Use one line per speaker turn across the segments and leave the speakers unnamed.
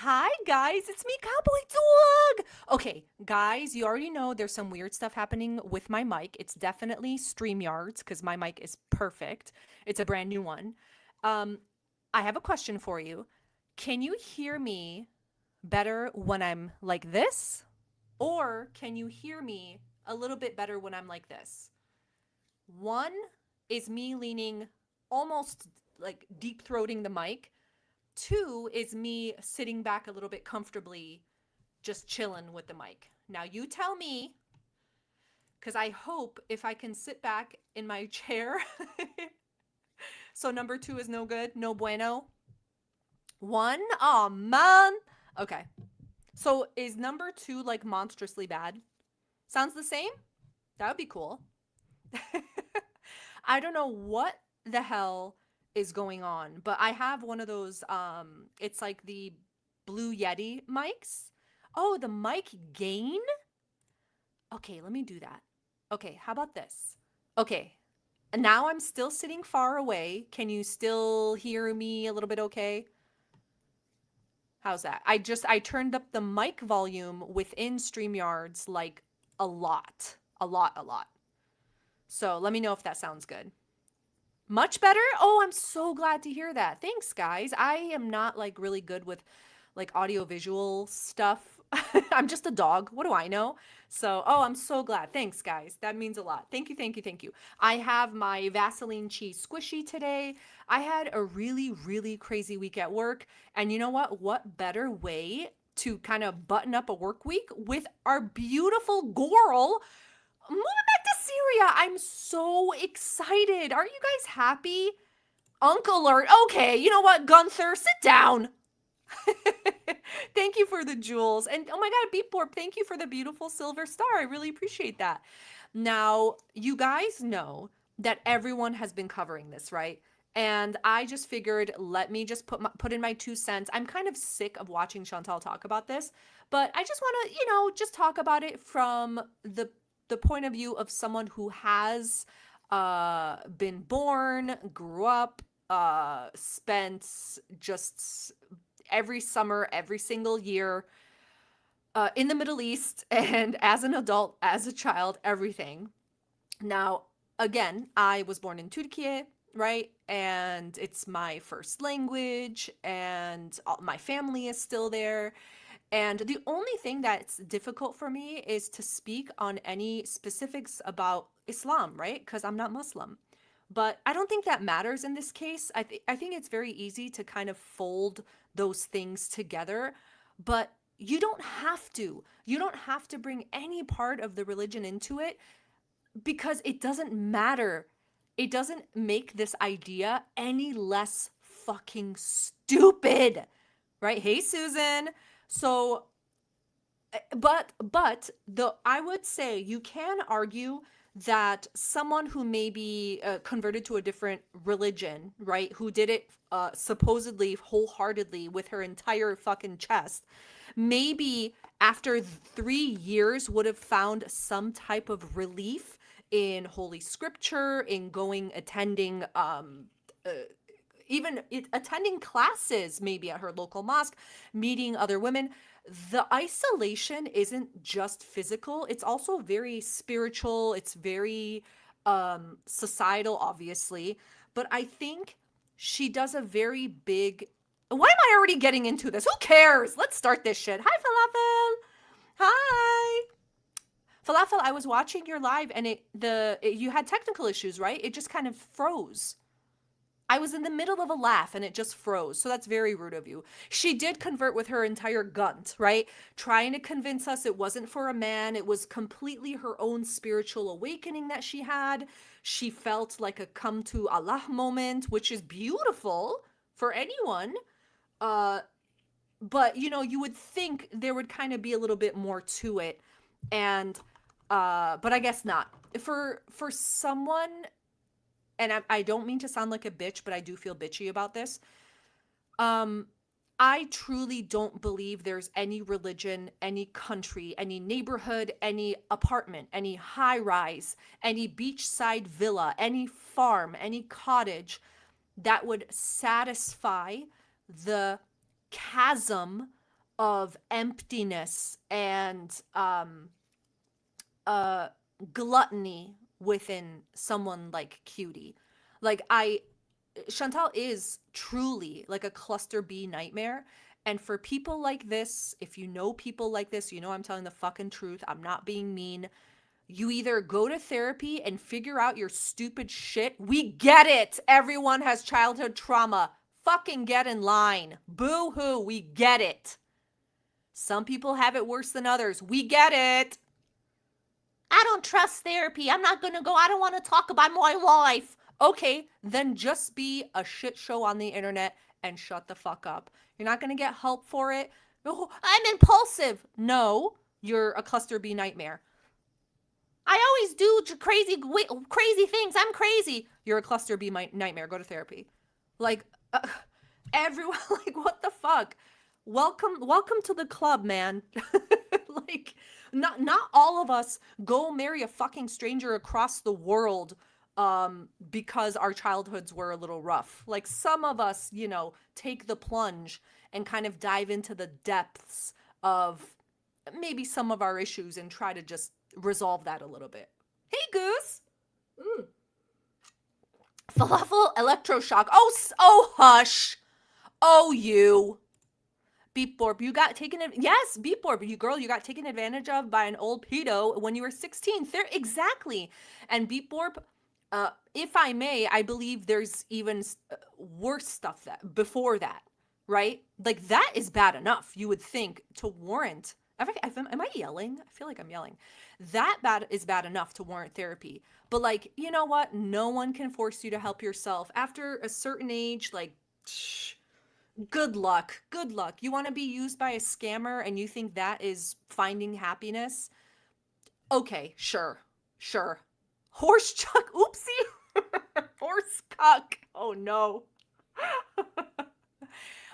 Hi guys, it's me, Cowboy Dog. Okay, guys, you already know there's some weird stuff happening with my mic. It's definitely StreamYards because my mic is perfect. It's a brand new one. Um, I have a question for you. Can you hear me better when I'm like this? Or can you hear me a little bit better when I'm like this? One is me leaning almost like deep throating the mic. Two is me sitting back a little bit comfortably, just chilling with the mic. Now you tell me, because I hope if I can sit back in my chair. So number two is no good, no bueno. One, oh man. Okay. So is number two like monstrously bad? Sounds the same? That would be cool. I don't know what the hell is going on, but I have one of those it's like the Blue Yeti mics. Oh, the mic gain? Okay, let me do that. Okay, how about this? Okay. Now I'm still sitting far away. Can you still hear me a little bit okay? How's that? I turned up the mic volume within StreamYards like a lot. A lot, a lot. So let me know if that sounds good. Much better? Oh, I'm so glad to hear that. Thanks, guys. I am not like really good with like audio visual stuff. I'm just a dog. What do I know? So, oh, I'm so glad. Thanks, guys. That means a lot. Thank you, thank you, thank you. I have my Vaseline cheese squishy today. I had a really, really crazy week at work. And you know what? What better way to kind of button up a work week with our beautiful girl moving back to Syria. I'm so excited. Aren't you guys happy? Uncle alert. Okay, you know what, Gunther, sit down. Thank you for the jewels. And oh my god, Beepborp, thank you for the beautiful silver star. I really appreciate that. Now, you guys know that everyone has been covering this, right? And I just figured, let me just put in my 2 cents. I'm kind of sick of watching Chantal talk about this, but I just want to, just talk about it from the point of view of someone who has been born, grew up, spent just every summer, every single year in the Middle East, and as an adult, as a child, everything. Now, again, I was born in Turkey, right? And it's my first language, and my family is still there. And the only thing that's difficult for me is to speak on any specifics about Islam, right? Because I'm not Muslim. But I don't think that matters in this case. I think it's very easy to kind of fold those things together, but you don't have to. You don't have to bring any part of the religion into it because it doesn't matter. It doesn't make this idea any less fucking stupid. Right? Hey, Susan. So but the I would say you can argue that someone who maybe converted to a different religion, right, who did it supposedly wholeheartedly with her entire fucking chest, maybe after 3 years would have found some type of relief in Holy Scripture, in going attending uh, even attending classes maybe at her local mosque, meeting other women. The isolation isn't just physical, it's also very spiritual, it's very societal, obviously. But I think she does a very big. Why am I already getting into this? Who cares? Let's start this shit. Hi, Falafel. Hi. Falafel, I was watching your live and you had technical issues, right? It just kind of froze. I was in the middle of a laugh and it just froze. So that's very rude of you. She did convert with her entire gunt, right? Trying to convince us it wasn't for a man. It was completely her own spiritual awakening that she had. She felt like a come to Allah moment, which is beautiful for anyone. Uh, but you would think there would kind of be a little bit more to it. And but I guess not. For someone, and I don't mean to sound like a bitch, but I do feel bitchy about this. Um, I truly don't believe there's any religion, any country, any neighborhood, any apartment, any high rise, any beachside villa, any farm, any cottage that would satisfy the chasm of emptiness and uh gluttony within someone like Cutie. Like Chantal is truly like a cluster B nightmare. And for people like this, if you know people like this, you know I'm telling the fucking truth. I'm not being mean. You either go to therapy and figure out your stupid shit. We get it. Everyone has childhood trauma. Fucking get in line. Boo hoo. We get it. Some people have it worse than others. We get it. I don't trust therapy. I'm not going to go. I don't want to talk about my life. Okay, then just be a shit show on the internet and shut the fuck up. You're not going to get help for it. Oh, I'm impulsive. No, you're a cluster B nightmare. I always do crazy things. I'm crazy. You're a cluster B nightmare. Go to therapy. Like everyone, like what the fuck? Welcome to the club, man. Like not all of us go marry a fucking stranger across the world because our childhoods were a little rough. Like some of us, you know, take the plunge and kind of dive into the depths of maybe some of our issues and try to just resolve that a little bit. Hey, Goose. Mm. Falafel electroshock. Oh, hush. Oh, you. Beep Borp, you got taken. Yes, Beep Borp, you girl, you got taken advantage of by an old pedo when you were 16. There, exactly. And Beep Borp, if I may, I believe there's even worse stuff that before that, right? Like that is bad enough. You would think to warrant. Am I yelling? I feel like I'm yelling. That bad is bad enough to warrant therapy. But like, you know what? No one can force you to help yourself after a certain age. Like. Good luck. Good luck. You want to be used by a scammer and you think that is finding happiness? Okay, sure. Sure. Horse chuck. Oopsie. Horse cuck. Oh no.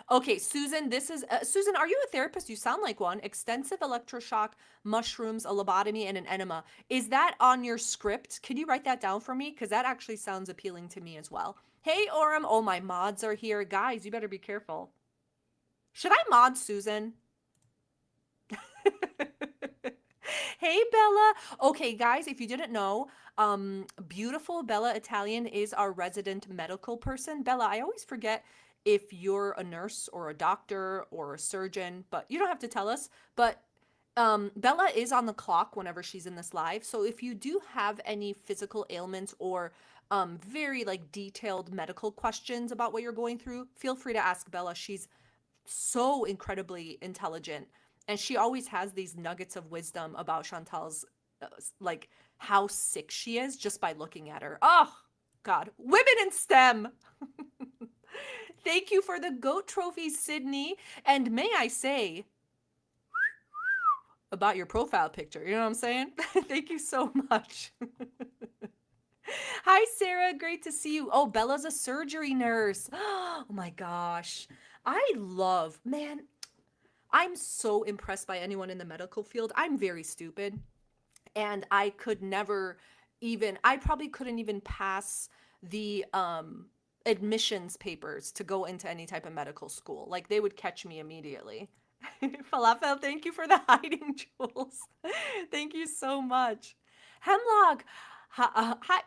Okay, Susan, this is Susan, are you a therapist? You sound like one. Extensive electroshock, mushrooms, a lobotomy, and an enema. Is that on your script? Can you write that down for me? Because that actually sounds appealing to me as well. Hey, Orem. Oh, my mods are here. Guys, you better be careful. Should I mod Susan? Hey, Bella. Okay, guys, if you didn't know, beautiful Bella Italian is our resident medical person. Bella, I always forget if you're a nurse or a doctor or a surgeon, but you don't have to tell us. But Bella is on the clock whenever she's in this live. So if you do have any physical ailments or very like detailed medical questions about what you're going through, feel free to ask Bella. She's so incredibly intelligent, and she always has these nuggets of wisdom about Chantal's like how sick she is just by looking at her. Oh god, women in STEM. Thank you for the goat trophies, Sydney. And may I say about your profile picture, you know what I'm saying? Thank you so much. Hi, Sarah. Great to see you. Oh, Bella's a surgery nurse. Oh my gosh. Man, I'm so impressed by anyone in the medical field. I'm very stupid. And I probably couldn't even pass the admissions papers to go into any type of medical school. Like they would catch me immediately. Falafel, thank you for the hiding jewels. Thank you so much. Hemlock, hi.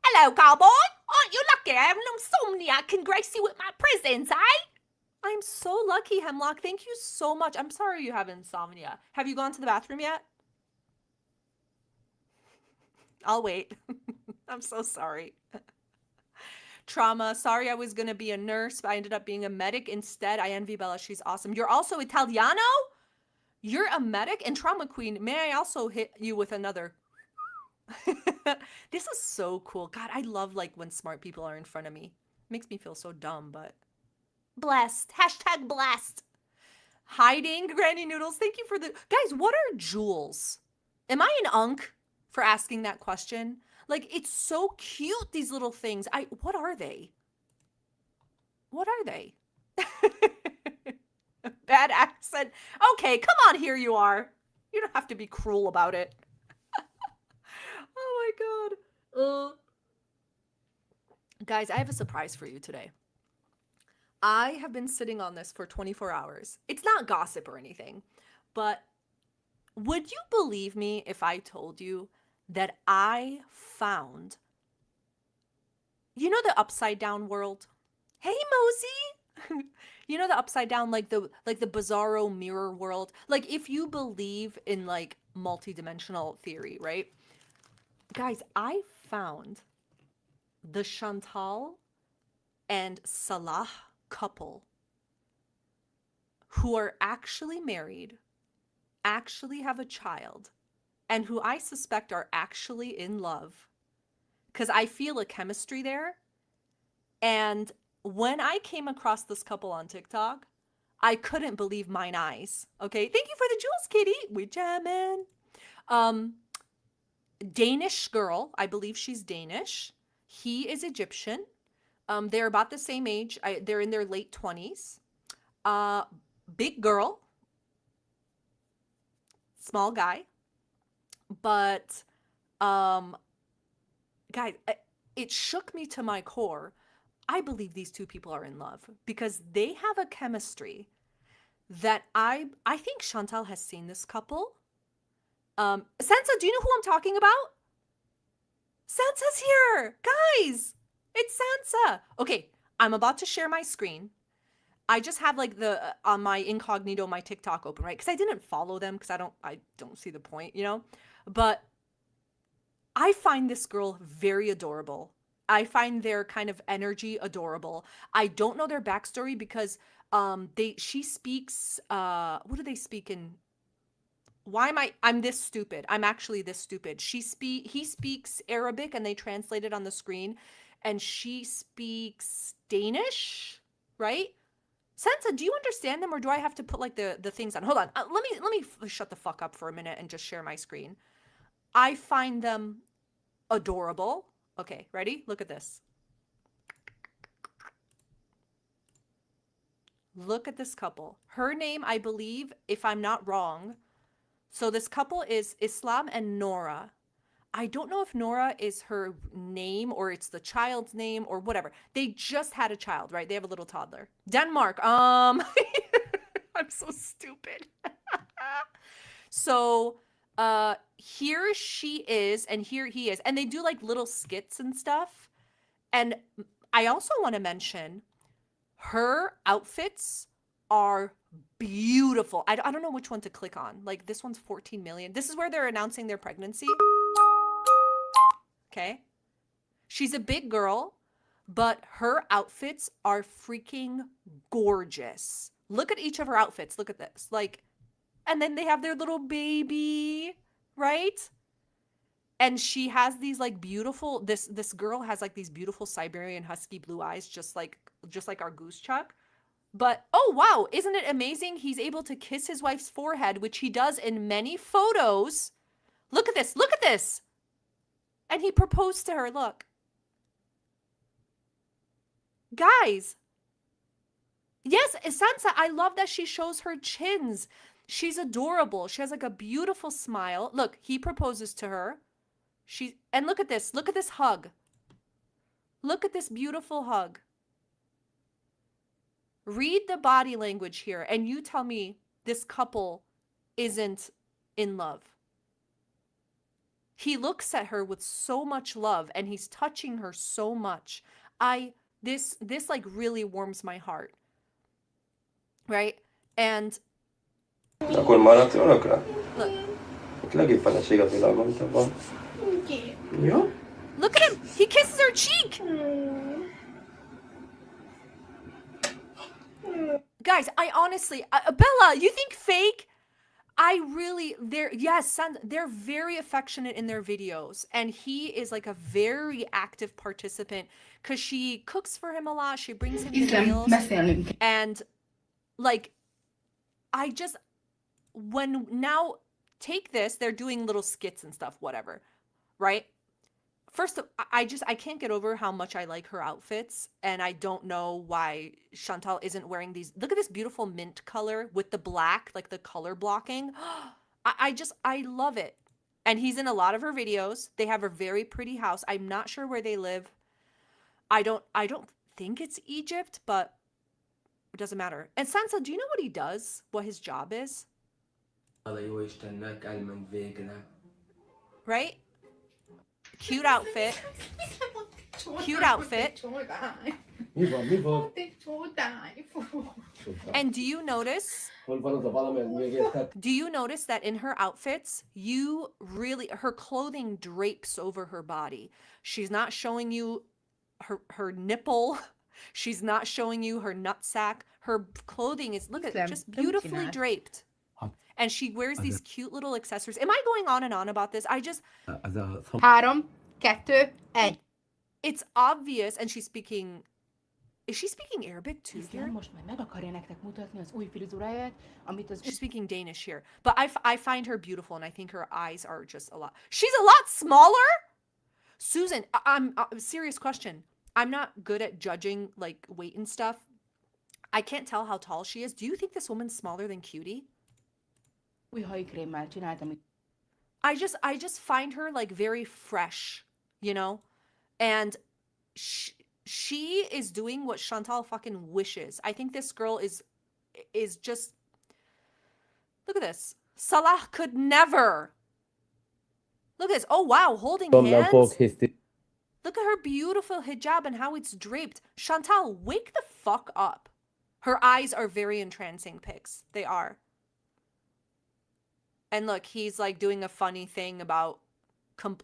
Hello, Cowboy. Aren't you lucky I have an insomnia can grace you with my presence, eh? I'm so lucky, Hemlock. Thank you so much. I'm sorry you have insomnia. Have you gone to the bathroom yet? I'll wait. I'm so sorry. Trauma. Sorry I was going to be a nurse, but I ended up being a medic instead. I envy Bella. She's awesome. You're also Italiano? You're a medic and trauma queen. May I also hit you with another? This is so cool. God, I love like when smart people are in front of me. Makes me feel so dumb, but blessed. Hashtag blessed. Hiding Granny Noodles. Thank you for the guys. What are jewels? Am I an unk for asking that question? Like it's so cute. These little things. What are they? What are they? Bad accent. Okay, come on. Here you are. You don't have to be cruel about it. Oh my god. Guys, I have a surprise for you today. I have been sitting on this for 24 hours. It's not gossip or anything, but would you believe me if I told you that I found, you know, the upside down world? Hey, Mosey. You know the upside down, like the bizarro mirror world? Like if you believe in like multidimensional theory, right? Guys, I found the Chantal and Salah couple who are actually married, actually have a child, and who I suspect are actually in love. Because I feel a chemistry there. And when I came across this couple on TikTok, I couldn't believe mine eyes. Okay, thank you for the jewels, Kitty. We jamming. Um, Danish girl, I believe she's Danish. He is Egyptian. They're about the same age. They're in their late 20s. Uh, Big girl, small guy. But, um, guys, it shook me to my core. I believe these two people are in love because they have a chemistry that I think Chantal has seen this couple. Sansa, do you know who I'm talking about? Sansa's here, guys. It's Sansa. Okay, I'm about to share my screen. I just have like the on my incognito my TikTok open, right? Because I didn't follow them because I don't see the point, you know. But I find this girl very adorable. I find their kind of energy adorable. I don't know their backstory because she speaks what do they speak in? Why am I'm this stupid? I'm actually this stupid. He speaks Arabic and they translate it on the screen, and she speaks Danish, right? Sansa, do you understand them or do I have to put like the things on? Hold on. Let me shut the fuck up for a minute and just share my screen. I find them adorable. Okay, ready? Look at this. Look at this couple. Her name, I believe, if I'm not wrong. So this couple is Islam and Nora. I don't know if Nora is her name or it's the child's name or whatever. They just had a child, right? They have a little toddler. Denmark. I'm so stupid. So here she is and here he is. And they do like little skits and stuff. And I also want to mention her outfits are beautiful. I don't know which one to click on. Like this one's 14 million. This is where they're announcing their pregnancy. Okay. She's a big girl, but her outfits are freaking gorgeous. Look at each of her outfits. Look at this. Like, and then they have their little baby, right? And she has these like beautiful, this girl has like these beautiful Siberian husky blue eyes, just like our goose chuck. But oh wow, isn't it amazing? He's able to kiss his wife's forehead, which he does in many photos. Look at this. Look at this. And he proposed to her. Look. Guys. Yes, Sansa, I love that she shows her chins. She's adorable. She has like a beautiful smile. Look, he proposes to her. And look at this. Look at this hug. Look at this beautiful hug. Read the body language here and you tell me this couple isn't in love. He looks at her with so much love and he's touching her so much. This like really warms my heart. Right? And look. Look at him. He kisses her cheek. Guys, I honestly, Bella, you think fake? They're very affectionate in their videos. And he is like a very active participant because she cooks for him a lot. She brings him the meals. And like, now take this, they're doing little skits and stuff, whatever, right? First, I can't get over how much I like her outfits, and I don't know why Chantal isn't wearing these. Look at this beautiful mint color with the black, like the color blocking. I love it. And he's in a lot of her videos. They have a very pretty house. I'm not sure where they live. I don't think it's Egypt, but It doesn't matter. And Sansa, do you know what he does? What his job is? Right? Cute outfit. Cute outfit. And do you notice? Do you notice that in her outfits, her clothing drapes over her body. She's not showing you her nipple. She's not showing you her nutsack. Her clothing is, look at it, just beautifully draped. And she wears these cute little accessories. Am I going on and on about this?
3, 2, 1.
It's obvious, and she's speaking. Is she speaking Arabic too here?
Most már meg akarja nektek mutatni az új frizuráját, amit az...
She's speaking Danish here. But I find her beautiful, and I think her eyes are just a lot. She's a lot smaller? Susan, I'm serious question. I'm not good at judging like weight and stuff. I can't tell how tall she is. Do you think this woman's smaller than Cutie?
Új hajkrémmel csináltam.
I just find her like very fresh, you know? And she is doing what Chantal fucking wishes. I think this girl is just, look at this. Salah could never. Look at this. Oh wow, holding hands. Look at her beautiful hijab and how it's draped. Chantal, wake the fuck up. Her eyes are very entrancing pics. They are. And look, he's like doing a funny thing about,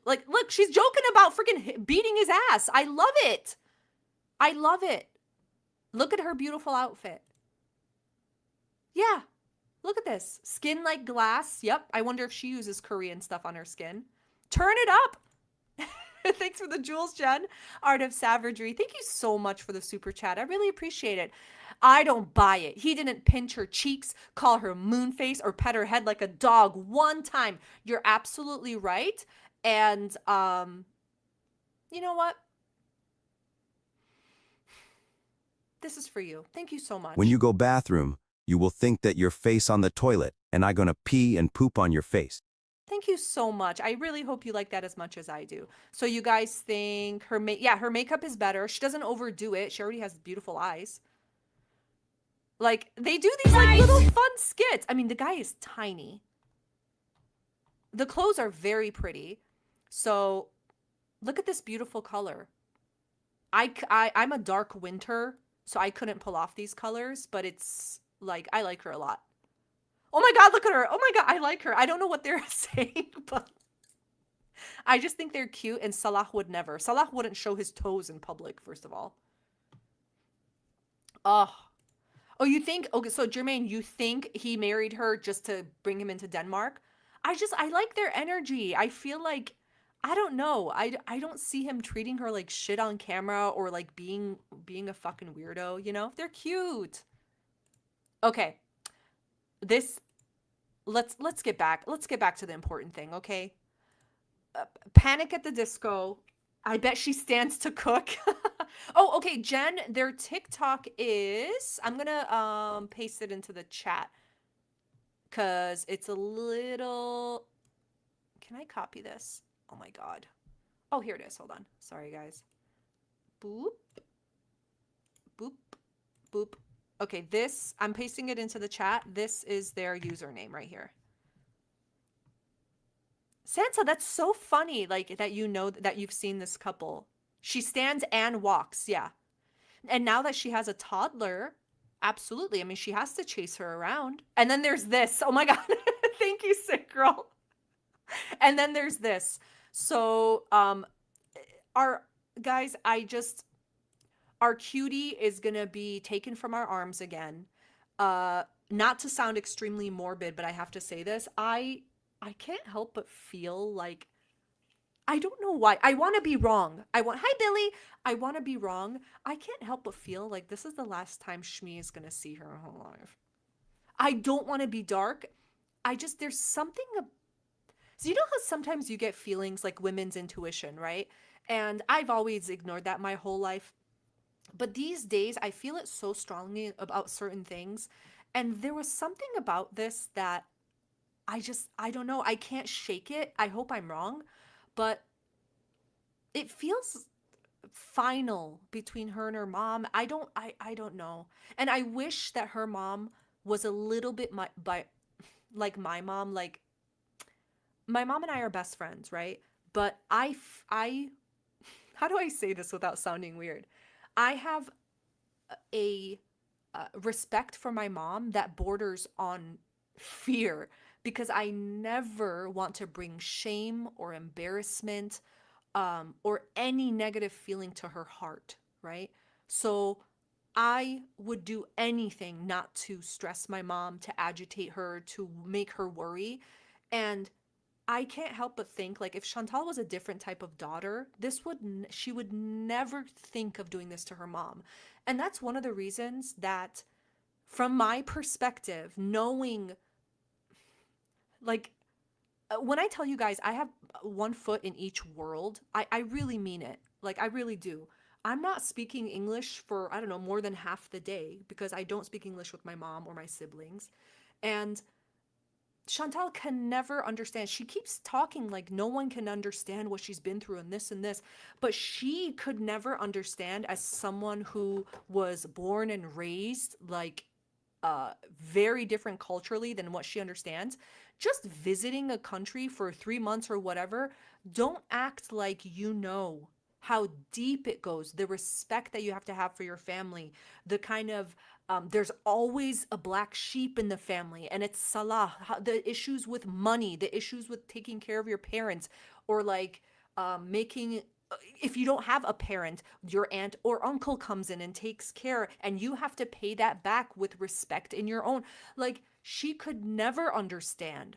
look, she's joking about freaking beating his ass. I love it. I love it. Look at her beautiful outfit. Yeah. Look at this. Skin like glass. Yep. I wonder if she uses Korean stuff on her skin. Turn it up. Thanks for the jewels, Jen. Art of Savagery. Thank you so much for the super chat. I really appreciate it. I don't buy it. He didn't pinch her cheeks, call her moon face, or pet her head like a dog one time. You're absolutely right. And you know what? This is for you. Thank you so much.
When you go bathroom, you will think that your face on the toilet and I gonna pee and poop on your face.
Thank you so much. I really hope you like that as much as I do. So you guys think her her makeup is better. She doesn't overdo it. She already has beautiful eyes. Like, they do these like little fun skits. I mean, the guy is tiny. The clothes are very pretty. So look at this beautiful color. I'm a dark winter, so I couldn't pull off these colors, but it's like, I like her a lot. Oh my God, look at her. Oh my God, I like her. I don't know what they're saying, but I just think they're cute, and Salah would never. Salah wouldn't show his toes in public, first of all. Oh, you think, okay, so Jermaine, you think he married her just to bring him into Denmark? I like their energy. I feel like, I don't know. I don't see him treating her like shit on camera or like being a fucking weirdo, you know? They're cute. Okay. Let's get back to the important thing, okay? Panic at the Disco. I bet she stands to cook. Oh, okay, Jen, their TikTok is, I'm gonna paste it into the chat because it's a little, can I copy this? Oh my God. Oh, here it is. Hold on. Sorry, guys. Boop. Boop. Boop. Okay, this, I'm pasting it into the chat. This is their username right here. Sansa, that's so funny, like, that you know that you've seen this couple. She stands and walks, yeah. And now that she has a toddler, absolutely. I mean, she has to chase her around. And then there's this. Oh my God. Thank you, sick girl. And then there's this. So, our cutie is gonna be taken from our arms again. Not to sound extremely morbid, but I have to say this. I can't help but feel like, I don't know why. I want to be wrong. Hi Billy. I want to be wrong. I can't help but feel like this is the last time Shmi is gonna see her whole life. I don't want to be dark. There's something. So you know how sometimes you get feelings like women's intuition, right? And I've always ignored that my whole life. But these days, I feel it so strongly about certain things. And there was something about this that I don't know. I can't shake it. I hope I'm wrong. But it feels final between her and her mom. I don't know. And I wish that her mom was a little bit like my mom. Like my mom and I are best friends, right? But I how do I say this without sounding weird? I have a respect for my mom that borders on fear because I never want to bring shame or embarrassment or any negative feeling to her heart, right? So I would do anything not to stress my mom, to agitate her, to make her worry. And I can't help but think like if Chantal was a different type of daughter, she would never think of doing this to her mom. And that's one of the reasons that from my perspective, knowing like when I tell you guys I have one foot in each world, I really mean it. Like I really do. I'm not speaking English for, I don't know, more than half the day because I don't speak English with my mom or my siblings. And Chantal can never understand. She keeps talking like no one can understand what she's been through and this, but she could never understand as someone who was born and raised like very different culturally than what she understands. Just visiting a country for 3 months or whatever, don't act like you know how deep it goes, the respect that you have to have for your family, the kind of there's always a black sheep in the family, and it's Salah, the issues with money, the issues with taking care of your parents, or like making if you don't have a parent, your aunt or uncle comes in and takes care, and you have to pay that back with respect in your own. Like, she could never understand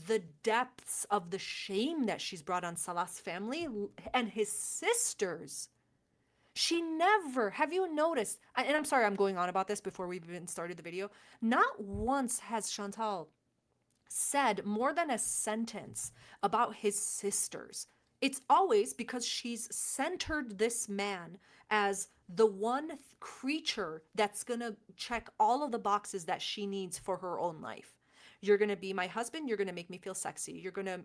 the depths of the shame that she's brought on Salah's family and his sisters. She never, have you noticed? And I'm sorry I'm going on about this before we've even started the video. Not once has Chantal said more than a sentence about his sisters. It's always because she's centered this man as the one creature that's gonna check all of the boxes that she needs for her own life. You're gonna be my husband. You're gonna make me feel sexy. You're gonna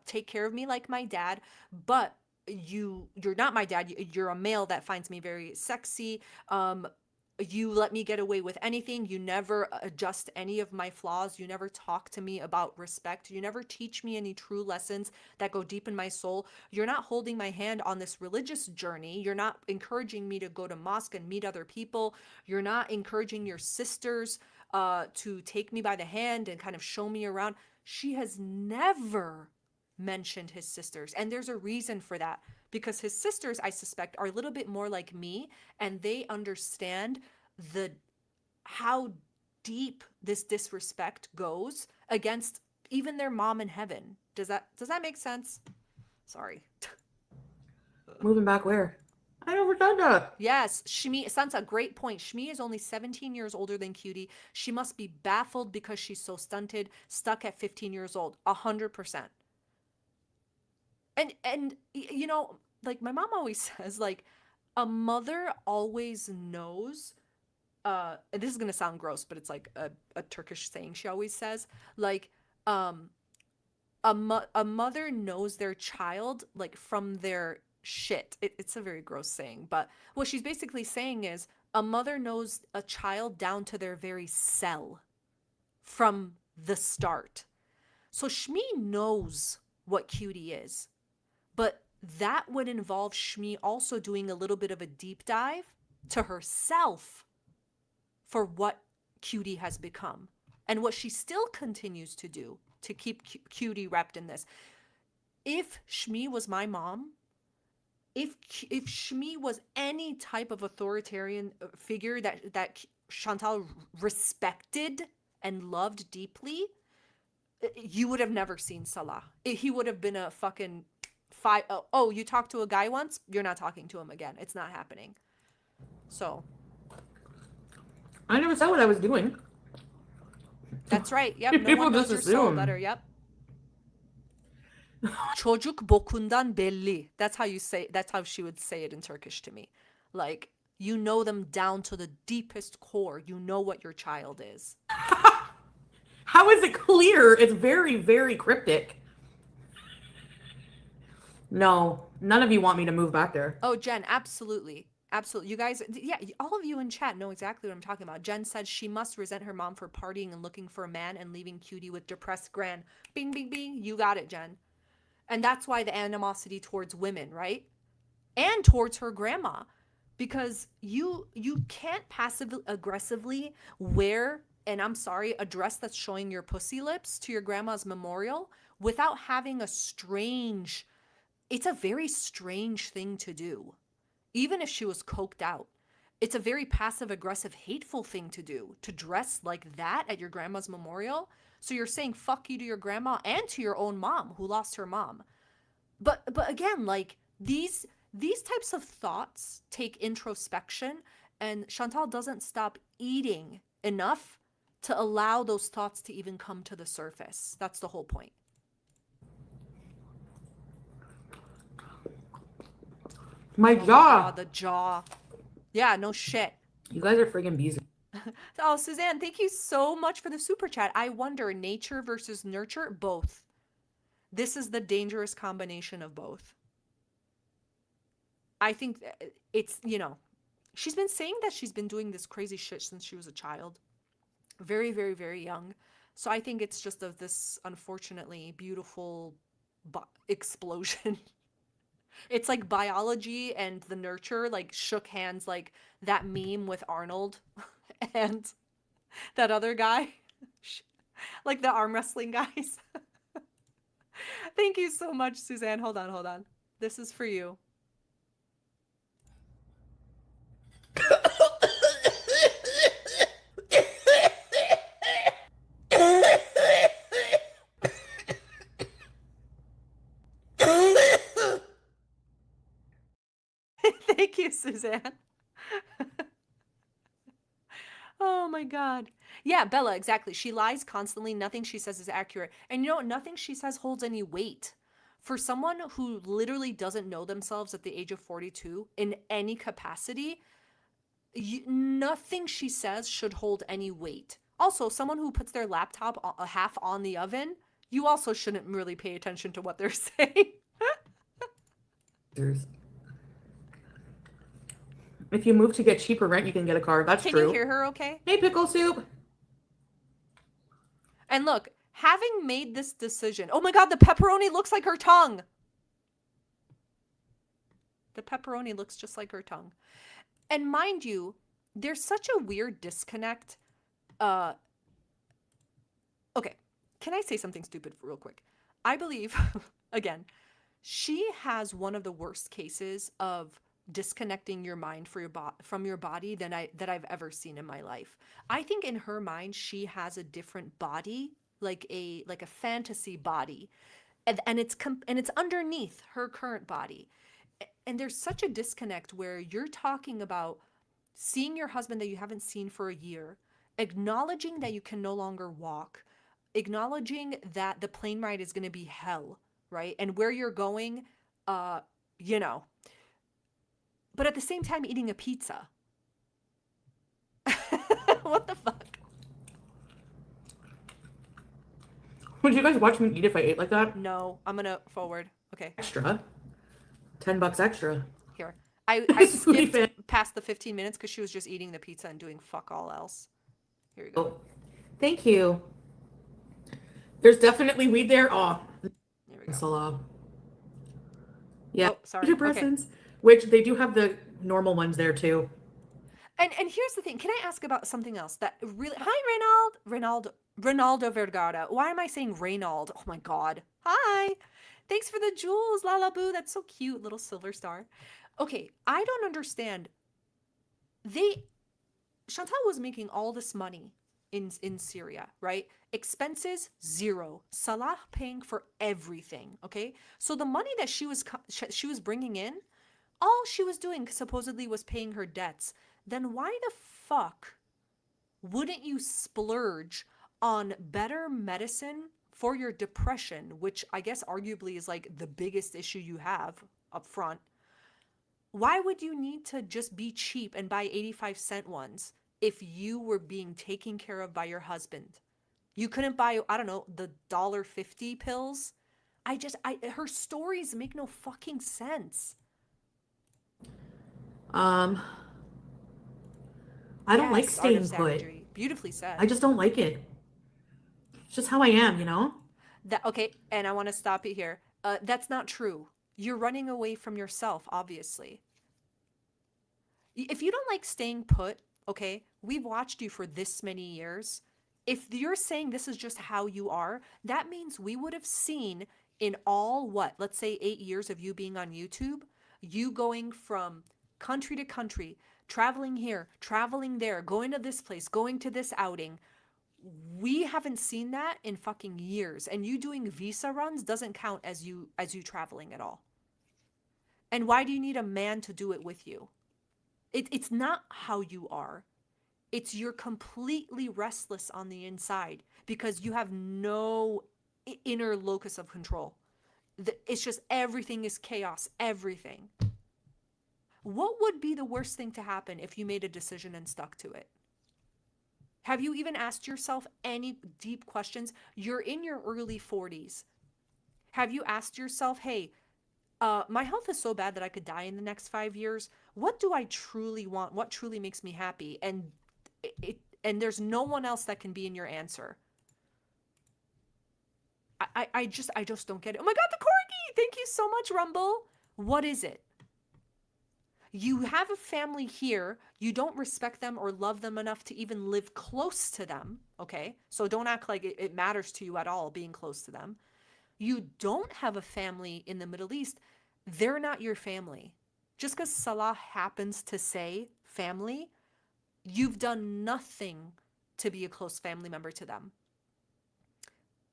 take care of me like my dad, but you're not my dad. You're a male that finds me very sexy. You let me get away with anything. You never adjust any of my flaws. You never talk to me about respect. You never teach me any true lessons that go deep in my soul. You're not holding my hand on this religious journey. You're not encouraging me to go to mosque and meet other people. You're not encouraging your sisters to take me by the hand and kind of show me around. She has never mentioned his sisters. And there's a reason for that because his sisters, I suspect, are a little bit more like me, and they understand the how deep this disrespect goes against even their mom in heaven. Does that make sense? Sorry.
Moving back where? I never done that.
Yes, Shmi, Sansa, great point. Shmi is only 17 years older than Cutie. She must be baffled because she's so stunted, stuck at 15 years old. 100%. And you know, like my mom always says, like a mother always knows. This is gonna sound gross, but it's like a Turkish saying she always says, like a mother knows their child like from their shit. It's a very gross saying, but what she's basically saying is a mother knows a child down to their very cell from the start. So Shmi knows what Cutie is. But that would involve Shmi also doing a little bit of a deep dive to herself for what Cutie has become and what she still continues to do to keep Cutie wrapped in this. If Shmi was my mom, if Shmi was any type of authoritarian figure that Chantal respected and loved deeply, you would have never seen Salah. He would have been a fucking oh, you talked to a guy once, you're not talking to him again. It's not happening. So
I never said what I was doing.
that's right. Yep. No
People
one knows
just
your soul
assume.
better. Yep. Çocuk bokundan belli. That's how you say. That's how she would say it in Turkish to me. Like, you know them down to the deepest core. You know what your child is.
How is it clear? It's very, very cryptic. No, none of you want me to move back there.
Oh, Jen, absolutely. Absolutely. You guys, yeah, all of you in chat know exactly what I'm talking about. Jen said she must resent her mom for partying and looking for a man and leaving Cutie with depressed Gran. Bing, bing, bing. You got it, Jen. And that's why the animosity towards women, right? And towards her grandma. Because you can't passive aggressively wear, and I'm sorry, a dress that's showing your pussy lips to your grandma's memorial without having a strange, it's a very strange thing to do. Even if she was coked out, it's a very passive aggressive hateful thing to do, to dress like that at your grandma's memorial. So you're saying fuck you to your grandma and to your own mom who lost her mom. But again, like these types of thoughts take introspection, and Chantal doesn't stop eating enough to allow those thoughts to even come to the surface. That's the whole point.
My
Oh
jaw.
God, the jaw. Yeah, no shit.
You guys are friggin' bees.
Oh, Suzanne, thank you so much for the super chat. I wonder, nature versus nurture? Both. This is the dangerous combination of both. I think it's, she's been saying that she's been doing this crazy shit since she was a child. Very, very, very young. So I think it's just of this unfortunately beautiful explosion. It's like biology and the nurture like shook hands, like that meme with Arnold and that other guy, like the arm wrestling guys. Thank you so much, Suzanne. Hold on. This is for you. Thank you, Suzanne. Oh my God. Yeah, Bella, exactly. She lies constantly. Nothing she says is accurate. And you know what? Nothing she says holds any weight. For someone who literally doesn't know themselves at the age of 42 in any capacity, nothing she says should hold any weight. Also, someone who puts their laptop half on the oven, you also shouldn't really pay attention to what they're saying.
If you move to get cheaper rent, you can get a car. That's
Can
true.
you hear her okay?
Hey, pickle soup.
And look, having made this decision, oh my God, the pepperoni looks like her tongue. The pepperoni looks just like her tongue. And mind you, there's such a weird disconnect. Okay, can I say something stupid real quick? I believe, again, she has one of the worst cases of disconnecting your mind from your body that I've ever seen in my life. I think in her mind she has a different body, like a fantasy body, and it's underneath her current body. And there's such a disconnect where you're talking about seeing your husband that you haven't seen for a year, acknowledging that you can no longer walk, acknowledging that the plane ride is going to be hell, right? And where you're going, you know, but at the same time eating a pizza. What the fuck?
Would you guys watch me eat if I ate like that?
No, I'm gonna forward. Okay,
Extra. $10 extra.
here. I
Sweet
skipped past the 15 minutes because she was just eating the pizza and doing fuck all else. Here you go.
Oh, thank you. There's definitely weed there. Oh,
There we go.
Salah. Yeah,
Oh, sorry.
antidepressants, which they do have the normal ones there too.
And here's the thing. Can I ask about something else that really? Hi, Ronaldo Vergara. Why am I saying Reynald? Oh my God. Hi. Thanks for the jewels, Lalaboo. That's so cute, little silver star. Okay, I don't understand. Chantal was making all this money in Syria, right? Expenses zero. Salah paying for everything. Okay, so the money that she was bringing in, all she was doing supposedly was paying her debts. Then why the fuck wouldn't you splurge on better medicine for your depression, which I guess arguably is like the biggest issue you have up front? Why would you need to just be cheap and buy 85-cent ones if you were being taken care of by your husband? You couldn't buy, I don't know, the $1.50 pills her stories make no fucking sense.
I don't like
Yes, Art of
staying put.
Savagery. Beautifully said.
I just don't like it. It's just how I am, you know?
That okay, and I want to stop you here. That's not true. You're running away from yourself, obviously. If you don't like staying put, okay, we've watched you for this many years. If you're saying this is just how you are, that means we would have seen in all what, let's say 8 years of you being on YouTube, you going from country to country, traveling here, traveling there, going to this place, going to this outing. We haven't seen that in fucking years. And you doing visa runs doesn't count as you traveling at all. And why do you need a man to do it with you? It's not how you are. It's you're completely restless on the inside because you have no inner locus of control. It's just everything is chaos, everything. What would be the worst thing to happen if you made a decision and stuck to it? Have you even asked yourself any deep questions? You're in your early 40s. Have you asked yourself, hey, my health is so bad that I could die in the next 5 years. What do I truly want? What truly makes me happy? And there's no one else that can be in your answer. I just don't get it. Oh my God, the corgi! Thank you so much, Rumble. What is it? You have a family here. You don't respect them or love them enough to even live close to them. Okay, so don't act like it matters to you at all being close to them. You don't have a family in the Middle East. They're not your family. Just because Salah happens to say family, you've done nothing to be a close family member to them.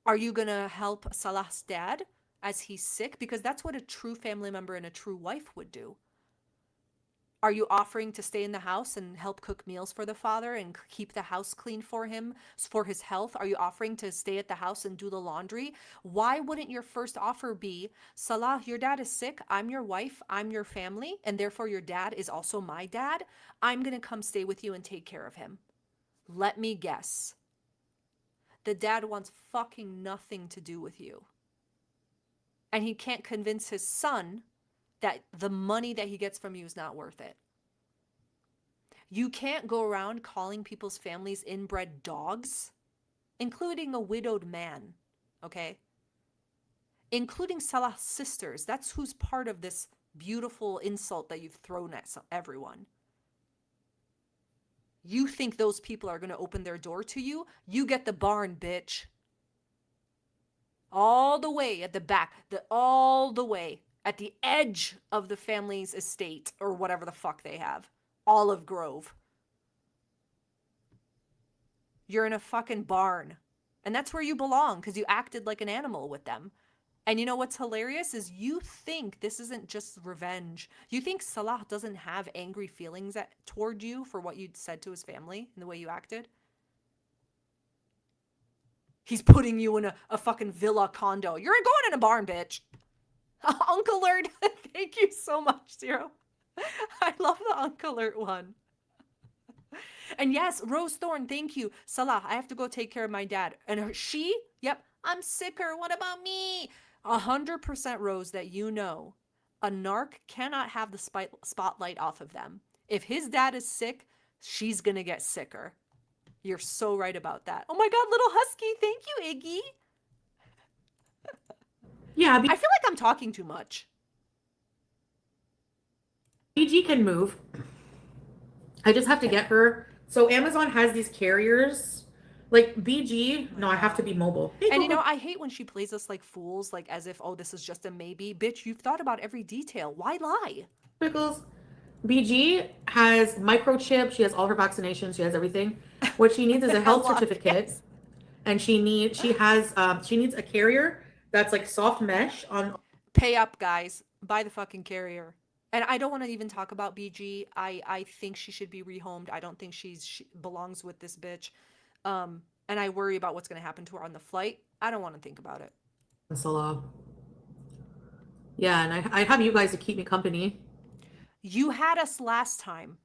Are you going to help Salah's dad as he's sick? Because that's what a true family member and a true wife would do. Are you offering to stay in the house and help cook meals for the father and keep the house clean for him, for his health? Are you offering to stay at the house and do the laundry? Why wouldn't your first offer be, Salah, your dad is sick. I'm your wife. I'm your family. And therefore your dad is also my dad. I'm going to come stay with you and take care of him. Let me guess. The dad wants fucking nothing to do with you. And he can't convince his son that the money that he gets from you is not worth it. You can't go around calling people's families inbred dogs, including a widowed man, okay? Including Salah's sisters. That's who's part of this beautiful insult that you've thrown at everyone. You think those people are going to open their door to you? You get the barn, bitch. All the way at the back, all the way at the edge of the family's estate or whatever the fuck they have. Olive Grove. You're in a fucking barn. And that's where you belong because you acted like an animal with them. And you know what's hilarious is you think this isn't just revenge. You think Salah doesn't have angry feelings toward you for what you said to his family and the way you acted? He's putting you in a fucking villa condo. You're going in a barn, bitch. Uncle Alert, thank you so much, Zero. I love the Uncle Alert one. And yes, Rose Thorne, thank you. Salah, I have to go take care of my dad. And she, yep, I'm sicker. What about me? 100% Rose that you know, a narc cannot have the spotlight off of them. If his dad is sick, she's going to get sicker. You're so right about that. Oh my God, little husky. Thank you, Iggy.
Yeah,
I feel like I'm talking too much.
BG can move. I just have to get her. So Amazon has these carriers. Like BG, no, I have to be mobile.
And you know, I hate when she plays us like fools, like as if, oh, this is just a maybe. Bitch, you've thought about every detail. Why lie?
Pickles. BG has microchip. She has all her vaccinations. She has everything. What she needs is a health certificate. And she needs a carrier that's like soft mesh on.
Pay up, guys. Buy the fucking carrier. And I don't want to even talk about BG. I think she should be rehomed. I don't think she belongs with this bitch. And I worry about what's going to happen to her on the flight. I don't want to think about it.
Salah. Yeah, and I have you guys to keep me company.
You had us last time.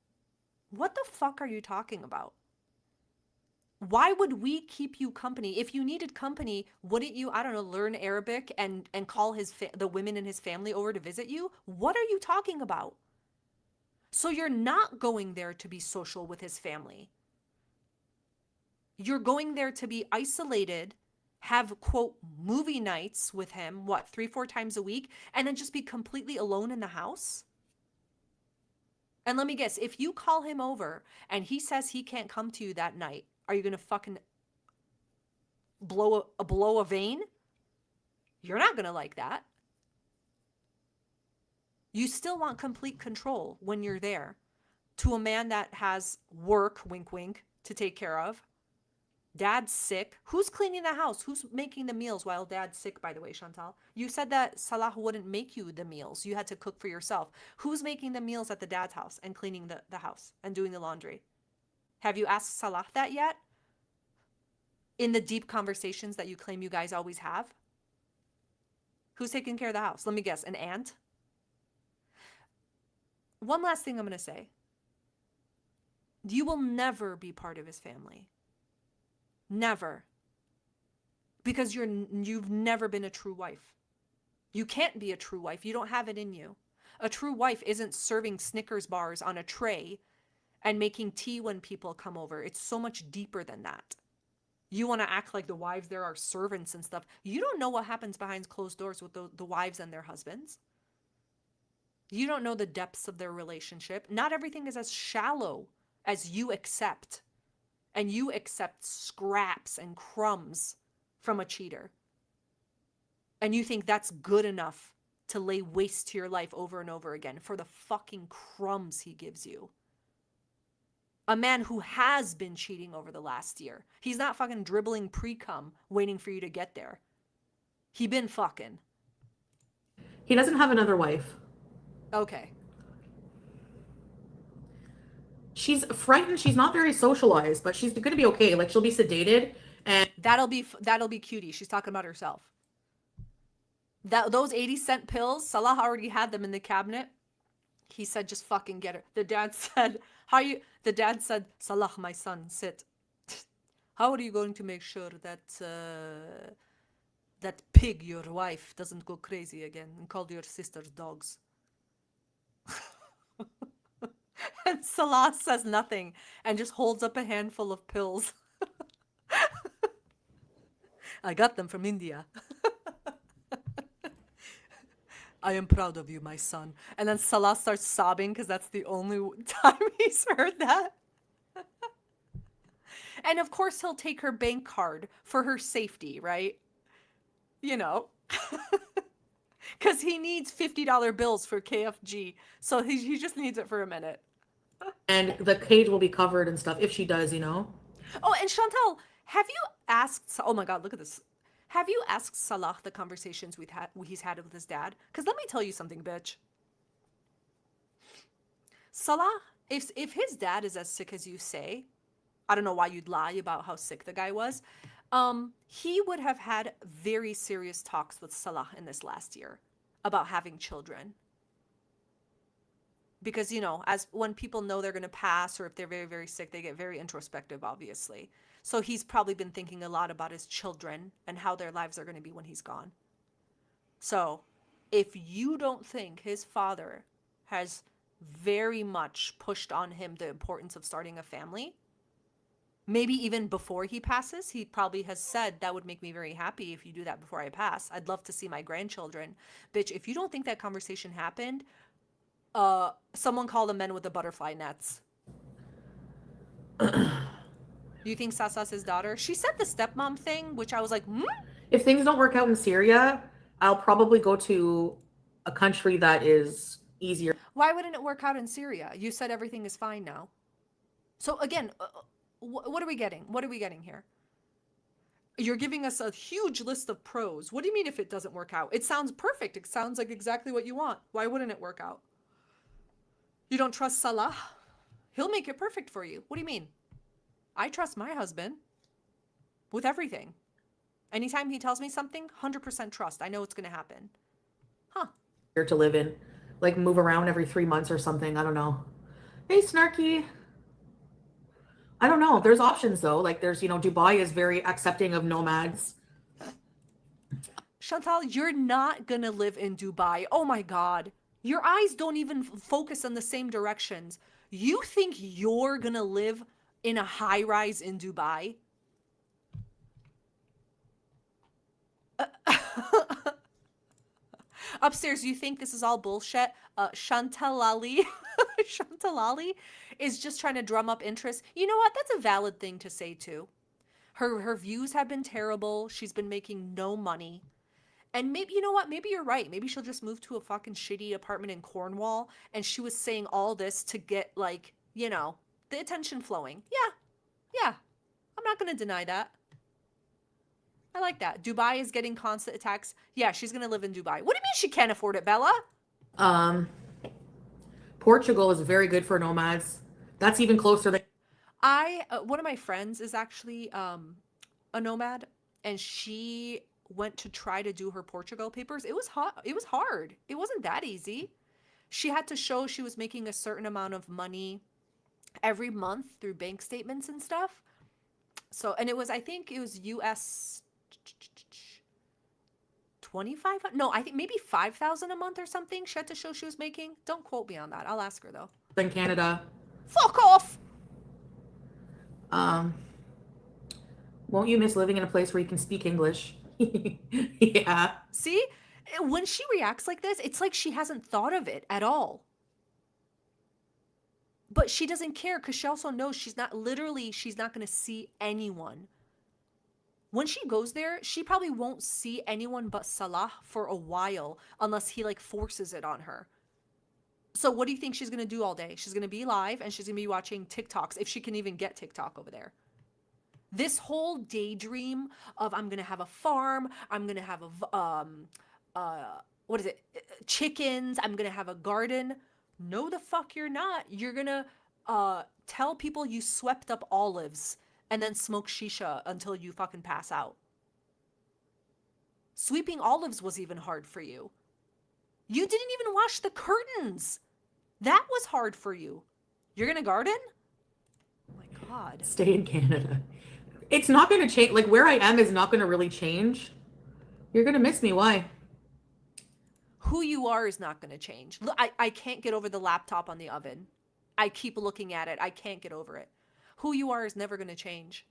What the fuck are you talking about? Why would we keep you company? If you needed company, wouldn't you, I don't know, learn Arabic and call the women in his family over to visit you? What are you talking about? So you're not going there to be social with his family. You're going there to be isolated, have quote movie nights with him, what, 3-4 times a week, and then just be completely alone in the house? And let me guess, if you call him over and he says he can't come to you that night, are you gonna fucking blow a vein? You're not gonna like that. You still want complete control when you're there to a man that has work, wink wink, to take care of. Dad's sick. Who's cleaning the house? Who's making the meals while dad's sick, by the way, Chantal? You said that Salah wouldn't make you the meals. You had to cook for yourself. Who's making the meals at the dad's house and cleaning the house and doing the laundry? Have you asked Salah that yet? In the deep conversations that you claim you guys always have? Who's taking care of the house? Let me guess, an aunt? One last thing I'm going to say. You will never be part of his family. Never. Because you've never been a true wife. You can't be a true wife. You don't have it in you. A true wife isn't serving Snickers bars on a tray and making tea when people come over. It's so much deeper than that. You want to act like the wives there are servants and stuff. You don't know what happens behind closed doors with the wives and their husbands. You don't know the depths of their relationship. Not everything is as shallow as you accept. And you accept scraps and crumbs from a cheater. And you think that's good enough to lay waste to your life over and over again for the fucking crumbs he gives you. A man who has been cheating over the last year. He's not fucking dribbling pre-cum waiting for you to get there. He been fucking.
He doesn't have another wife.
Okay.
She's frightened. She's not very socialized, but she's going to be okay. Like, she'll be sedated, and
That'll be cutie. She's talking about herself. Those 80-cent pills, Salah already had them in the cabinet. He said, just fucking get her. The dad said, Salah, my son, sit. How are you going to make sure that that pig, your wife, doesn't go crazy again and call your sisters dogs? And Salah says nothing and just holds up a handful of pills. I got them from India. I am proud of you, my son. And then Salah starts sobbing because that's the only time he's heard that. And of course he'll take her bank card for her safety, right? You know. Because he needs $50 bills for KFG. So he just needs it for a minute.
and the cage will be covered and stuff if she does, you know.
Oh, and Chantal, have you asked... Oh my God, look at this. Have you asked Salah the conversations he's had with his dad? Because let me tell you something, bitch. Salah, if his dad is as sick as you say, I don't know why you'd lie about how sick the guy was. He would have had very serious talks with Salah in this last year about having children. Because, you know, as when people know they're going to pass or if they're very, very sick, they get very introspective, obviously. So he's probably been thinking a lot about his children and how their lives are going to be when he's gone. So if you don't think his father has very much pushed on him the importance of starting a family, maybe even before he passes, he probably has said, that would make me very happy if you do that before I pass. I'd love to see my grandchildren. Bitch, if you don't think that conversation happened, someone call the men with the butterfly nets. Do you think Sasa's his daughter? She said the stepmom thing, which I was like,
If things don't work out in Syria, I'll probably go to a country that is easier.
Why wouldn't it work out in Syria? You said everything is fine now. So again, what are we getting? What are we getting here? You're giving us a huge list of pros. What do you mean if it doesn't work out? It sounds perfect. It sounds like exactly what you want. Why wouldn't it work out? You don't trust Salah? He'll make it perfect for you. What do you mean? I trust my husband with everything. Anytime he tells me something, 100% trust. I know it's going to happen. Huh.
Here to live in, like move around every 3 months or something. I don't know. Hey, Snarky. I don't know. There's options though. Like there's, Dubai is very accepting of nomads.
Chantal, you're not gonna live in Dubai. Oh my God. Your eyes don't even focus in the same directions. You think you're gonna live in a high rise in Dubai? Upstairs, you think this is all bullshit? Chantalali, Chantalali is just trying to drum up interest. You know what? That's a valid thing to say too. Her views have been terrible. She's been making no money. And maybe, you know what? Maybe you're right. Maybe she'll just move to a fucking shitty apartment in Cornwall. And she was saying all this to get, like, the attention flowing. Yeah, yeah. I'm not going to deny that. I like that. Dubai is getting constant attacks. Yeah, she's going to live in Dubai. What do you mean she can't afford it, Bella?
Um, Portugal is very good for nomads. That's even closer than.
One of my friends is actually a nomad, and she went to try to do her Portugal papers. It was hot. It was hard. It wasn't that easy. She had to show she was making a certain amount of money every month through bank statements and stuff. So, and I think it was US 25. No, I think maybe 5,000 a month or something she had to show she was making. Don't quote me on that. I'll ask her though.
Than Canada.
Fuck off.
Won't you miss living in a place where you can speak English? Yeah.
See? When she reacts like this, it's like she hasn't thought of it at all. But she doesn't care because she also knows she's not going to see anyone. When she goes there, she probably won't see anyone but Salah for a while unless he like forces it on her. So what do you think she's going to do all day? She's going to be live and she's going to be watching TikToks if she can even get TikTok over there. This whole daydream of I'm going to have a farm, I'm going to have chickens, I'm going to have a garden. No, the fuck you're not. You're going to tell people you swept up olives and then smoke shisha until you fucking pass out. Sweeping olives was even hard for you. You didn't even wash the curtains. That was hard for you. You're going to garden? Oh my God.
Stay in Canada. It's not going to change. Like where I am is not going to really change. You're going to miss me. Why?
Who you are is not going to change. I can't get over the laptop on the oven. I keep looking at it. I can't get over it. Who you are is never going to change.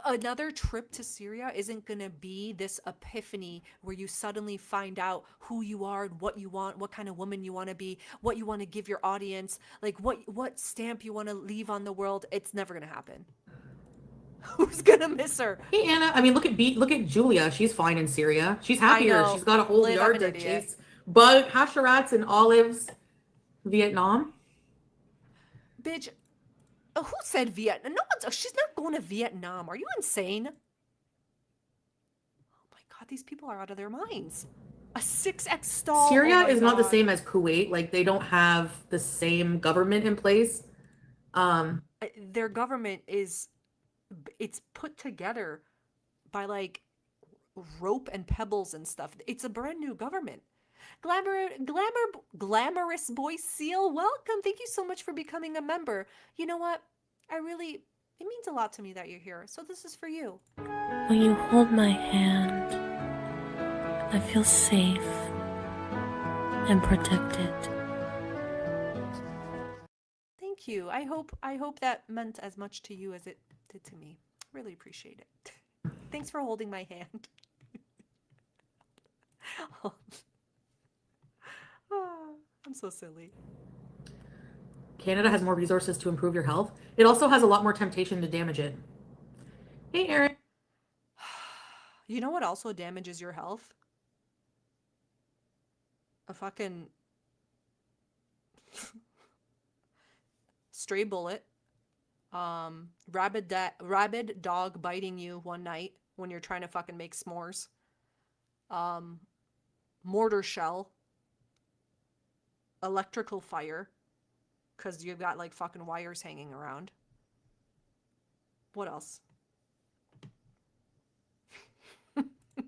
Another trip to Syria isn't going to be this epiphany where you suddenly find out who you are and what you want, what kind of woman you want to be, what you want to give your audience, like what stamp you want to leave on the world. It's never going to happen. Who's going to miss her?
Hey, Anna. I mean, look at Julia. She's fine in Syria. She's happier. She's got a whole yard to chase hasharats and olives. Vietnam.
Bitch. Who said Vietnam? No one's. She's not going to Vietnam. Are you insane? Oh my God, these people are out of their minds. A 6X stall.
Syria is not the same as Kuwait. Like they don't have the same government in place.
Their government it's put together by like rope and pebbles and stuff. It's a brand new government. Glamorous boy seal, welcome. Thank you so much for becoming a member. You know what? It means a lot to me that you're here. So this is for you.
When you hold my hand, I feel safe and protected.
Thank you. I hope that meant as much to you as it did to me. Really appreciate it. Thanks for holding my hand. Oh, I'm so silly.
Canada has more resources to improve your health. It also has a lot more temptation to damage it. Hey, Aaron.
You know what also damages your health? A fucking stray bullet. Rabid dog biting you one night when you're trying to fucking make s'mores. Mortar shell. Electrical fire. Because you've got like fucking wires hanging around. What else?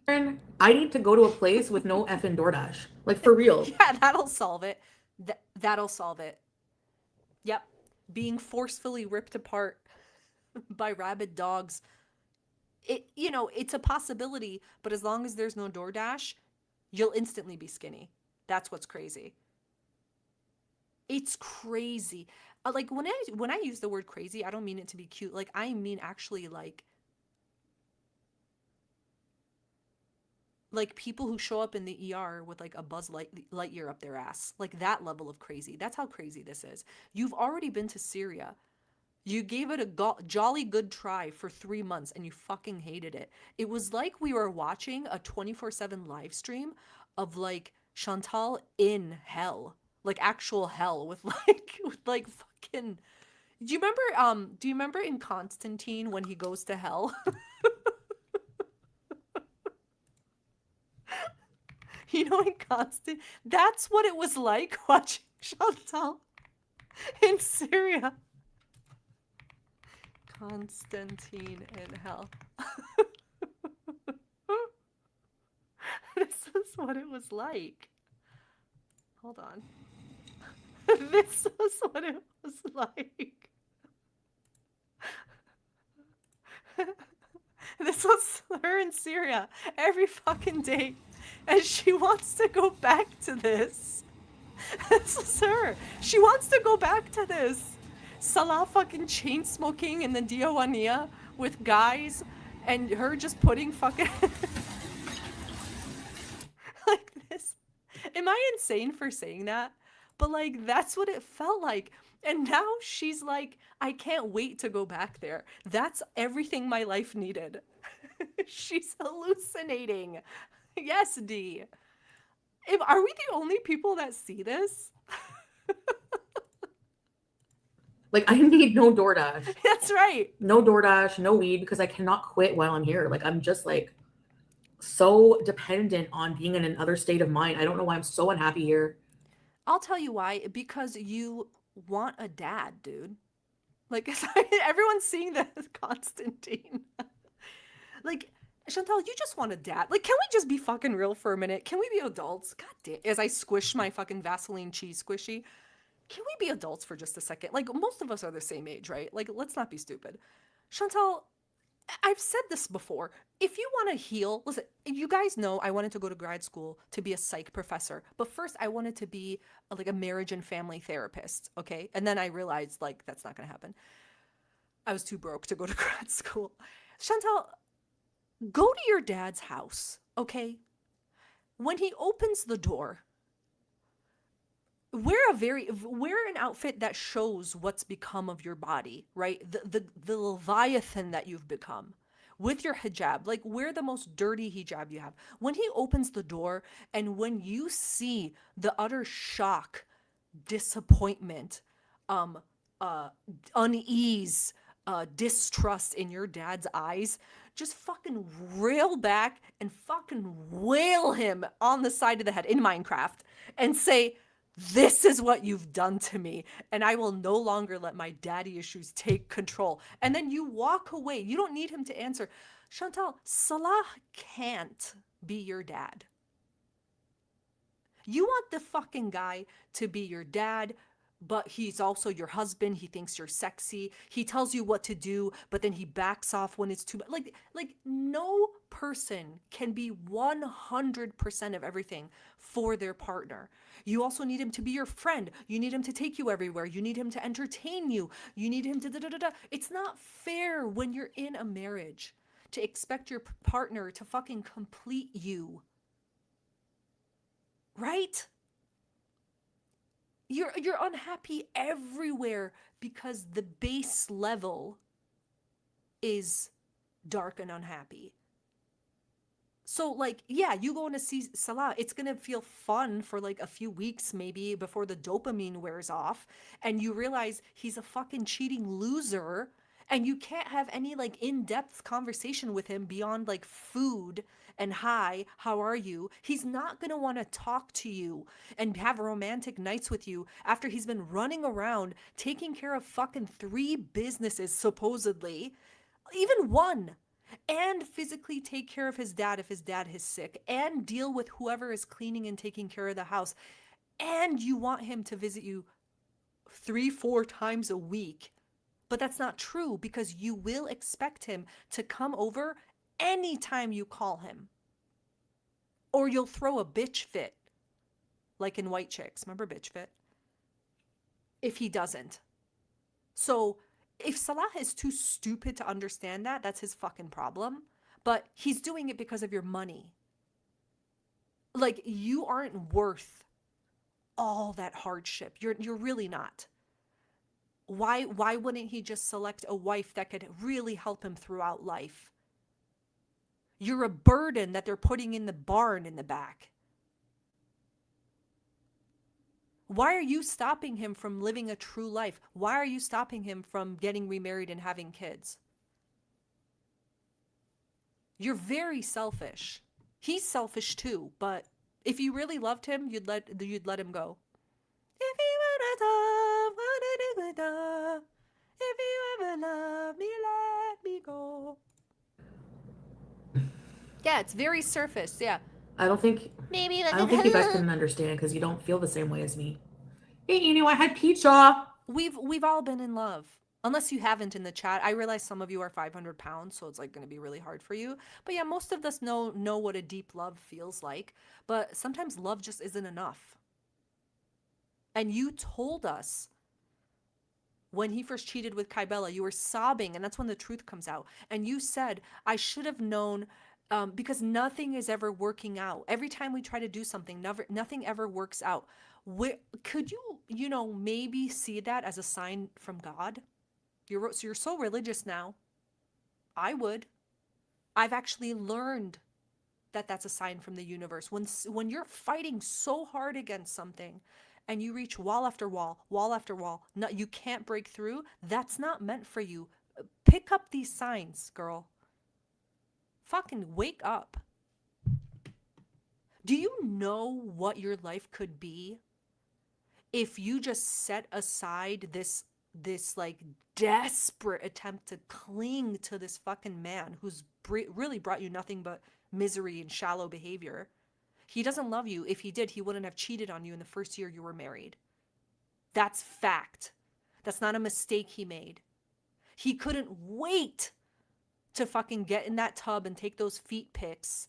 I need to go to a place with no effing DoorDash. Like for real.
Yeah, that'll solve it. That'll solve it. Yep. Being forcefully ripped apart by rabid dogs. It, you know, it's a possibility, but as long as there's no DoorDash, you'll instantly be skinny. That's what's crazy. It's crazy. Like when I use the word crazy, I don't mean it to be cute. Like I mean actually like people who show up in the ER with like a Lightyear up their ass. Like that level of crazy. That's how crazy this is. You've already been to Syria. You gave it a jolly good try for 3 months and you fucking hated it. It was like we were watching a 24/7 live stream of like Chantal in hell. Like actual hell with like fucking. Do you remember in Constantine when he goes to hell? You know, in Constant, that's what it was like watching Chantal in Syria. Constantine in hell. This is what it was like. Hold on. This is what it was like. This was her in Syria every fucking day. And she wants to go back to this. This is her. She wants to go back to this. Salah fucking chain smoking in the Diawania with guys and her just putting fucking like this. Am I insane for saying that? But like that's what it felt like. And now she's like, I can't wait to go back there. That's everything my life needed. She's hallucinating. Yes, D. Are we the only people that see this?
Like, I need no DoorDash.
That's right.
No DoorDash, no weed, because I cannot quit while I'm here. Like, I'm just like so dependent on being in another state of mind. I don't know why I'm so unhappy here.
I'll tell you why. Because you want a dad, dude. Like, everyone's seeing that as Constantine. Like, Chantal, you just want a dad. Like, can we just be fucking real for a minute? Can we be adults? God damn. As I squish my fucking Vaseline cheese squishy. Can we be adults for just a second? Like, most of us are the same age, right? Like, let's not be stupid. Chantal, I've said this before. If you want to heal, listen, you guys know I wanted to go to grad school to be a psych professor. But first, I wanted to be like a marriage and family therapist, okay? And then I realized, like, that's not going to happen. I was too broke to go to grad school. Chantal, go to your dad's house, okay? When he opens the door, wear an outfit that shows what's become of your body, right? The leviathan that you've become with your hijab. Like, wear the most dirty hijab you have. When he opens the door and when you see the utter shock, disappointment, unease, distrust in your dad's eyes, just fucking rail back and fucking wail him on the side of the head in Minecraft and say, this is what you've done to me, and I will no longer let my daddy issues take control. And then you walk away. You don't need him to answer. Chantal, Salah can't be your dad. You want the fucking guy to be your dad, but he's also your husband. He thinks you're sexy. He tells you what to do, but then he backs off when it's too much. Like no person can be 100% of everything for their partner. You also need him to be your friend. You need him to take you everywhere. You need him to entertain you. You need him to da-da-da-da. It's not fair when you're in a marriage to expect your partner to fucking complete you. Right? You're unhappy everywhere because the base level is dark and unhappy. So, like, yeah, you going to see Salah, it's going to feel fun for like a few weeks maybe before the dopamine wears off and you realize he's a fucking cheating loser and you can't have any like in-depth conversation with him beyond like food and hi, how are you? He's not going to want to talk to you and have romantic nights with you after he's been running around taking care of fucking 3 businesses supposedly, even one. And physically take care of his dad if his dad is sick, and deal with whoever is cleaning and taking care of the house. And you want him to visit you 3-4 times a week But that's not true because you will expect him to come over anytime you call him. Or you'll throw a bitch fit, like in White Chicks. Remember bitch fit? If he doesn't. So if Salah is too stupid to understand that, that's his fucking problem. But he's doing it because of your money. Like, you aren't worth all that hardship. You're really not. Why wouldn't he just select a wife that could really help him throughout life? You're a burden that they're putting in the barn in the back. Why are you stopping him from living a true life? Why are you stopping him from getting remarried and having kids? You're very selfish. He's selfish too, but if you really loved him, you'd let him go. If you ever love, if you ever love me, let me go. Yeah, it's very surface. Yeah.
I don't think
Maybe
I don't think you guys can understand because you don't feel the same way as me. Hey, you know, I had pizza.
We've all been in love. Unless you haven't in the chat. I realize some of you are 500 pounds, so it's like going to be really hard for you. But yeah, most of us know what a deep love feels like. But sometimes love just isn't enough. And you told us when he first cheated with Kybella, you were sobbing, and that's when the truth comes out. And you said, I should have known, because nothing is ever working out. Every time we try to do something, nothing ever works out. Could you, maybe see that as a sign from God? You're so religious now. I would. I've actually learned that that's a sign from the universe. When you're fighting so hard against something and you reach wall after wall, wall after wall, you can't break through, that's not meant for you. Pick up these signs, girl. Fucking wake up. Do you know what your life could be if you just set aside this like desperate attempt to cling to this fucking man who's really brought you nothing but misery and shallow behavior? He doesn't love you. If he did, he wouldn't have cheated on you in the first year you were married. That's fact. That's not a mistake he made. He couldn't wait to fucking get in that tub and take those feet pics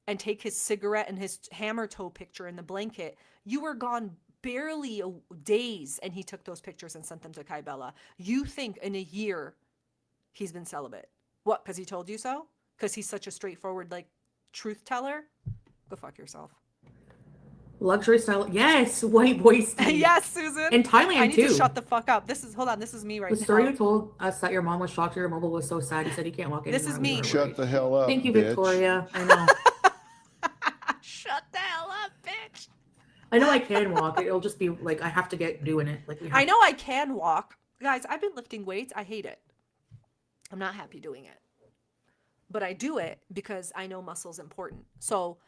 and take his cigarette and his hammer toe picture in the blanket. You were gone barely days and he took those pictures and sent them to Kybella. You think in a year he's been celibate. What, because he told you so? Because he's such a straightforward, like, truth teller? Go fuck yourself.
Luxury style. Yes, white boy Steve.
Yes, Susan.
In Thailand,
I need
too.
to shut the fuck up. This is me right
The
now.
story you told us that your mom was shocked your mobile was so sad. You said you can't walk anymore.
This is me.
Shut the hell up.
Thank you,
bitch.
Victoria. I know.
Shut the hell up, bitch.
I know I can walk. It'll just be like I have to get doing it. Like
I know I can walk. Guys, I've been lifting weights. I hate it. I'm not happy doing it. But I do it because I know muscle's important. So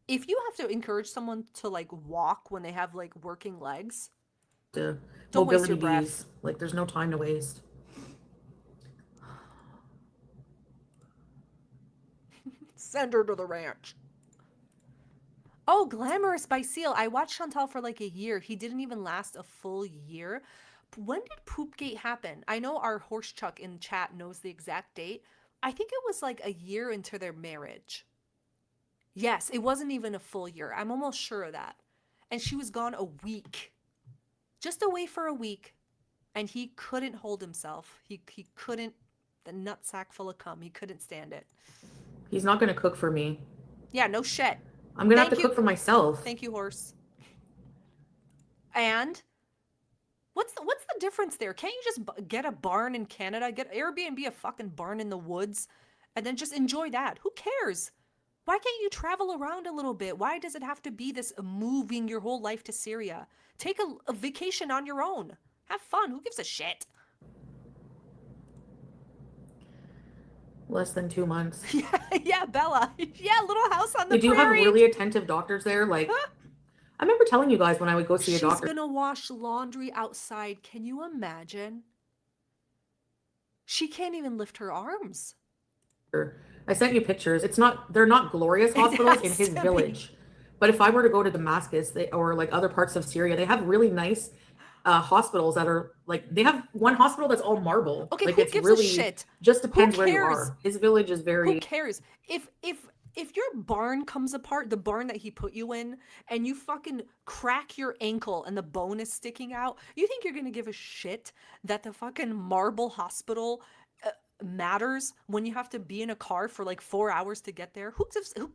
if you have to encourage someone to like walk when they have like working legs,
to
don't waste your
mobility
breath.
bees. Like there's no time to waste.
Send her to the ranch. Oh, Glamorous by Seal. I watched Chantal for like a year. He didn't even last a full year. When did Poopgate happen? I know our horse chuck in chat knows the exact date. I think it was like a year into their marriage. Yes, it wasn't even a full year. I'm almost sure of that. And she was gone a week. Just away for a week. And he couldn't hold himself. He couldn't, the nutsack full of cum. He couldn't stand it.
He's not gonna cook for me.
Yeah, no shit.
I'm gonna have
Thank
to
you.
cook for myself.
Thank you, horse. And what's the difference there? Can't you just get a barn in Canada, get Airbnb a fucking barn in the woods, and then just enjoy that? Who cares? Why can't you travel around a little bit? Why does it have to be this moving your whole life to Syria? Take a vacation on your own. Have fun. Who gives a shit?
Less than 2 months.
Yeah, Bella. Yeah, little house on the
They do have
prairie.
really attentive doctors there. Like I remember telling you guys when I would go see a
She's
doctor.
gonna wash laundry outside. Can you imagine? She can't even lift her arms.
I sent you pictures. They're not glorious hospitals in
has
his
to be.
village. But if I were to go to Damascus or like other parts of Syria, they have really nice hospitals that are like, they have one hospital that's all marble.
Okay,
like
who
it's
gives
really
a shit?
just depends where you
cares?
are. His village is
Who
very
cares? If your barn comes apart, the barn that he put you in, and you fucking crack your ankle and the bone is sticking out, you think you're gonna give a shit that the fucking marble hospital matters when you have to be in a car for like 4 hours to get there? Who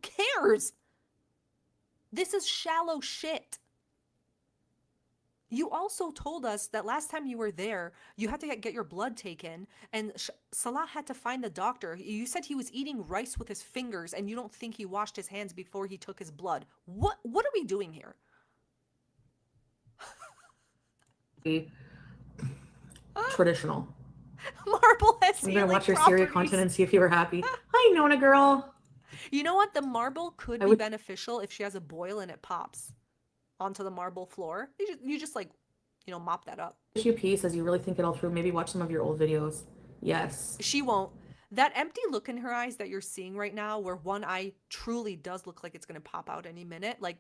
cares? This is shallow shit. You also told us that last time you were there, you had to get your blood taken, and Salah had to find the doctor. You said he was eating rice with his fingers, and you don't think he washed his hands before he took his blood. What are we doing here?
traditional.
Marble has
I'm gonna
healing
watch your Syria
properties.
content and see if you were happy. Hi, Nona girl.
You know what? The marble could be beneficial if she has a boil and it pops onto the marble floor. You just like, mop that up.
You pee says you really think it all through. Maybe watch some of your old videos. Yes.
She won't. That empty look in her eyes that you're seeing right now, where one eye truly does look like it's gonna pop out any minute, like,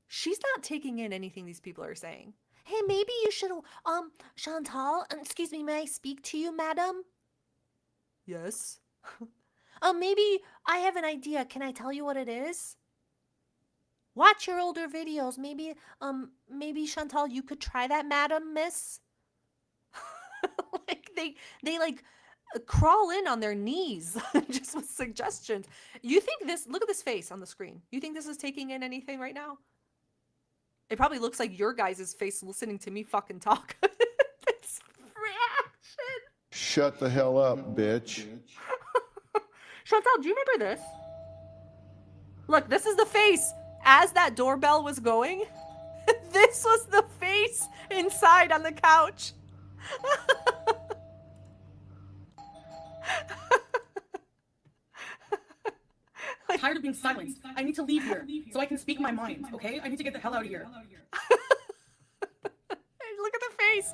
she's not taking in anything these people are saying. Hey, maybe you should, Chantal, excuse me, may I speak to you, madam? Yes. Maybe I have an idea. Can I tell you what it is? Watch your older videos. Maybe Chantal, you could try that, madam, miss. Like they like crawl in on their knees just with suggestions. You think look at this face on the screen. You think this is taking in anything right now? It probably looks like your guys' face listening to me fucking talk. This reaction.
Shut the hell up, bitch.
Chantal, do you remember this? Look, this is the face as that doorbell was going. This was the face inside on the couch.
I'm tired of being silenced. I need to leave here so I can speak my mind, okay? I need to get the hell out of here.
Look at the face.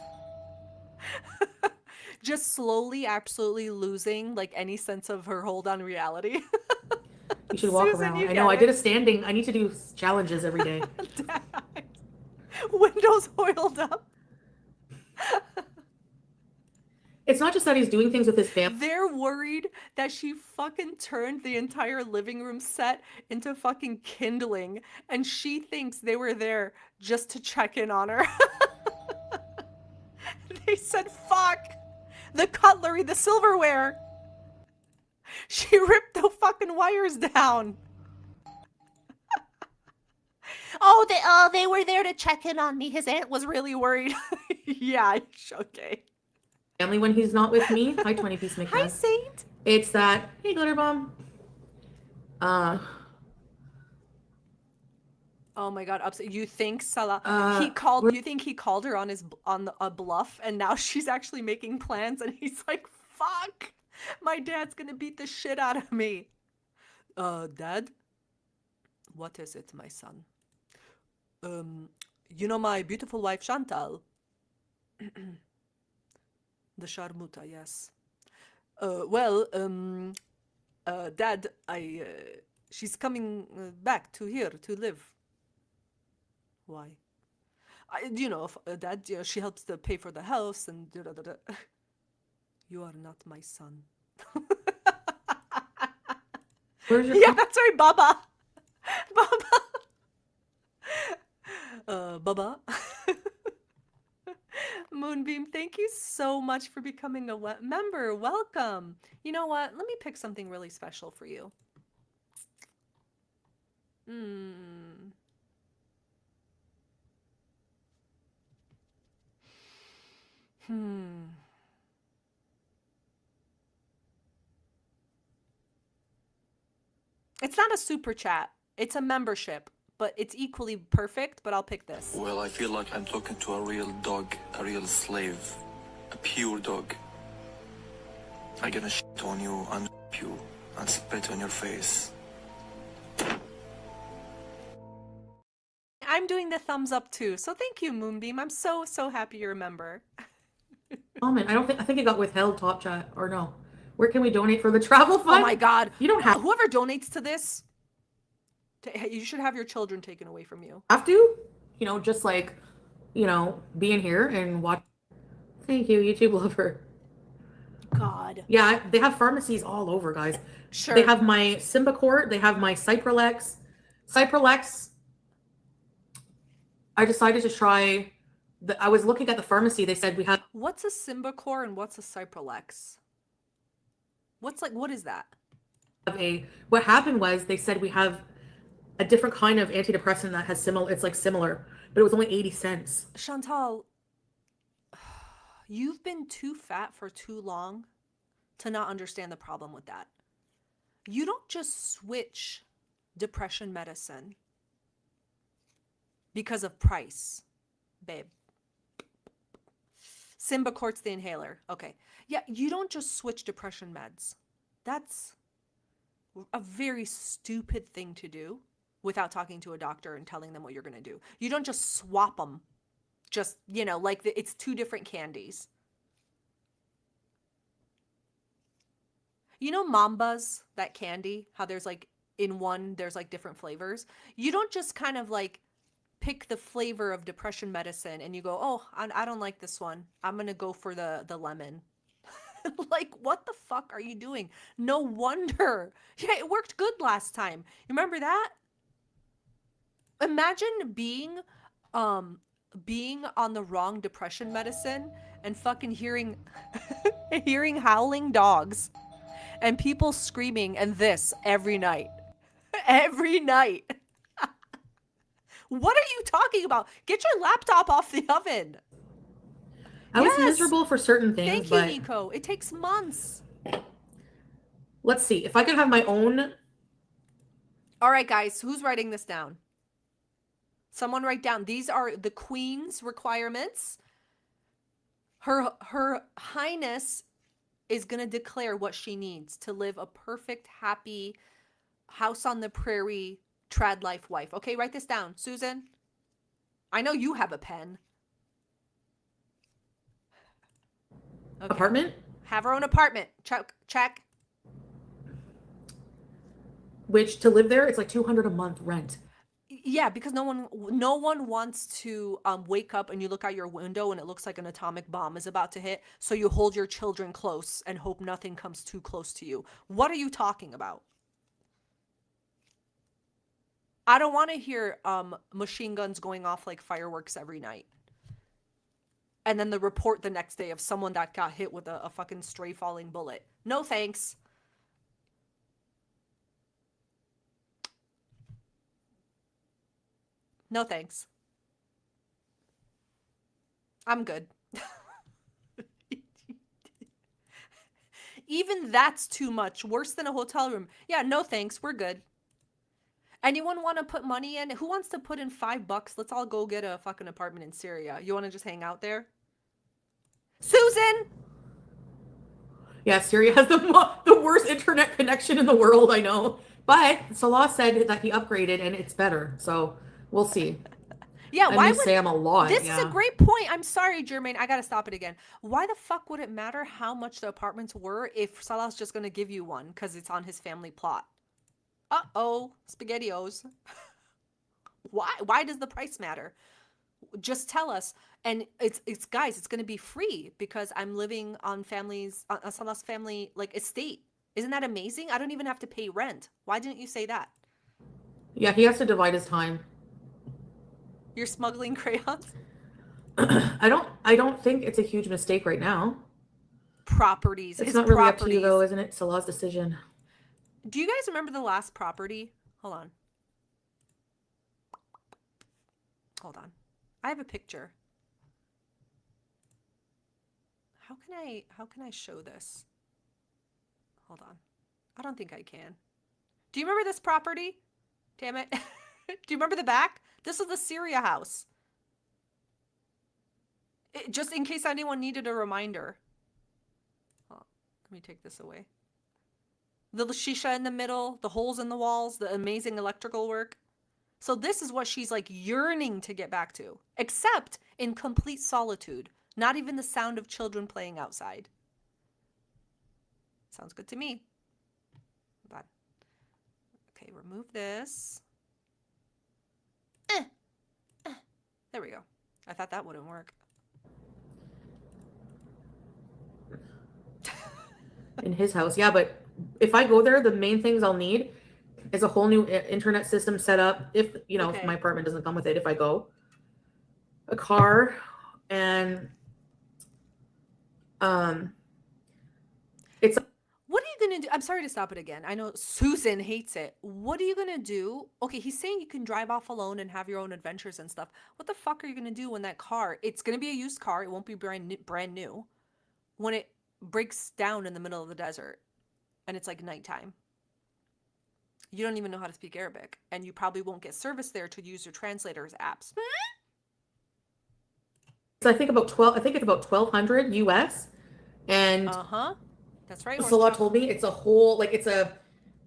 Just slowly, absolutely losing like any sense of her hold on reality.
You should walk
Susan,
around. I know. I did a standing. I need to do challenges every day.
Windows oiled up.
It's not just that he's doing things with his family.
They're worried that she fucking turned the entire living room set into fucking kindling, and she thinks they were there just to check in on her. They said, fuck! The cutlery, the silverware! She ripped the fucking wires down! They were there to check in on me. His aunt was really worried. Yeah, okay.
Family when he's not with me. Hi, 20-piece McNutt.
Hi, Saint.
It's that, hey, Glitter Bomb.
Oh my god, upset. You think Salah you think he called her on a bluff, and now she's actually making plans, and he's like, fuck, my dad's gonna beat the shit out of me. Dad? What is it, my son? You know my beautiful wife Chantal? The Sharmuta, yes. Dad, she's coming back to here to live. Why? Dad, she helps to pay for the house and da-da-da-da. You are not my son.
Where's your
Yeah, that's right, Baba. Baba. Moonbeam, thank you so much for becoming a member. Welcome. You know what? Let me pick something really special for you. It's not a super chat. It's a membership, but it's equally perfect, but I'll pick this.
Well, I feel like I'm talking to a real dog, a real slave, a pure dog. I'm gonna shit on you and you and spit on your face.
I'm doing the thumbs up too, so thank you, Moonbeam. I'm so happy you're a member.
comment? I think it got withheld, top chat, or no. Where can we donate for the travel fund?
Oh my god.
You don't have
Whoever donates to this, you should have your children taken away from you.
to, just like you know, being here and watch. Thank you, YouTube lover.
God.
Yeah, they have pharmacies all over, guys.
Sure.
They have my Symbicort. They have my Cypralex. Cypralex, I decided to try. I was looking at the pharmacy. They said we have
What's a Symbicort and what's a Cypralex? What is that?
what happened was they said we have a different kind of antidepressant that has similar, it's like similar, but it was only 80 cents.
Chantal, you've been too fat for too long to not understand the problem with that. You don't just switch depression medicine because of price, babe. Symbicort's the inhaler. Okay. Yeah, you don't just switch depression meds. That's a very stupid thing to do without talking to a doctor and telling them what you're going to do. You don't just swap them. Just, you know, like it's two different candies. You know Mambas, that candy, how there's like in one, there's like different flavors. You don't just kind of like pick the flavor of depression medicine and you go, oh, I don't like this one. I'm going to go for the lemon. Like, what the fuck are you doing? No wonder. Yeah, it worked good last time. You remember that? Imagine being on the wrong depression medicine and fucking hearing hearing howling dogs and people screaming and this every night. Every night. What are you talking about? Get your laptop off the oven.
I was
Yes.
miserable for certain things,
Thank you,
but
Nico. It takes months.
let's see if I could have my own.
All right, guys, who's writing this down? Someone write down. These are the Queen's requirements. Her Highness is going to declare what she needs to live a perfect, happy, house on the prairie, trad life wife. Okay, write this down. Susan, I know you have a pen. Okay.
Apartment,
Have her own apartment. Check.
which to live there, it's like $200 a month rent.
Yeah, because no one wants to wake up and you look out your window and it looks like an atomic bomb is about to hit. So you hold your children close and hope nothing comes too close to you. What are you talking about? I don't want to hear machine guns going off like fireworks every night. And then the report the next day of someone that got hit with a fucking stray falling bullet. No thanks. No thanks. I'm good. Even that's too much. Worse than a hotel room. Yeah, no thanks. We're good. Anyone want to put money in? Who wants to put in $5? Let's all go get a fucking apartment in Syria. You want to just hang out there? Susan!
Yeah, Syria has the worst internet connection in the world, I know. But Salah said that he upgraded and it's better. So we'll see.
Yeah,
I
why
miss
would
Sam a lot.
This
yeah.
is a great point. I'm sorry, Jermaine. I gotta stop it again. Why the fuck would it matter how much the apartments were if Salah's just gonna give you one because it's on his family plot? Uh-oh, SpaghettiOs. Why does the price matter? Just tell us. And it's guys, it's gonna be free because I'm living on Salah's family like estate. Isn't that amazing? I don't even have to pay rent. Why didn't you say that?
Yeah, he has to divide his time.
You're smuggling crayons?
I don't think it's a huge mistake right now.
Properties.
It's
His
not really
properties.
up to you though, isn't it? Salah's decision.
Do you guys remember the last property? Hold on. I have a picture. How can I show this? Hold on. I don't think I can. Do you remember this property? Damn it. Do you remember the back? This is the Syria house. Just in case anyone needed a reminder. Oh, let me take this away. The shisha in the middle, the holes in the walls, the amazing electrical work. So this is what she's like yearning to get back to, except in complete solitude. Not even the sound of children playing outside. Sounds good to me. Hold on. Okay, remove this. There we go. I thought that wouldn't work.
In his house. Yeah, but if I go there, the main things I'll need is a whole new internet system set up. If, you know, if
Okay.
my apartment doesn't come with it, if I go, a car, and it's
What are you gonna do? I'm sorry to stop it again. I know Susan hates it. What are you gonna do? Okay, he's saying you can drive off alone and have your own adventures and stuff. What the fuck are you gonna do when that car? It's gonna be a used car. It won't be brand new. When it breaks down in the middle of the desert, and it's like nighttime. You don't even know how to speak Arabic, and you probably won't get service there to use your translator's apps.
I think about 12. I think it's about 1,200 US, and
That's right.
Salah told me it's a whole, like, it's a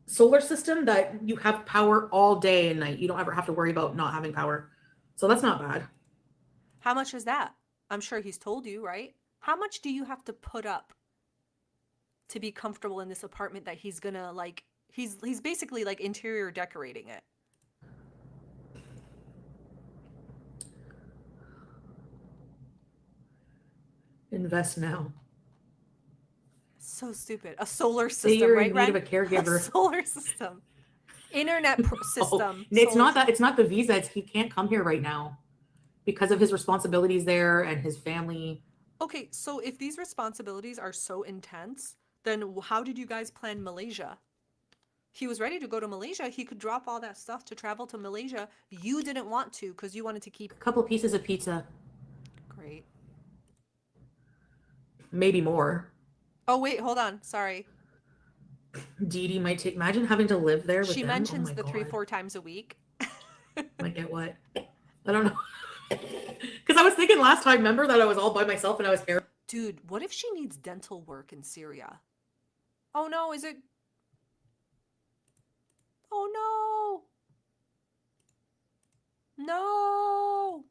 solar system that you have power all day and night. You don't ever have to worry about not having power. So that's not bad.
How much is that? I'm sure he's told you, right? How much do you have to put up to be comfortable in this apartment that he's gonna, like, he's basically like interior decorating it?
Invest now.
So stupid. A solar
Say
system,
you're
right?
in need of a caregiver.
A solar system. Internet system.
It's
Solar
not that. It's not the visa. It's he can't come here right now because of his responsibilities there and his family.
Okay, so if these responsibilities are so intense, then how did you guys plan Malaysia? He was ready to go to Malaysia. He could drop all that stuff to travel to Malaysia. You didn't want to because you wanted to keep.
A couple pieces of pizza,
Great.
maybe more.
Oh, wait, hold on. Sorry.
Dee Dee might take. Imagine having to live there with
She
them.
mentions
oh my
the
God.
3-4 times a week.
Might get what? I don't know. Because I was thinking last time, remember that I was all by myself and I was terrible.
Dude, what if she needs dental work in Syria? Oh no, is it? Oh no. No.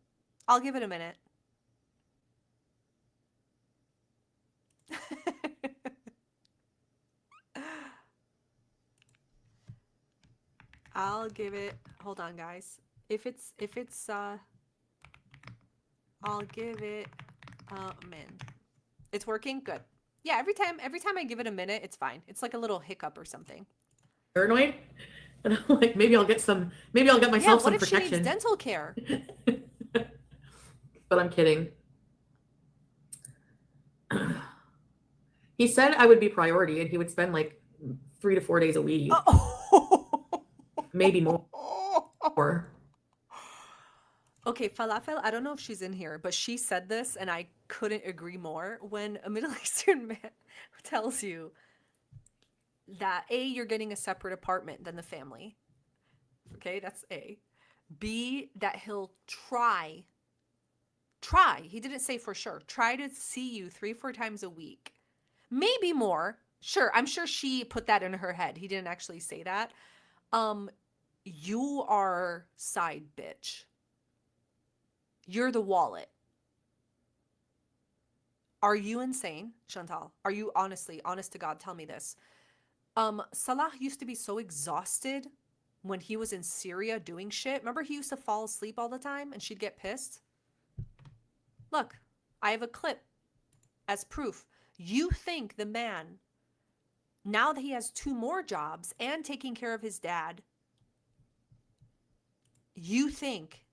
I'll give it a minute. I'll give it, hold on guys. If it's I'll give it a minute. It's working? Good. Yeah, every time I give it a minute, it's fine. It's like a little hiccup or something.
Paranoid. And I'm like, maybe I'll get myself some
what if
protection.
she needs dental care?
But I'm kidding. He said I would be priority and he would spend like 3 to 4 days a week. Maybe more.
Okay, Falafel, I don't know if she's in here, but she said this and I couldn't agree more. When a Middle Eastern man tells you that A, you're getting a separate apartment than the family. Okay, that's A. B, that he'll try, he didn't say for sure, try to see you 3-4 times a week. Maybe more. Sure, I'm sure she put that in her head. He didn't actually say that. You are side bitch. You're the wallet. Are you insane, Chantal? Are you honest to God, tell me this. Salah used to be so exhausted when he was in Syria doing shit. Remember he used to fall asleep all the time and she'd get pissed? Look, I have a clip as proof. You think the man, now that he has 2 more jobs and taking care of his dad, you think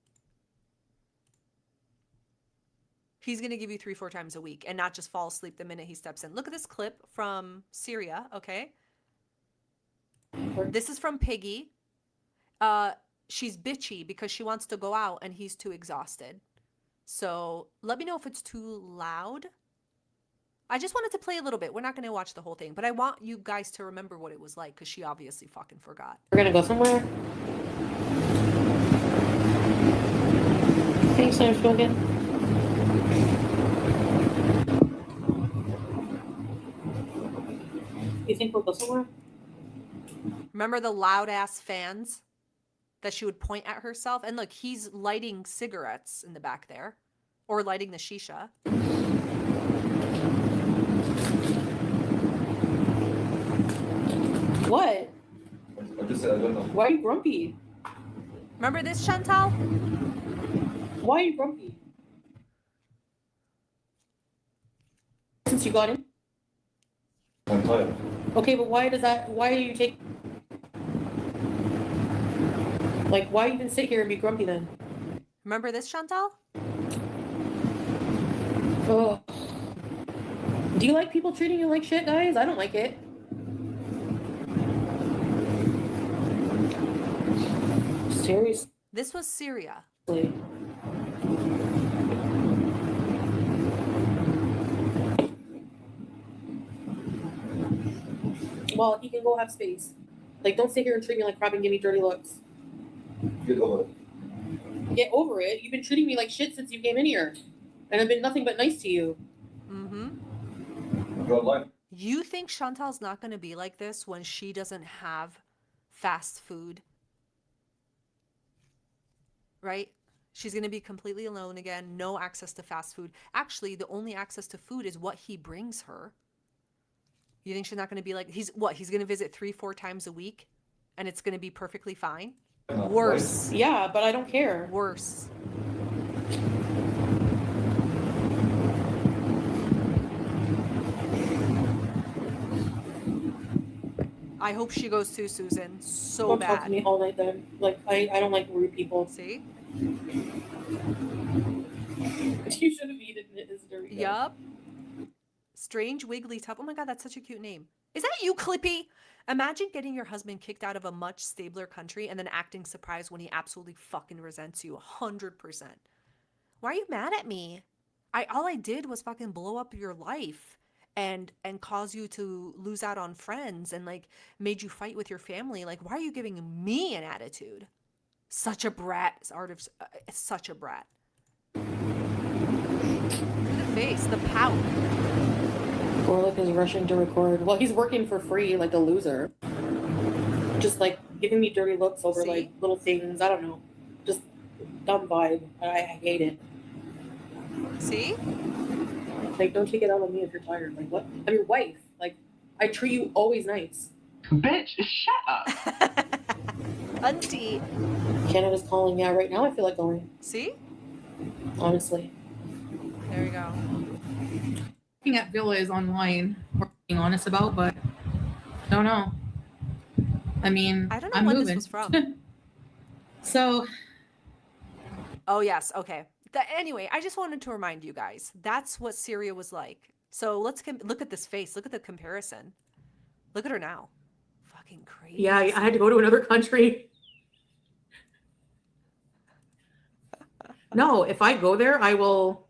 he's going to give you 3-4 times a week and not just fall asleep the minute he steps in. Look at this clip from Syria, okay? This is from Piggy. She's bitchy because she wants to go out and he's too exhausted. So let me know if it's too loud. I just wanted to play a little bit. We're not going to watch the whole thing, but I want you guys to remember what it was like because she obviously fucking forgot.
We're gonna go somewhere. Thanks, again. You think we'll go somewhere?
Remember the loud ass fans that she would point at herself? And look, he's lighting cigarettes in the back there or lighting the shisha.
What?
I just said I don't know.
Why are you grumpy?
Remember this, Chantal?
Why are you grumpy?
since you got in?
I'm tired.
Okay, but why do you take, like, why even sit here and be grumpy then?
Remember this, Chantal?
Oh. Do you like people treating you like shit, guys? I don't like it. Seriously.
This was Syria.
Well, he can go have space. Like, don't sit here and treat me like crap and give me dirty looks.
Get over it.
Get over it. You've been treating me like shit since you came in here. And I've been nothing but nice to you.
Mm-hmm.
You're online.
You think Chantal's not going to be like this when she doesn't have fast food? Right? She's going to be completely alone again, no access to fast food. Actually, the only access to food is what he brings her. You think she's not going to be like, he's going to visit 3-4 times a week and it's going to be perfectly fine? Worse.
Yeah, but I don't care.
Worse. I hope she goes too, Susan. So
Don't
bad.
talk to me all night then. Like, I don't like rude people.
See?
You should have eaten it. It's dirty.
Yup. Strange Wiggly Tup. Oh my god, that's such a cute name. Is that you, Clippy? Imagine getting your husband kicked out of a much stabler country and then acting surprised when he absolutely fucking resents you 100%. Why are you mad at me? All I did was fucking blow up your life and cause you to lose out on friends and like made you fight with your family. Like, why are you giving me an attitude? Such a brat. Such a brat. Look at the face, the pout.
Orlick is rushing to record. Well, he's working for free like a loser. Just like giving me dirty looks over like little things. I don't know. Just dumb vibe. I hate it.
See?
Like, don't take it out on me if you're tired. Like, what? I'm your wife. Like, I treat you always nice.
Bitch, shut up.
Auntie. Canada's
calling me out right now. I feel like going.
See?
Honestly.
There we go.
Looking at villas online, we're being honest about, but I don't know. I mean,
I don't know
I'm
when
moving.
this was from.
So.
Oh, yes. Okay. Anyway, I just wanted to remind you guys, that's what Syria was like. So let's look at this face. Look at the comparison. Look at her now. Fucking crazy.
Yeah, I had to go to another country. No, if I go there, I will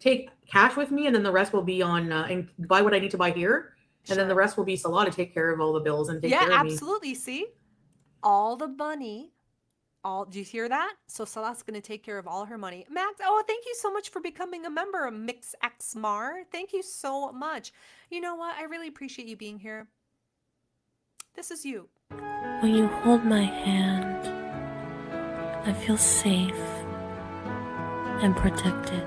take cash with me and then the rest will be on and buy what I need to buy here. And then the rest will be Salah to take care of all the bills and take care of me.
Yeah, absolutely. See? All the money. Do you hear that? So Salah's going to take care of all her money. Max, thank you so much for becoming a member of Mix X Mar. Thank you so much. You know what? I really appreciate you being here. This is you.
When you hold my hand, I feel safe and protected.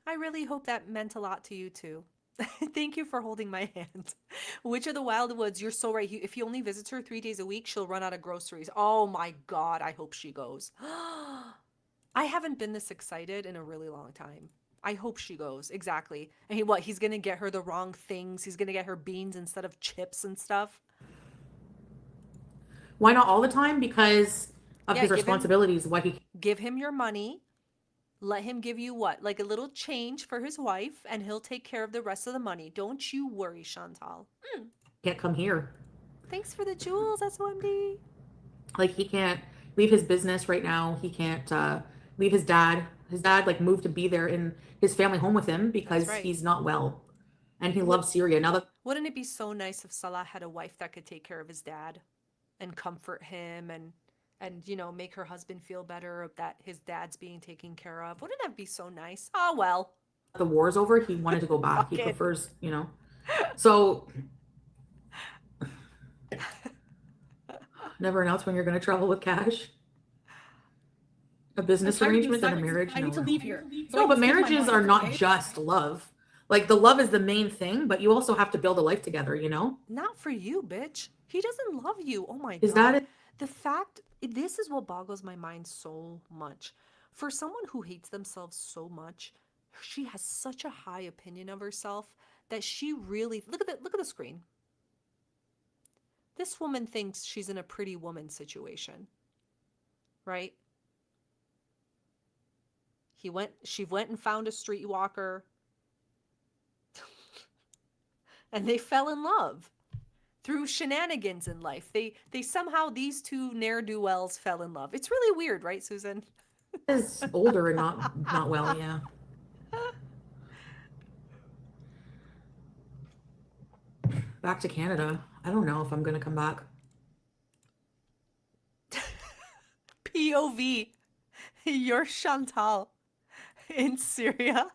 I really hope that meant a lot to you too. Thank you for holding my hand. Witch of the Wildwoods, you're so right. If he only visits her 3 days a week, she'll run out of groceries. Oh my God, I hope she goes. I haven't been this excited in a really long time. I hope she goes. Exactly. And he's going to get her the wrong things. He's going to get her beans instead of chips and stuff.
Why not all the time? Because of his responsibilities.
Give him your money. Let him give you what? Like a little change for his wife, and he'll take care of the rest of the money. Don't you worry, Chantal.
Can't come here.
Thanks for the jewels, SOMD.
Like, he can't leave his business right now. He can't leave his dad. His dad, like, moved to be there in his family home with him because he's not well. And he loves Syria.
Wouldn't it be so nice if Salah had a wife that could take care of his dad and comfort him and make her husband feel better that his dad's being taken care of? Wouldn't that be so nice? Oh, well.
The war's over. He wanted to go back. He prefers, So, never announce when you're going to travel with cash. A business arrangement and a marriage.
I need to leave here.
No, but marriages are not just love. Like, the love is the main thing, but you also have to build a life together,
Not for you, bitch. He doesn't love you. Oh my God.
Is that it?
The fact, this is what boggles my mind so much. For someone who hates themselves so much She has such a high opinion of herself that she really look at the screen. This woman thinks she's in a pretty woman situation, right? She went and found a streetwalker, and they fell in love through shenanigans in life. They somehow, these two ne'er-do-wells fell in love. It's really weird, right, Susan?
Is older and not well, yeah. Back to Canada. I don't know if I'm gonna come back.
POV, you're Chantal in Syria.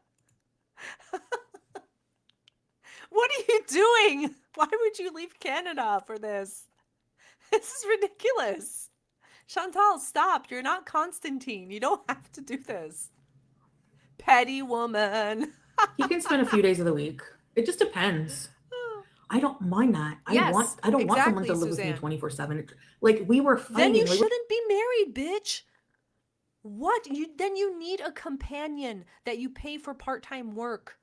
What are you doing? Why would you leave Canada for this? This is ridiculous. Chantal, stop. You're not Constantine. You don't have to do this. Petty woman.
He can spend a few days of the week. It just depends. I don't mind that. I don't want someone to live with me 24/7. Like, we were fighting.
Then you shouldn't be married, bitch. What? Then you need a companion that you pay for part-time work.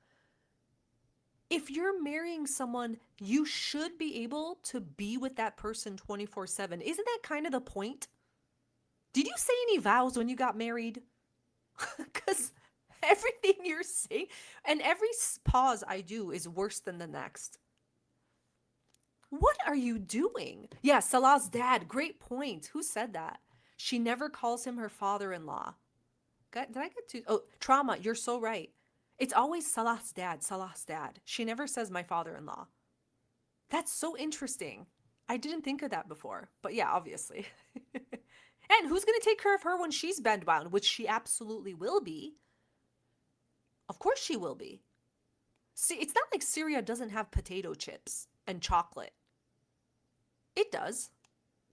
If you're marrying someone, you should be able to be with that person 24/7. Isn't that kind of the point? Did you say any vows when you got married? Because everything you're saying and every pause I do is worse than the next. What are you doing? Yeah, Salah's dad. Great point. Who said that? She never calls him her father-in-law. Did I get to... Oh, trauma. You're so right. It's always Salah's dad, Salah's dad. She never says my father-in-law. That's so interesting. I didn't think of that before. But yeah, obviously. And who's going to take care of her when she's bedbound, which she absolutely will be. Of course she will be. See, it's not like Syria doesn't have potato chips and chocolate. It does.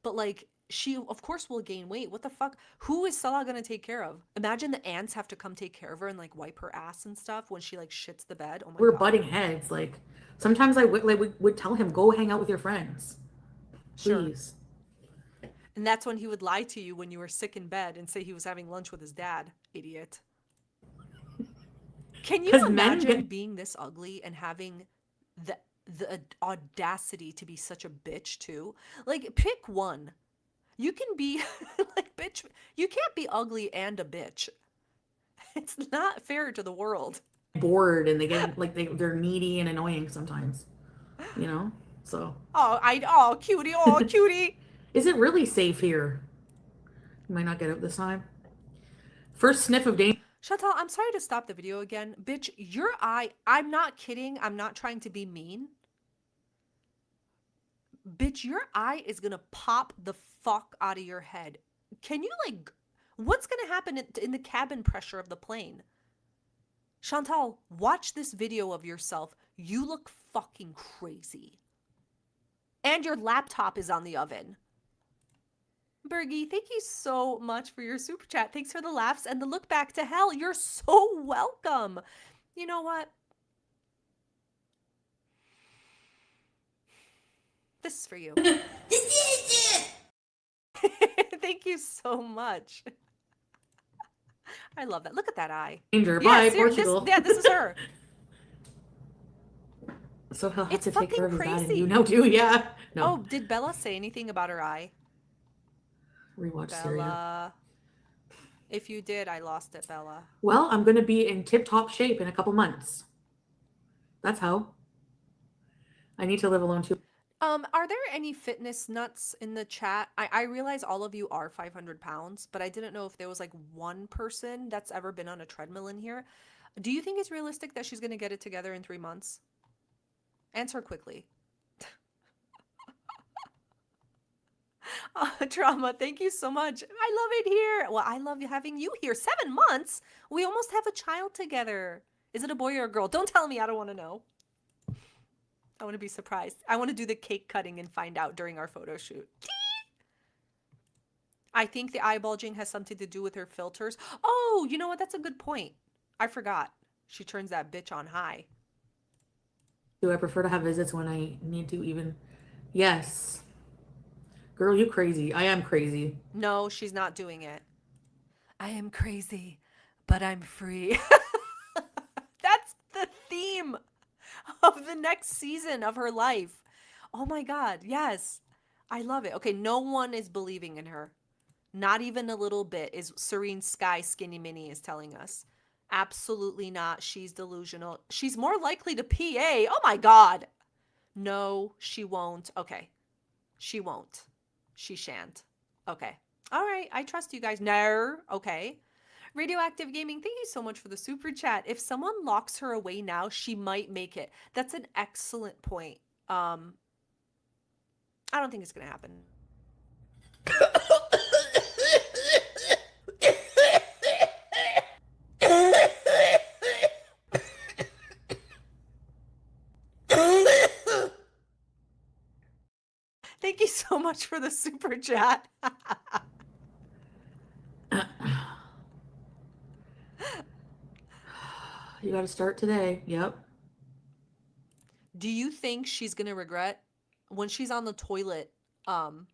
But like, she of course will gain weight. What the fuck? Who is Salah going to take care of? Imagine the ants have to come take care of her and like wipe her ass and stuff when she like shits the bed. Oh my
We're
God.
butting heads. Like, sometimes I would tell him, go hang out with your friends. Please.
Sure. And that's when he would lie to you when you were sick in bed and say he was having lunch with his dad. Idiot. Can you imagine being this ugly and having the audacity to be such a bitch too? Like, pick one. You can be like, bitch, you can't be ugly and a bitch. It's not fair to the world.
Bored and they get like they're needy and annoying sometimes. You know? So
oh cutie.
Is it really safe here? You might not get out this time. First sniff of danger.
Chantal, I'm sorry to stop the video again. Bitch, your eye, I'm not kidding. I'm not trying to be mean. Bitch, your eye is going to pop the fuck out of your head. Can you like, what's going to happen in the cabin pressure of the plane? Chantal, watch this video of yourself. You look fucking crazy. And your laptop is on the oven. Bergie, thank you so much for your super chat. Thanks for the laughs and the look back to hell. You're so welcome. You know what? This is for you. Thank you so much. I love that. Look at that eye.
Danger. Bye, Portugal.
This is her.
So he'll have to take care of his dad and you know too, yeah. No.
Oh, did Bella say anything about her eye?
Rewatch
Bella.
Syria.
If you did, I lost it, Bella.
Well, I'm going to be in tip-top shape in a couple months. That's how. I need to live alone too.
Are there any fitness nuts in the chat? I realize all of you are 500 pounds, but I didn't know if there was like one person that's ever been on a treadmill in here. Do you think it's realistic that she's going to get it together in 3 months? Answer quickly. Trauma, thank you so much. I love it here. Well, I love having you here. 7 months? We almost have a child together. Is it a boy or a girl? Don't tell me. I don't want to know. I want to be surprised. I want to do the cake cutting and find out during our photo shoot. I think the eye bulging has something to do with her filters. Oh, you know what? That's a good point. I forgot. She turns that bitch on high.
Do I prefer to have visits when I need to even? Yes. Girl, you crazy. I am crazy.
No, she's not doing it. I am crazy, but I'm free. of the next season of her life. Oh my God. Yes. I love it. Okay. No one is believing in her. Not even a little bit, is Serene Sky Skinny Mini is telling us. Absolutely not. She's delusional. She's more likely to PA. Oh my God. No, she won't. Okay. She won't. She shan't. Okay. All right. I trust you guys. No. Okay. Radioactive Gaming, thank you so much for the super chat. If someone locks her away now, she might make it. That's an excellent point. I don't think it's going to happen. Thank you so much for the super chat.
You got to start today. Yep.
Do you think she's going to regret when she's on the toilet and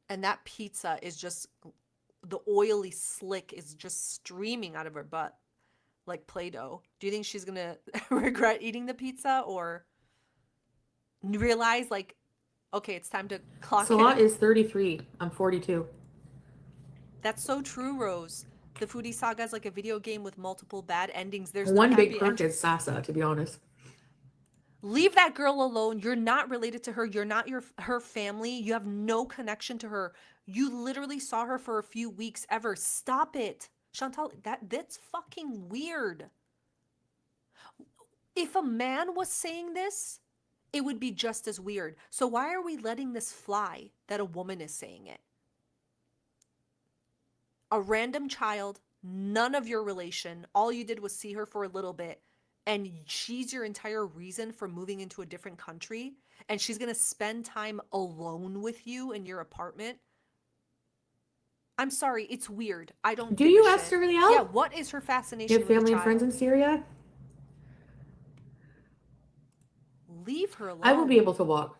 that pizza is just, the oily slick is just streaming out of her butt like Play-Doh? Do you think she's going to regret eating the pizza, or realize like, okay, it's time to clock
Salah
in?
is 33. I'm 42.
That's so true, Rose. The Foodie Saga is like a video game with multiple bad endings. There's no
One big
happy
perk
ending.
is Sasa, to be honest.
Leave that girl alone. You're not related to her. You're not her family. You have no connection to her. You literally saw her for a few weeks ever. Stop it. Chantal, that's fucking weird. If a man was saying this, it would be just as weird. So why are we letting this fly that a woman is saying it? A random child, none of your relation. All you did was see her for a little bit, and she's your entire reason for moving into a different country, and she's going to spend time alone with you in your apartment. I'm sorry, it's weird. I don't
Do
give
you
a
ask
shit.
Syria?
Yeah, what is her fascination
You have
with
family
the
and friends in
child?
Syria?
Leave her alone.
I will be able to walk.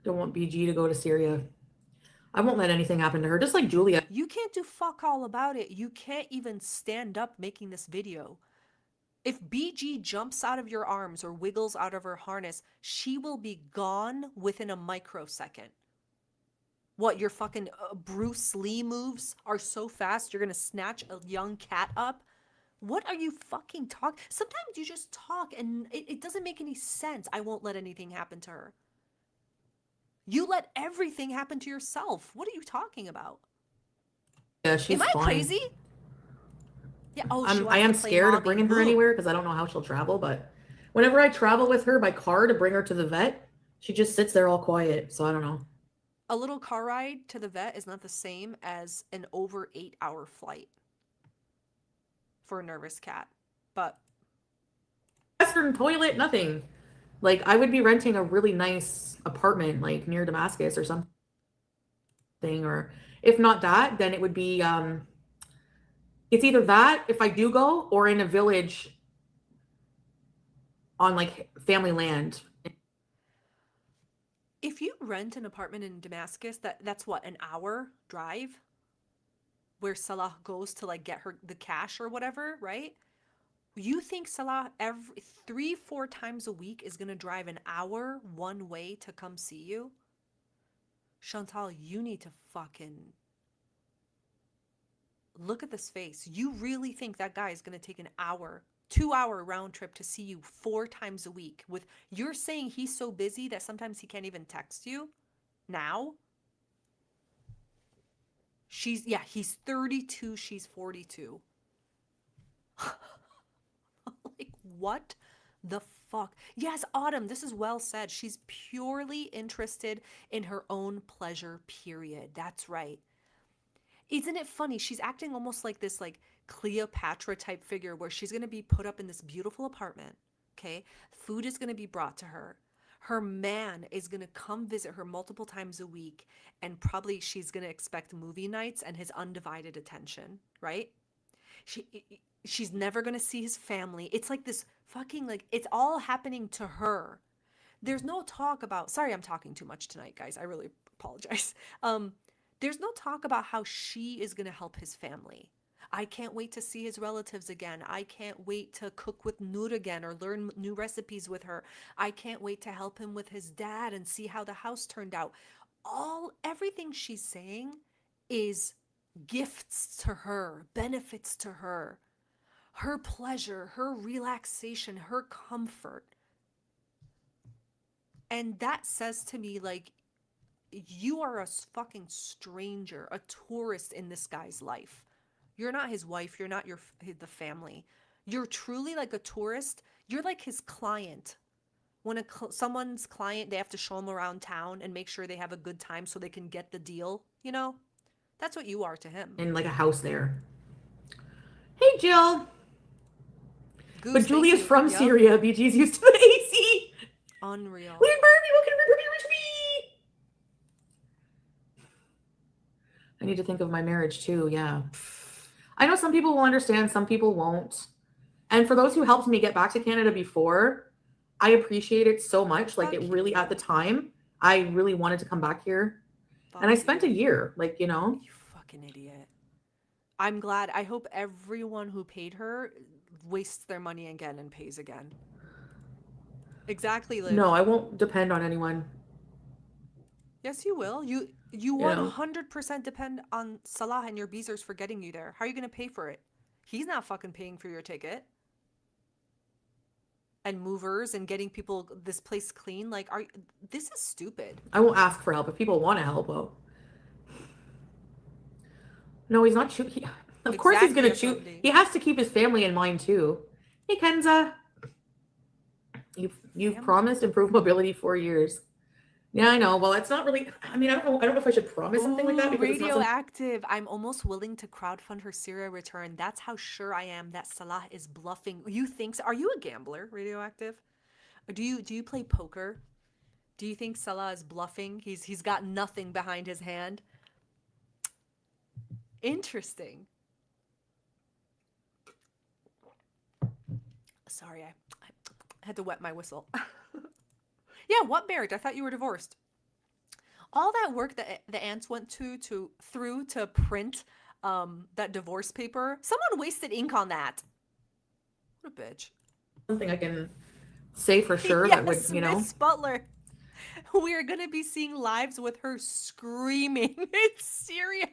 Don't want BG to go to Syria. I won't let anything happen to her, just like Julia.
You can't do fuck all about it. You can't even stand up making this video. If BG jumps out of your arms or wiggles out of her harness, she will be gone within a microsecond. What, your fucking Bruce Lee moves are so fast you're gonna snatch a young cat up? What are you fucking talking? Sometimes you just talk and it doesn't make any sense. I won't let anything happen to her. You let everything happen to yourself. What are you talking about?
Yeah, she's
Am I
fine.
crazy? Yeah. Oh, she
I
wants
am
to play
scared of
mommy.
bringing her
Ugh.
anywhere because I don't know how she'll travel. But whenever I travel with her by car to bring her to the vet, she just sits there all quiet. So I don't know.
A little car ride to the vet is not the same as an over 8-hour flight for a nervous cat. But
Western toilet, nothing. Like, I would be renting a really nice apartment, like near Damascus or something. Or if not that, then it would be it's either that if I do go, or in a village on like family land.
if you rent an apartment in Damascus, that's what, an hour drive where Salah goes to like get her the cash or whatever, right? You think Salah every 3-4 times a week is gonna drive an hour one way to come see you? Chantal, you need to fucking look at this face. You really think that guy is gonna take an hour, 2-hour round trip to see you 4 times a week? With you're saying he's so busy that sometimes he can't even text you now? He's 32, she's 42. Like, what the fuck? Yes, Autumn, this is well said. She's purely interested in her own pleasure, period. That's right. Isn't it funny? She's acting almost like this, like, Cleopatra type figure where she's going to be put up in this beautiful apartment, okay? Food is going to be brought to her. Her man is going to come visit her multiple times a week, and probably she's going to expect movie nights and his undivided attention, right? She's never going to see his family. It's like this fucking, like, it's all happening to her. There's no talk about, sorry, I'm talking too much tonight, guys. I really apologize. There's no talk about how she is going to help his family. I can't wait to see his relatives again. I can't wait to cook with Noor again or learn new recipes with her. I can't wait to help him with his dad and see how the house turned out. Everything she's saying is gifts to her, benefits to her pleasure, her relaxation, her comfort. And that says to me, like, you are a fucking stranger, a tourist in this guy's life. You're not his wife. You're not the family. You're truly like a tourist. You're like his client. When someone's client, they have to show them around town and make sure they have a good time so they can get the deal, you know? That's what you are to him.
In like a house there. Hey, Jill.
Goose,
but Julie is from
yep.
Syria. BG's used to the AC.
Unreal.
William Barbie, welcome to Barbie with me. I need to think of my marriage too. Yeah. I know some people will understand, some people won't. And for those who helped me get back to Canada before, I appreciate it so much. Like, it really, at the time, I really wanted to come back here. And I spent a year, like, you know.
You fucking idiot. I'm glad. I hope everyone who paid her wastes their money again and pays again. Exactly, Liv.
No, I won't depend on anyone.
Yes, you will. You 100% depend on Salah and your Beezers for getting you there. How are you going to pay for it? He's not fucking paying for your ticket. And movers and getting people this place clean. Like, this is stupid.
I won't ask for help if people want to help out. No, he's not shooting. Of course he's going to shoot. He has to keep his family in mind too. Hey, Kenza. You've promised improved mobility 4 years. Yeah, I know. Well, it's not really. I mean, I don't know if I should promise something like that. Because
Radioactive. I'm almost willing to crowdfund her Syria return. That's how sure I am that Salah is bluffing. You think so? Are you a gambler, Radioactive? Or do you play poker? Do you think Salah is bluffing? He's got nothing behind his hand. Interesting. Sorry, I had to wet my whistle. Yeah, what marriage? I thought you were divorced. All that work that the aunts went through to print that divorce paper. Someone wasted ink on that. What a bitch.
Something I can say for sure.
Yes,
that would, you know.
Miss Butler. We are gonna be seeing lives with her screaming. It's Syria.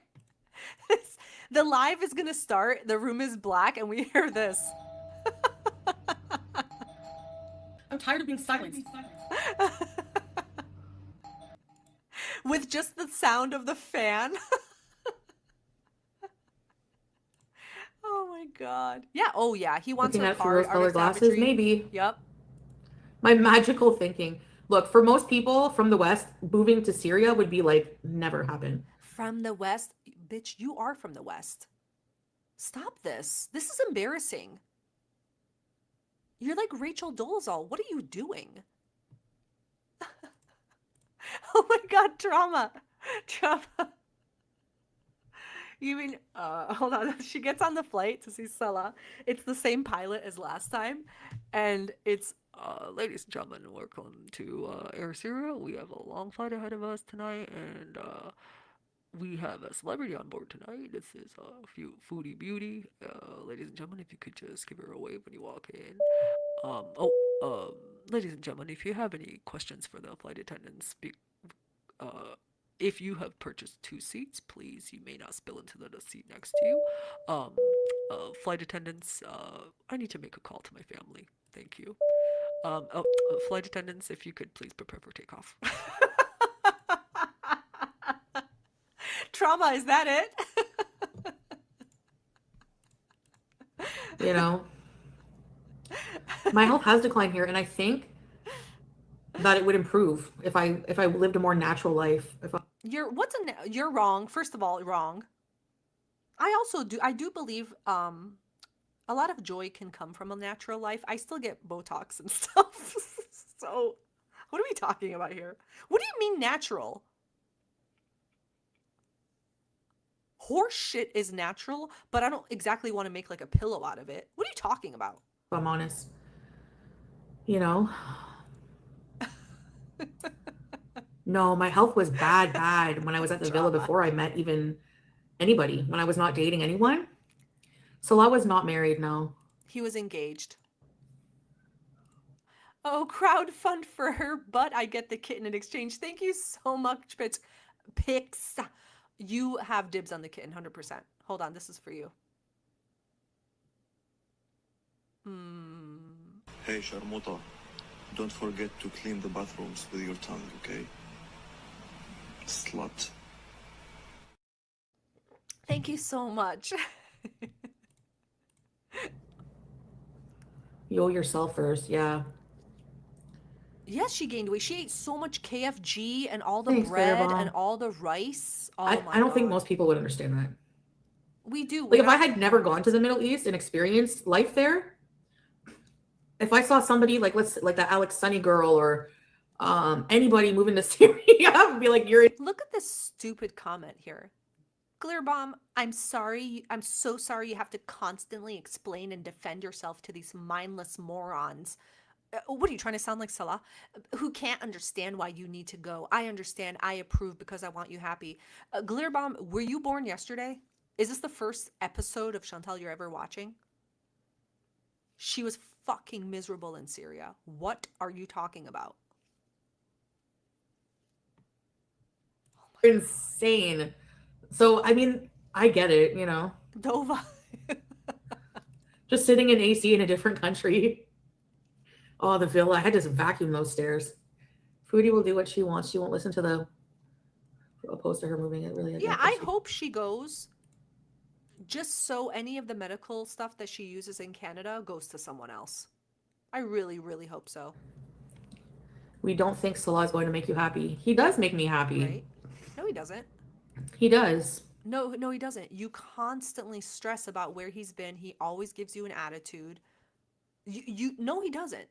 The live is gonna start. The room is black, and we hear this.
I'm tired of being silenced.
With just the sound of the fan. Oh my god. Yeah. Oh yeah. He wants
Looking
her
at
card.
rose-colored glasses,
Savagery.
maybe.
Yep.
My magical thinking. Look, for most people from the West, moving to Syria would be like never happen.
From the West, bitch. You are from the West. Stop this. This is embarrassing. You're like Rachel Dolezal. What are you doing? Oh my god, trauma. You mean, hold on. She gets on the flight to see Salah. It's the same pilot as last time. And it's, ladies and gentlemen, welcome to Air Syria. We have a long flight ahead of us tonight. And we have a celebrity on board tonight. This is Foodie Beauty. Ladies and gentlemen, if you could just give her a wave when you walk in. Ladies and gentlemen, if you have any questions for the flight attendants, if you have purchased 2 seats, please, you may not spill into the seat next to you. Flight attendants, I need to make a call to my family. Thank you. Flight attendants, if you could please prepare for takeoff. Trauma, is that it?
You know, my health has declined here, and I think that it would improve if I lived a more natural life.
You're wrong. First of all, wrong. I do believe a lot of joy can come from a natural life. I still get Botox and stuff. So, what are we talking about here? What do you mean natural? Horse shit is natural, but I don't exactly want to make like a pillow out of it. What are you talking about?
If I'm honest. You know? No, my health was bad when I was at the villa before I met even anybody, when I was not dating anyone. Salah was not married, no.
He was engaged. Oh, crowdfund for her, but I get the kitten in exchange. Thank you so much, Pix. You have dibs on the kitten, 100%. Hold on, this is for you.
Hey, Sharmuta, don't forget to clean the bathrooms with your tongue, okay? Slut.
Thank you so much.
You owe yourself first, yeah.
Yes, she gained weight. She ate so much KFG and all the
Thanks, Glitter
bread
Bomb.
and all the rice. Oh my
I don't think
God.
most people would understand that.
We do.
Like,
We're
if I
not
had never gone to the Middle East and experienced life there, if I saw somebody like like that Alex Sunny girl or anybody moving to Syria, I'd be like, you're
Look at this stupid comment here. Glitterbomb, I'm sorry. I'm so sorry you have to constantly explain and defend yourself to these mindless morons. What are you trying to sound like, Salah? Who can't understand why you need to go. I understand. I approve because I want you happy. Glitterbomb, were you born yesterday? Is this the first episode of Chantal you're ever watching? She was fucking miserable in Syria. What are you talking about?
insane. So, I mean, I get it, you know.
Dova.
Just sitting in AC in a different country. Oh, the villa. I had to vacuum those stairs. Foodie will do what she wants. She won't listen to the opposed to her moving it really.
Yeah, I hope she goes. Just so any of the medical stuff that she uses in Canada goes to someone else. I really, really hope so.
We don't think Salah is going to make you happy. He does make me happy.
Right? No, he doesn't.
He does.
No, he doesn't. You constantly stress about where he's been. He always gives you an attitude. No, he doesn't.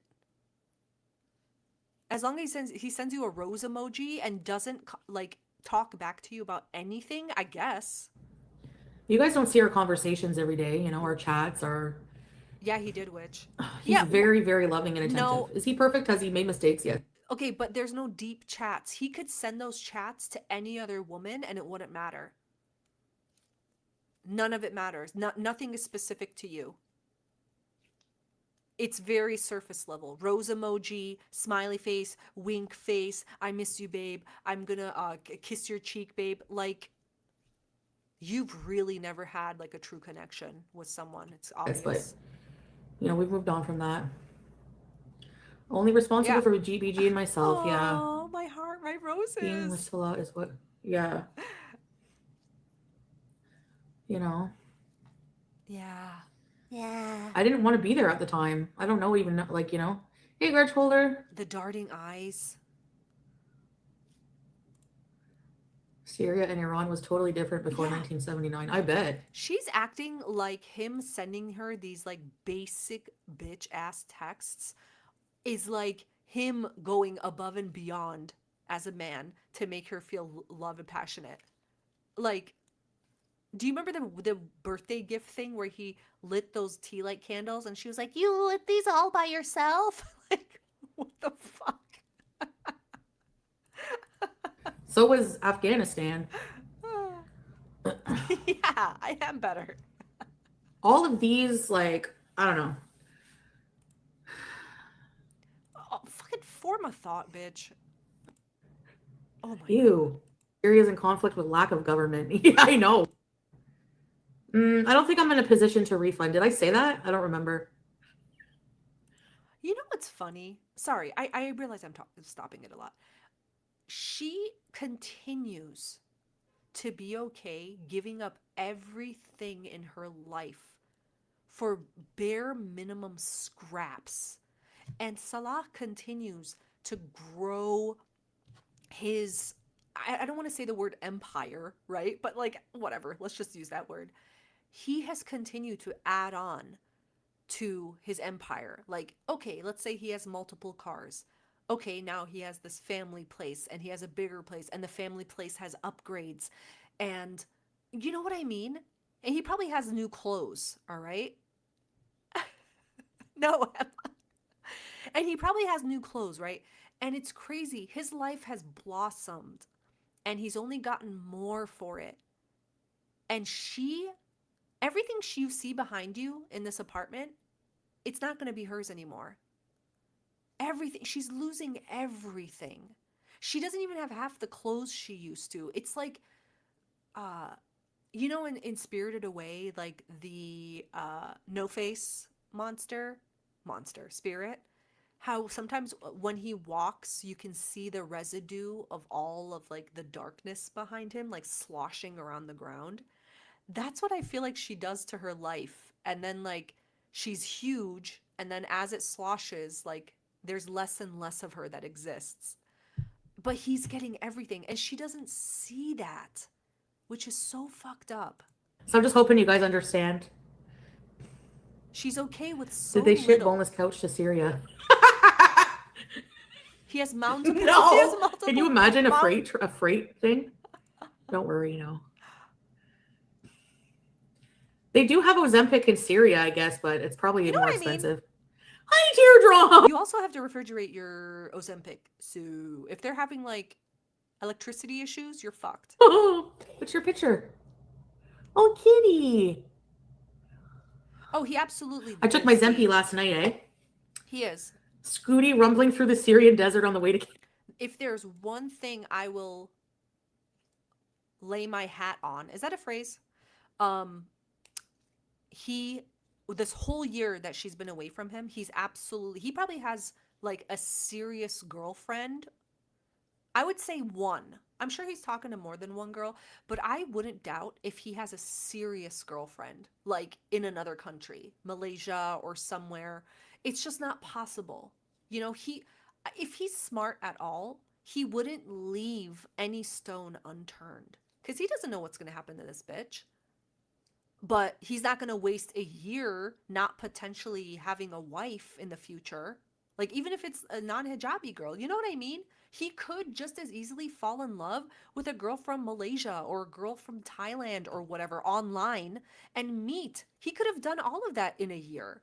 As long as he sends you a rose emoji and doesn't like talk back to you about anything, I guess.
You guys don't see our conversations every day, you know, our chats, our...
Yeah, he did, which.
He's very, very loving and attentive.
No.
Is he perfect? Has he made mistakes? Yes.
Okay, but there's no deep chats. He could send those chats to any other woman and it wouldn't matter. None of it matters. Nothing is specific to you. It's very surface level. Rose emoji, smiley face, wink face, I miss you, babe. I'm gonna kiss your cheek, babe. Like, you've really never had like a true connection with someone. It's obvious.
Yes, but, you know, we've moved on from that. Only responsible for GBG and myself, yeah.
Oh, my heart, my roses.
Being with Salah is what, yeah. You know?
Yeah.
I didn't want to be there at the time. I don't know even, like, you know? Hey, grudge holder.
The darting eyes.
Syria and Iran was totally different before 1979. I bet.
She's acting like him sending her these like basic bitch ass texts is like him going above and beyond as a man to make her feel love and passionate. Like, do you remember the birthday gift thing where he lit those tea light candles and she was like, "You lit these all by yourself?" Like, what the fuck?
So was Afghanistan.
Yeah, I am better.
All of these, like, I don't know.
Oh, fucking form a thought, bitch. Oh my
Ew. Syria's in conflict with lack of government. Yeah, I know. I don't think I'm in a position to refund. Did I say that? I don't remember.
You know what's funny? Sorry, I realize I'm stopping it a lot. She continues to be okay giving up everything in her life for bare minimum scraps. And Salah continues to grow his, I don't want to say the word empire, right? But like, whatever, let's just use that word. He has continued to add on to his empire. Like, okay, let's say he has multiple cars. Okay, now he has this family place and he has a bigger place and the family place has upgrades. And you know what I mean? And he probably has new clothes, all right? No, and he probably has new clothes, right? And it's crazy. His life has blossomed and he's only gotten more for it. And she everything you see behind you in this apartment, it's not going to be hers anymore. Everything. She's losing everything. She doesn't even have half the clothes she used to. It's like, you know, in Spirited Away, like the No Face spirit, how sometimes when he walks, you can see the residue of all of like the darkness behind him, like sloshing around the ground. That's what I feel like she does to her life. And then like she's huge, and then as it sloshes, like there's less and less of her that exists. But he's getting everything, and she doesn't see that, which is so fucked up.
So I'm just hoping you guys understand.
She's okay with so
Did they ship
little.
Boneless Couch to Syria?
He has multiple.
No.
He has multiple.
Can you imagine a freight thing? Don't worry, no. They do have Ozempic in Syria, I guess, but it's probably
You know
more
what I mean?
expensive. Hi, Teardrop!
You also have to refrigerate your Ozempic. So if they're having like electricity issues, you're fucked.
Oh, what's your picture? Oh, kitty.
Oh, he absolutely.
I took my Zempi last night, eh?
He is.
Scooty rumbling through the Syrian desert on the way to...
If there's one thing I will lay my hat on, is that a phrase? This whole year that she's been away from him, he probably has like a serious girlfriend. I would say one. I'm sure he's talking to more than one girl, but I wouldn't doubt if he has a serious girlfriend, like in another country, Malaysia or somewhere. It's just not possible. You know, if he's smart at all, he wouldn't leave any stone unturned, because he doesn't know what's going to happen to this bitch. But he's not going to waste a year not potentially having a wife in the future. Like, even if it's a non-hijabi girl, you know what I mean? He could just as easily fall in love with a girl from Malaysia or a girl from Thailand or whatever online and meet. He could have done all of that in a year.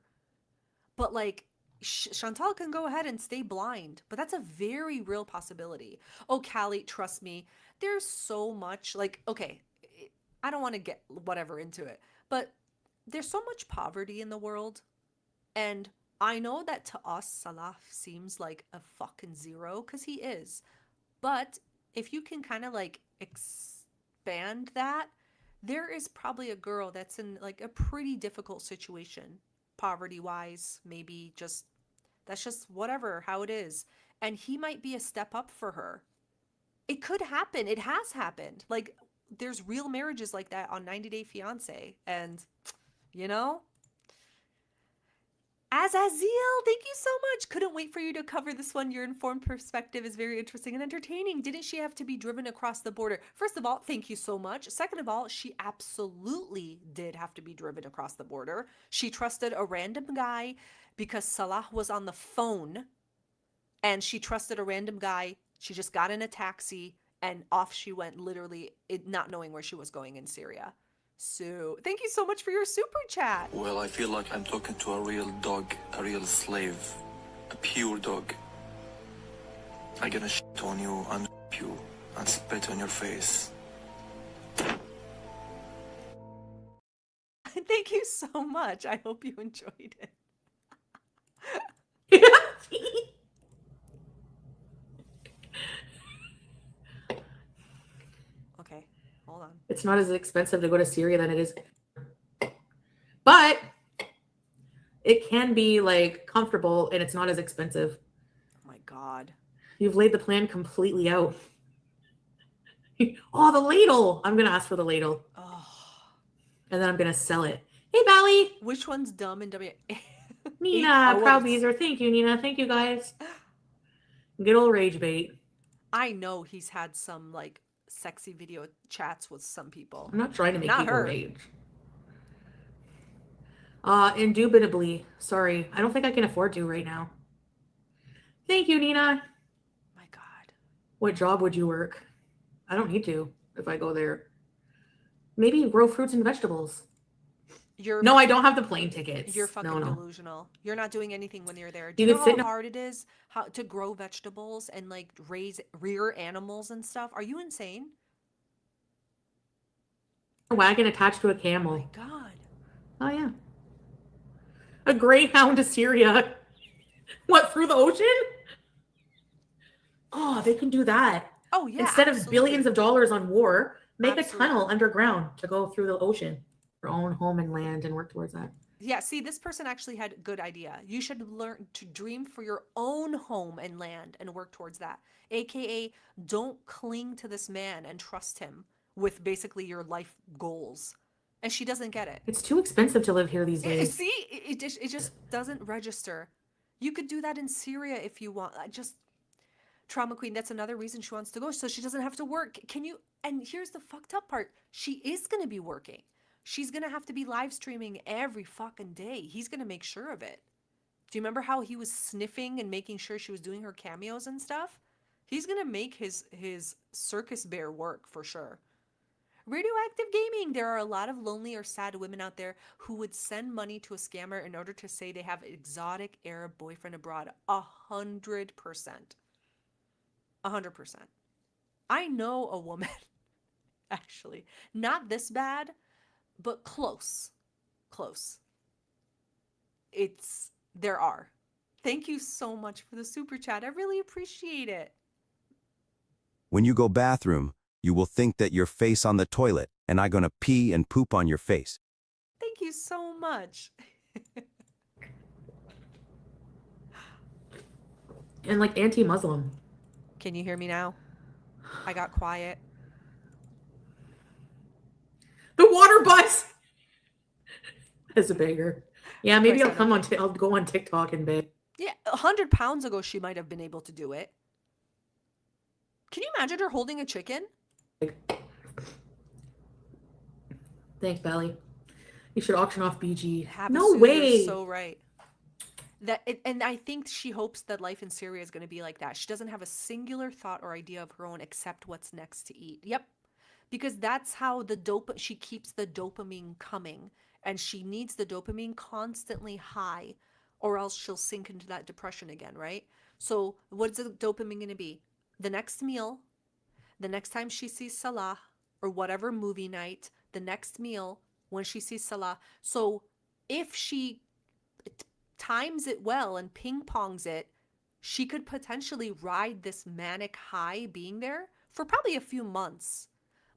But like, Chantal can go ahead and stay blind, but that's a very real possibility. Oh, Callie, trust me, there's so much, like, okay, I don't want to get whatever into it, but there's so much poverty in the world, and I know that to us, Salah seems like a fucking zero, because he is. But if you can kind of like expand that, there is probably a girl that's in like a pretty difficult situation, poverty-wise, maybe just, that's just whatever, how it is. And he might be a step up for her. It could happen. It has happened. Like, there's real marriages like that on 90 Day Fiancé. And, you know? Azazel, thank you so much. Couldn't wait for you to cover this one. Your informed perspective is very interesting and entertaining. Didn't she have to be driven across the border? First of all, thank you so much. Second of all, she absolutely did have to be driven across the border. She trusted a random guy because Salah was on the phone, and she trusted a random guy. She just got in a taxi and off she went, literally not knowing where she was going in Syria. So, thank you so much for your super chat.
Well, I feel like I'm talking to a real dog, a real slave, a pure dog. I'm gonna shit on you and you and spit on your face.
Thank you so much. I hope you enjoyed it. Okay, hold on.
It's not as expensive to go to Syria than it is. But it can be like comfortable, and it's not as expensive.
Oh my God.
You've laid the plan completely out. Oh, the ladle. I'm going to ask for the ladle.
Oh.
And then I'm going to sell it. Hey, Bally.
Which one's dumb and W?
Nina, Proud Beezer. Thank you, Nina. Thank you, guys. Good old rage bait.
I know he's had some like sexy video chats with some people.
I'm not trying to make
Not
people
her.
rage. Indubitably. Sorry. I don't think I can afford to right now. Thank you, Nina.
My God.
What job would you work? I don't need to if I go there. Maybe grow fruits and vegetables. No, I don't have the plane tickets.
You're fucking
no.
delusional. You're not doing anything when you're there. Do
You
you
could
know
sit
how
in
hard it is to grow vegetables and like rear animals and stuff? Are you insane?
A wagon attached to a
Oh
camel.
my God.
Oh, yeah. A greyhound to Syria. What, through the ocean? Oh, they can do that.
Oh yeah,
Instead of
absolutely.
billions of dollars on war, make
Absolutely.
a tunnel underground to go through the ocean. Your own home and land and work towards that.
Yeah, see, this person actually had a good idea. You should learn to dream for your own home and land and work towards that. AKA, don't cling to this man and trust him with basically your life goals. And she doesn't get it.
It's too expensive to live here these days.
See, it just doesn't register. You could do that in Syria if you want. I just trauma queen, that's another reason she wants to go, so she doesn't have to work. Can you? And here's the fucked up part. She is going to be working. She's going to have to be live streaming every fucking day. He's going to make sure of it. Do you remember how he was sniffing and making sure she was doing her cameos and stuff? He's going to make his circus bear work for sure. Radioactive gaming. There are a lot of lonely or sad women out there who would send money to a scammer in order to say they have an exotic Arab boyfriend abroad. 100%. 100%. I know a woman, actually, not this bad, but close. Close. There are. Thank you so much for the super chat. I really appreciate it.
When you go bathroom, you will think that your face on the toilet and I gonna pee and poop on your face.
Thank you so much.
And like anti-Muslim.
Can you hear me now? I got quiet.
The water bus is a banger. Yeah, maybe
Of course
I'll go on TikTok and beg.
Yeah, 100 pounds ago, she might have been able to do it. Can you imagine her holding a chicken?
Thanks, Belly. You should auction off BG. No
Havasu,
way.
You're so right. And I think she hopes that life in Syria is going to be like that. She doesn't have a singular thought or idea of her own except what's next to eat. Yep. Because that's how she keeps the dopamine coming, and she needs the dopamine constantly high, or else she'll sink into that depression again, right? So what's the dopamine going to be? The next meal, the next time she sees Salah, or whatever movie night, the next meal when she sees Salah. So if she times it well and ping pongs it, she could potentially ride this manic high being there for probably a few months,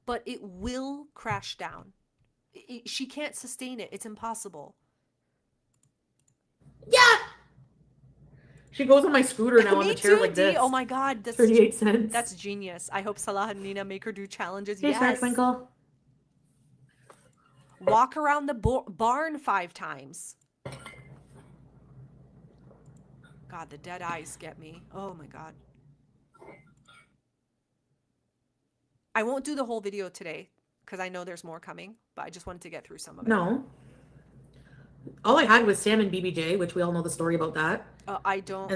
but it will crash down. She can't sustain it. It's impossible.
Yeah. She goes on my scooter now on the chair like this.
Oh my god, that's
38 cents.
That's genius. I hope Salah and Nina make her do challenges.
Hey,
Yes.
Twinkle.
Walk around the barn 5 times. God, the dead eyes get me. Oh my god. I won't do the whole video today because I know there's more coming, but I just wanted to get through some of it.
No. All I had was Sam and BBJ, which we all know the story about that.
I don't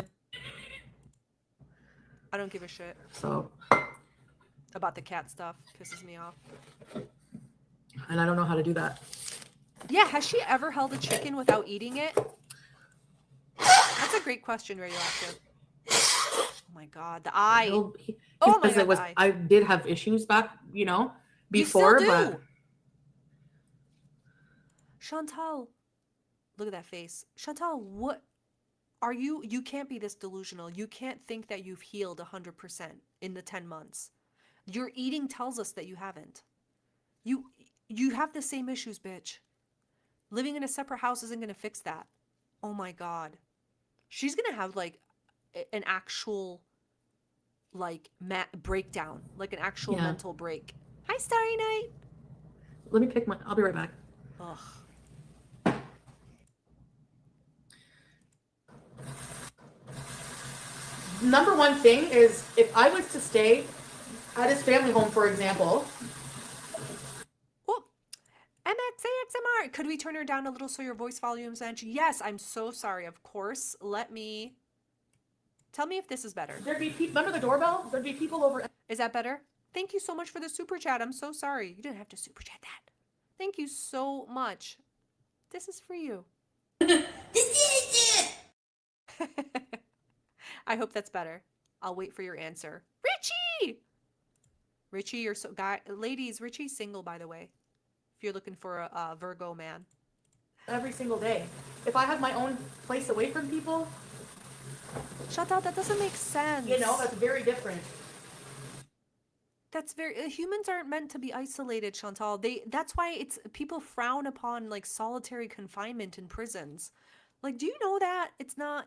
give a shit.
So.
About the cat stuff. Pisses me off.
And I don't know how to do that.
Yeah, has she ever held a chicken without eating it? That's a great question, Radioactive. Oh my god, the eye. Oh my god,
I did have issues back, before,
you still do.
But
Chantal, look at that face. Chantal, what are you? You can't be this delusional. You can't think that you've healed 100% in the 10 months. Your eating tells us that you haven't. You have the same issues, bitch. Living in a separate house isn't going to fix that. Oh my god. She's going to have like an actual breakdown, like an actual mental break. Hi, Starry Night.
Let me I'll be right back.
Ugh.
Number one thing is if I was to stay at his family home, for example.
Oh, MXAXMR. Could we turn her down a little so your voice volume's and yes, I'm so sorry. Of course. Tell me if this is better.
There'd be people. Remember the doorbell? There'd be people over.
Is that better? Thank you so much for the super chat. I'm so sorry. You didn't have to super chat that. Thank you so much. This is for you. I hope that's better. I'll wait for your answer. Richie, you're ladies, Richie's single, by the way. If you're looking for a Virgo man.
every single day. If I have my own place away from people,
Chantal, that doesn't make sense.
you know, that's very different.
That's very humans aren't meant to be isolated, Chantal. That's why it's people frown upon like solitary confinement in prisons. Like, do you know that it's not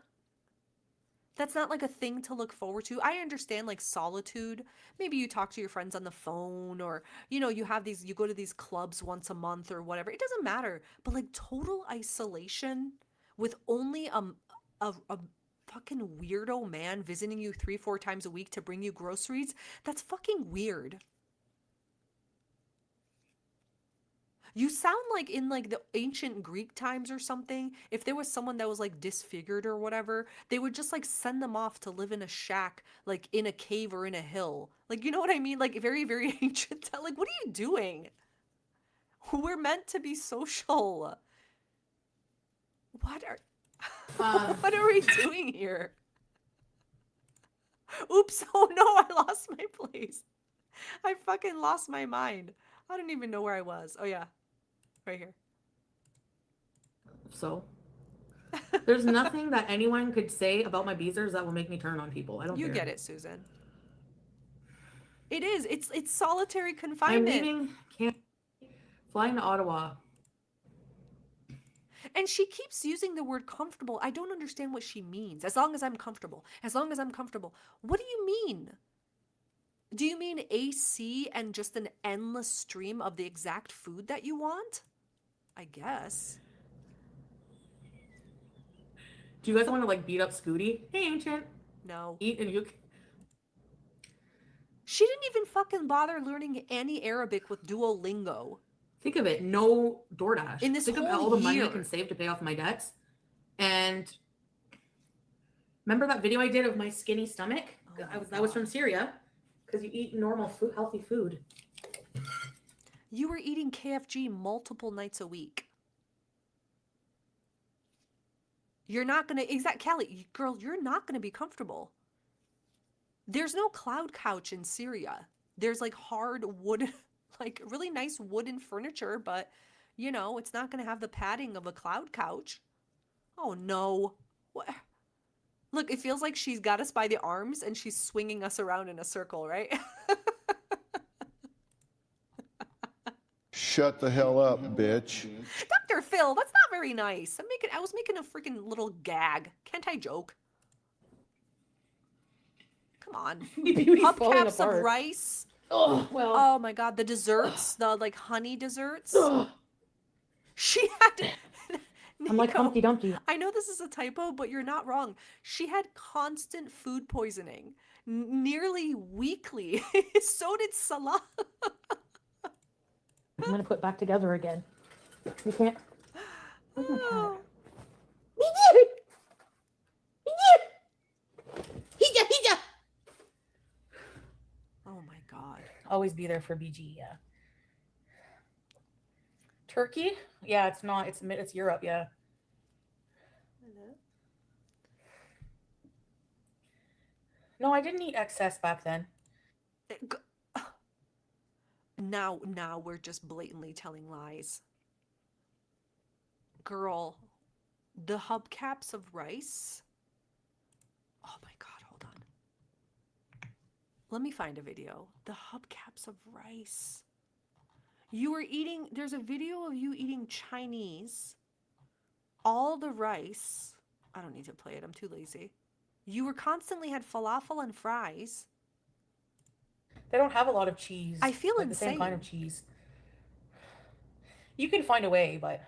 that's not like a thing to look forward to? I understand like solitude. Maybe you talk to your friends on the phone, or you have these, you go to these clubs once a month or whatever. It doesn't matter. But like total isolation with only a fucking weirdo man visiting you 3-4 times a week to bring you groceries, that's fucking weird. You sound like in like the ancient Greek times or something. If there was someone that was like disfigured or whatever, they would just like send them off to live in a shack, like in a cave or in a hill. Like, you know what I mean? Like very, very ancient. Like, what are you doing? We're meant to be social. What are what are we doing here? Oops, oh no, I lost my place. I fucking lost my mind. I don't even know where I was. Oh yeah, right here.
So there's nothing that anyone could say about my beezers that will make me turn on people. I don't
You
care.
get it, Susan. It is. It's solitary
I'm
confinement.
leaving camp, flying to Ottawa.
And she keeps using the word comfortable. I don't understand what she means. As long as I'm comfortable. As long as I'm comfortable. What do you mean? Do you mean AC and just an endless stream of the exact food that you want? I guess.
Do you guys want to like beat up Scooty? Hey, Ancient.
No.
Eat and you.
She didn't even fucking bother learning any Arabic with Duolingo.
Think of it. No DoorDash.
In this
Think of
whole
all the money I
year.
can save to pay off my debts. And remember that video I did of my skinny stomach? That was from Syria. Because you eat normal food, healthy food.
You were eating KFG multiple nights a week. You're not gonna, Callie, girl, you're not gonna be comfortable. There's no cloud couch in Syria. There's like hard wood, like really nice wooden furniture, but it's not gonna have the padding of a cloud couch. Oh no. What? Look, it feels like she's got us by the arms and she's swinging us around in a circle, right?
Shut the hell up, bitch.
Dr. Phil, that's not very nice. I was making a freaking little gag. Can't I joke? Come on. Hubcaps of rice.
Oh, well.
Oh my god, the desserts, the like honey desserts. She had
I'm like
Nico,
Humpty Dumpty.
I know this is a typo, but you're not wrong. She had constant food poisoning, nearly weekly. So did Salah.
I'm gonna put back together again. You can't. Where's my cat?
Oh my god.
Always be there for BG. Yeah. Turkey? Yeah, it's not. It's Europe. Yeah. No, I didn't eat excess back then.
Now we're just blatantly telling lies. Girl, the hubcaps of rice. Oh my god, hold on. Let me find a video. The hubcaps of rice. You were eating, there's a video of you eating Chinese. All the rice. I don't need to play it, I'm too lazy. You were constantly had falafel and fries.
They don't have a lot of cheese.
I feel
like the same
insane.
kind of cheese. You can find a way, but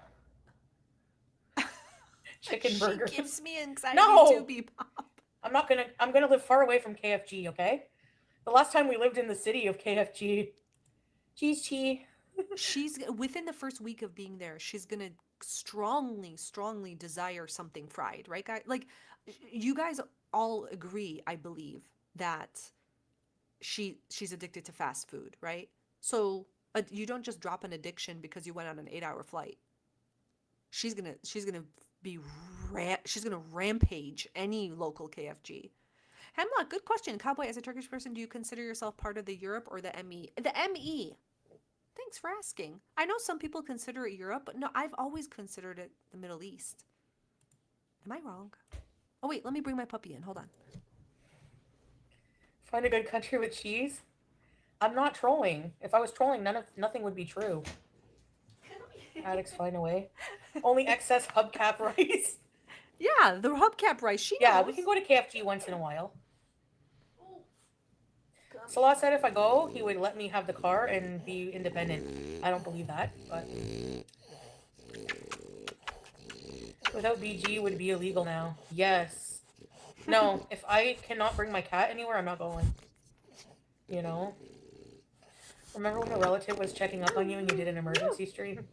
chicken burger.
She gives me anxiety
No!
too, Bebop.
I'm gonna live far away from KFG, okay? The last time we lived in the city of KFG. Cheese.
She's within the first week of being there, she's gonna strongly desire something fried, right, guys? Like, you guys all agree, I believe, that she's addicted to fast food, right? So you don't just drop an addiction because you went on an 8-hour flight. She's gonna rampage any local KFG. Hemlock, good question. Cowboy, as a Turkish person, do you consider yourself part of the Europe or the ME? The ME. Thanks for asking. I know some people consider it Europe, but no, I've always considered it the Middle East. Am I wrong? Oh wait, let me bring my puppy in. Hold on.
Find a good country with cheese? I'm not trolling. If I was trolling, nothing would be true. Addicts find a way. Only excess hubcap rice.
Yeah, the hubcap rice. She knows.
Yeah, we can go to KFG once in a while. Salah said if I go, he would let me have the car and be independent. I don't believe that, but without BG would be illegal now. Yes. No, if I cannot bring my cat anywhere, I'm not going. You know? Remember when a relative was checking up on you and you did an emergency stream?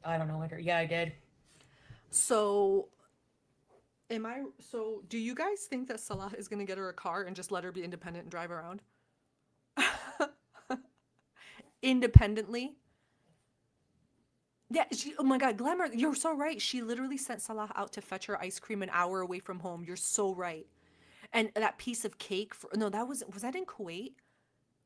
I don't know, Winter. Yeah, I did.
So, do you guys think that Salah is going to get her a car and just let her be independent and drive around? Independently? Yeah, oh my God, Glamour, you're so right. She literally sent Salah out to fetch her ice cream an hour away from home. You're so right. And that piece of cake, no, was that in Kuwait?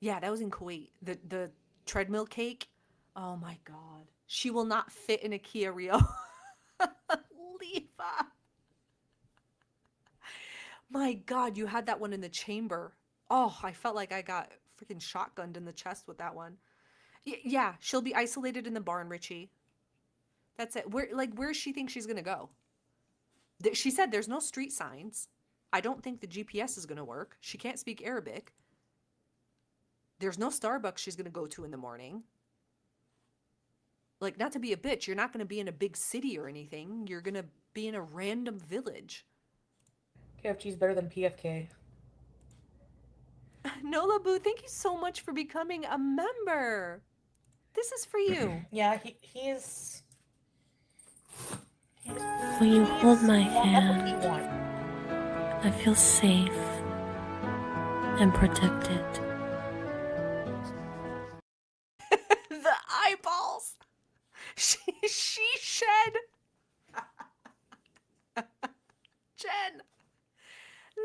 Yeah, that was in Kuwait. The treadmill cake. Oh my God. She will not fit in a Kia Rio. Leva. My God, you had that one in the chamber. Oh, I felt like I got freaking shotgunned in the chest with that one. Yeah, she'll be isolated in the barn, Richie. That's it. Where does she think she's gonna go? She said there's no street signs. I don't think the GPS is gonna work. She can't speak Arabic. There's no Starbucks she's gonna go to in the morning. Like, not to be a bitch, you're not gonna be in a big city or anything. You're gonna be in a random village.
KFG's better than PFK.
Nola Boo, thank you so much for becoming a member. This is for you.
Yeah, he's...
When you hold my
That's what he
hand,
wants.
I feel safe and protected.
The eyeballs. She shed. Jen.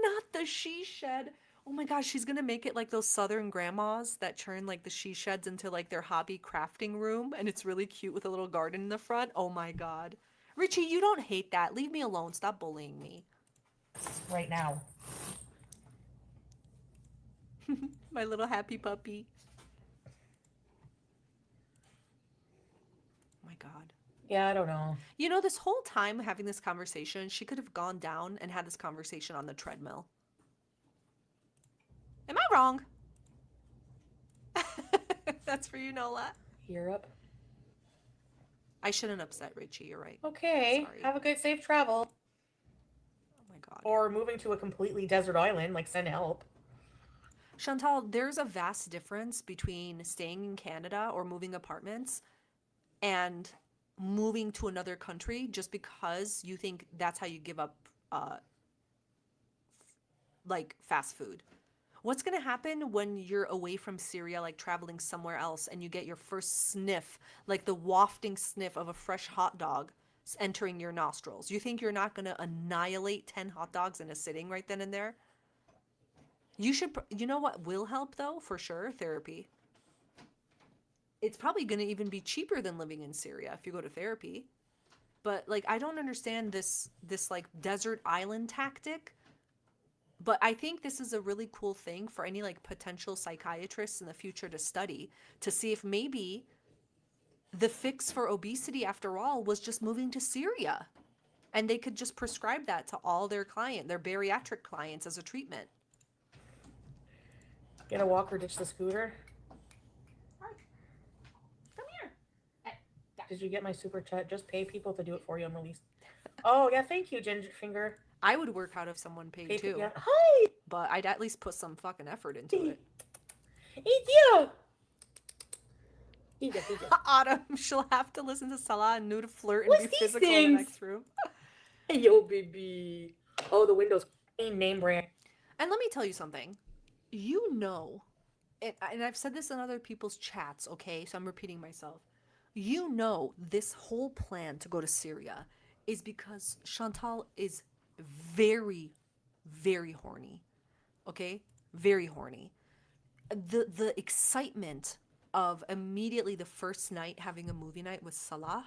Not the she shed. Oh my gosh, she's gonna make it like those southern grandmas that turn like the she sheds into like their hobby crafting room, and it's really cute with a little garden in the front. Oh my God. Richie, you don't hate that. Leave me alone. Stop bullying me.
Right now.
My little happy puppy. Oh my God.
Yeah, I don't know.
You know, this whole time having this conversation, she could have gone down and had this conversation on the treadmill. Am I wrong? That's for you, Nola.
Europe.
I shouldn't upset Richie, you're right.
Okay.
Sorry.
Have a good safe travel.
Oh my God.
Or moving to a completely desert island, like send help.
Chantal, there's a vast difference between staying in Canada or moving apartments and moving to another country just because you think that's how you give up like fast food. What's going to happen when you're away from Syria, like traveling somewhere else, and you get your first sniff, like the wafting sniff of a fresh hot dog entering your nostrils? You think you're not going to annihilate 10 hot dogs in a sitting right then and there? You should, you know what will help though, for sure? Therapy. It's probably going to even be cheaper than living in Syria if you go to therapy. But like, I don't understand this like desert island tactic. But I think this is a really cool thing for any like potential psychiatrists in the future to study, to see if maybe the fix for obesity after all was just moving to Syria. And they could just prescribe that to all their their bariatric clients as a treatment.
Get a walker, ditch the scooter.
Come here.
Did you get my super chat? Just pay people to do it for you, I'm released. Oh, yeah, thank you, Gingerfinger.
I would work out if someone paid too.
Yeah. Hi!
But I'd at least put some fucking effort into it.
Idiot!
Autumn, she'll have to listen to Salah and Nude flirt and be physical in the next room.
Hey, yo, baby. Oh, the Windows name brand.
And let me tell you something. You know, and I've said this in other people's chats, okay? So I'm repeating myself. You know this whole plan to go to Syria is because Chantal is very, very horny. Okay? Very horny. The excitement of immediately the first night having a movie night with Salah.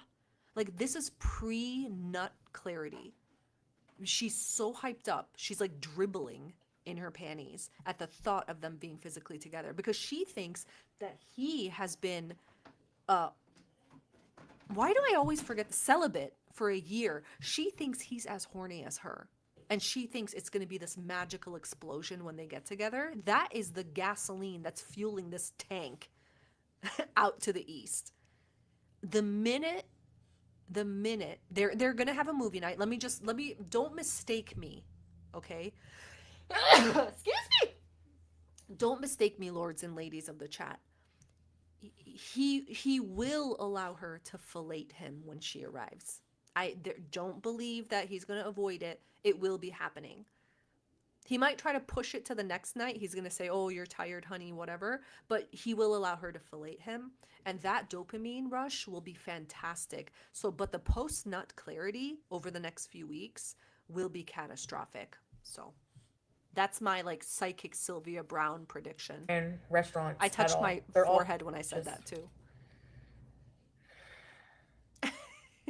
Like, this is pre-nut clarity. She's so hyped up. She's like dribbling in her panties at the thought of them being physically together because she thinks that he has been why do I always forget celibate for a year? She thinks he's as horny as her. And she thinks it's going to be this magical explosion when they get together. That is the gasoline that's fueling this tank out to the east. The minute they're going to have a movie night. Don't mistake me. Okay? Excuse me. Don't mistake me, lords and ladies of the chat. He will allow her to fillet him when she arrives. Don't believe that he's going to avoid it. It will be happening. He might try to push it to the next night. He's going to say, oh, you're tired, honey, whatever. But he will allow her to fillet him. And that dopamine rush will be fantastic. But the post-nut clarity over the next few weeks will be catastrophic. So that's my like psychic Sylvia Brown prediction.
And restaurants.
I touched my forehead when I said that too.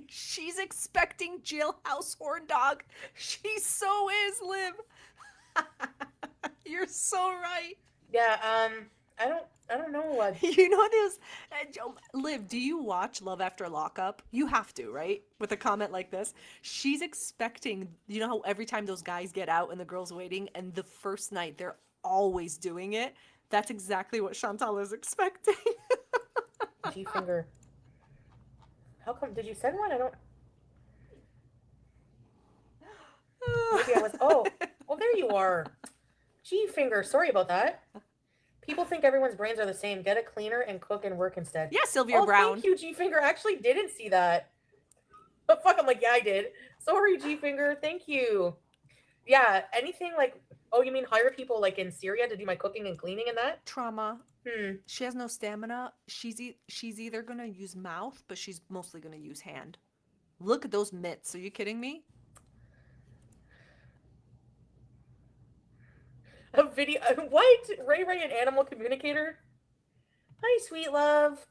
She's expecting jailhouse horn dog. She so is, Liv. You're so right.
Yeah, I don't know what.
You know this, Liv, do you watch Love After Lockup? You have to, right? With a comment like this. She's expecting, you know how every time those guys get out and the girl's waiting and the first night they're always doing it? That's exactly what Chantal is expecting.
G-finger. How come? Did you send one? I don't. Maybe I was. Oh, there you are. G-finger. Sorry about that. People think everyone's brains are the same. Get a cleaner and cook and work instead.
Yeah, Sylvia Brown.
Thank you, G-finger. I actually didn't see that. But fuck, I'm like, yeah, I did. Sorry, G-finger. Thank you. Yeah, anything like, oh, you mean hire people like in Syria to do my cooking and cleaning and that?
Trauma. She has no stamina. She's either going to use mouth, but she's mostly going to use hand. Look at those mitts. Are you kidding me?
A video. What? Ray, an animal communicator? Hi, sweet love.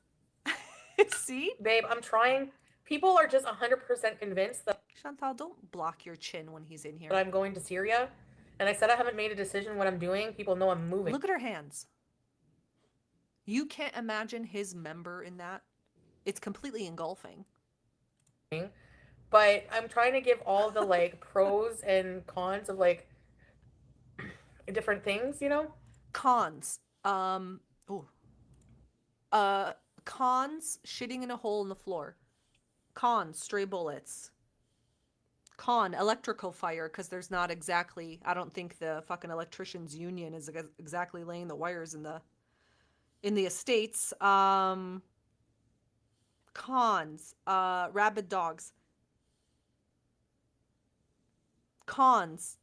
See?
Babe, I'm trying. People are just 100% convinced that
Chantal, don't block your chin when he's in here.
I'm going to Syria. And I said I haven't made a decision what I'm doing. People know I'm moving.
Look at her hands. You can't imagine his member in that. It's completely engulfing.
But I'm trying to give all the like pros and cons of like different things, you know?
Cons. Cons, shitting in a hole in the floor. Cons, stray bullets. Con, electrical fire, because there's not exactly, I don't think the fucking electricians union is exactly laying the wires in the estates. Cons, rabid dogs. Cons,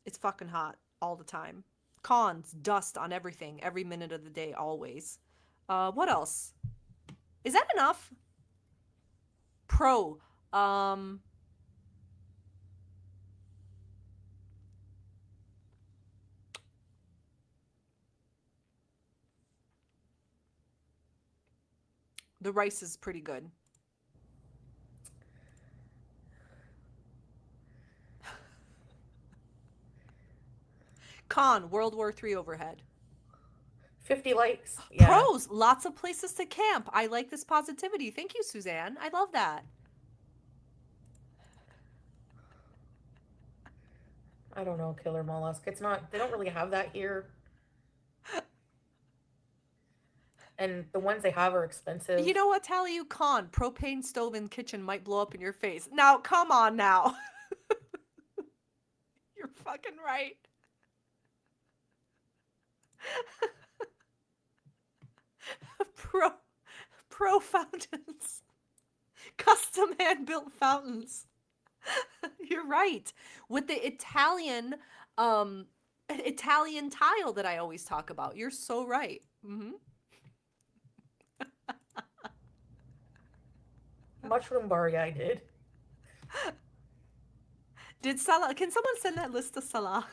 it's fucking hot all the time. Cons, dust on everything, every minute of the day, always. What else? Is that enough? Pro, the rice is pretty good. Con, World War III overhead.
50 likes. Yeah.
Pros, lots of places to camp. I like this positivity. Thank you, Suzanne. I love that.
I don't know, killer mollusk. It's not, they don't really have that here. And the ones they have are expensive.
You know what, Tally? You con, propane stove in kitchen might blow up in your face. Now, come on now. You're fucking right. Pro fountains. Custom hand-built fountains. You're right. With the Italian tile that I always talk about. You're so right. Mm-hmm.
Mushroom bar, yeah, I did.
Did Salah, can someone send that list to Salah?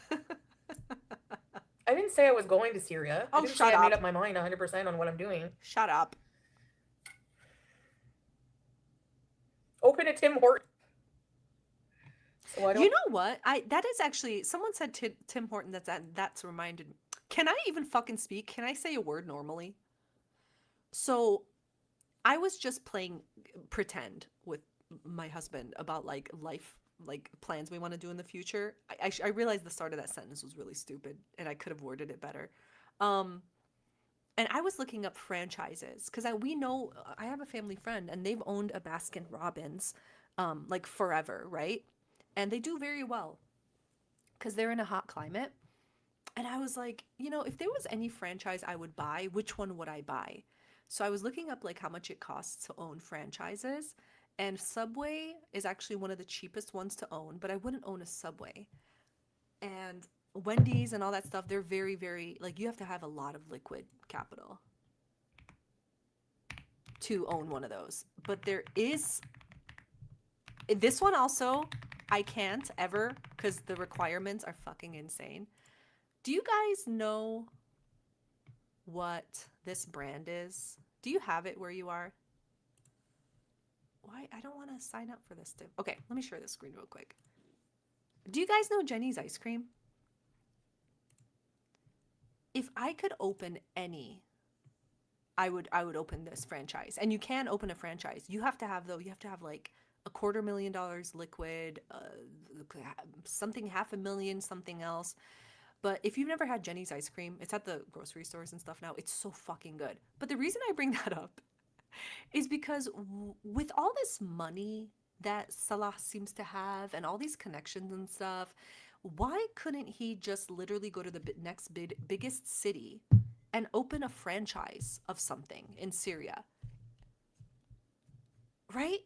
I didn't say I was going to Syria. I
Oh,
didn't
shut
say I made
up.
up my mind 100% on what I'm doing.
Shut up.
Open a Tim Hortons. So I don't.
You know what? That is actually someone said Tim Horton that's reminded me. Can I even fucking speak? Can I say a word normally? So I was just playing pretend with my husband about like life, like plans we want to do in the future. I realized the start of that sentence was really stupid and I could have worded it better. Um, and I was looking up franchises because we know I have a family friend and they've owned a Baskin Robbins like forever, right? And they do very well because they're in a hot climate. And I was like, if there was any franchise I would buy, which one would I buy? So I was looking up like how much it costs to own franchises, and Subway is actually one of the cheapest ones to own, but I wouldn't own a Subway. And Wendy's and all that stuff, they're very, very like you have to have a lot of liquid capital to own one of those. But there is this one also I can't ever because the requirements are fucking insane. Do you guys know what this brand is? Do you have it where you are? Why? I don't want to sign up for this. Okay, let me share this screen real quick. Do you guys know Jenny's ice cream? If I could open any, I would open this franchise. And you can open a franchise. You have to have like $250,000 liquid, something $500,000, something else. But if you've never had Jenny's ice cream, it's at the grocery stores and stuff now. It's so fucking good. But the reason I bring that up is because with all this money that Salah seems to have and all these connections and stuff, why couldn't he just literally go to the next biggest city and open a franchise of something in Syria? Right?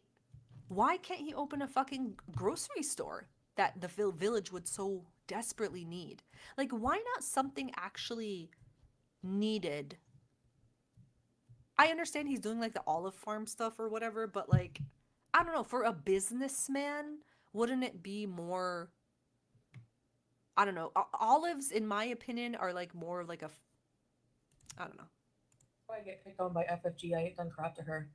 Why can't he open a fucking grocery store that the village would so desperately need? Like, why not something actually needed? I understand he's doing like the olive farm stuff or whatever, but like, I don't know, for a businessman, wouldn't it be more, I don't know, olives in my opinion are like more of like I don't know.
I get picked on by FFG. I ain't done crap to her.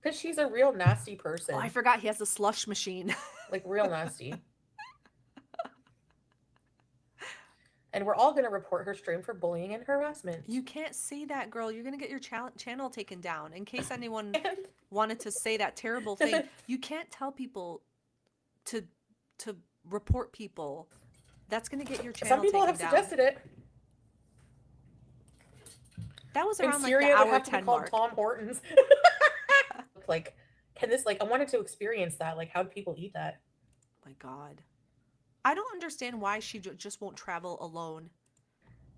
Because she's a real nasty person.
Oh, I forgot he has a slush machine.
Like, real nasty. And we're all going to report her stream for bullying and harassment.
You can't say that, girl. You're going to get your channel taken down. In case anyone wanted to say that terrible thing, you can't tell people to report people. That's going to get your channel taken down.
Some people have suggested it.
That was
In
around
Syria,
like the
would
hour
have to
10
be called
mark.
Tom Hortons. Like, can this, like, I wanted to experience that. Like, how do people eat that?
My God. I don't understand why she just won't travel alone.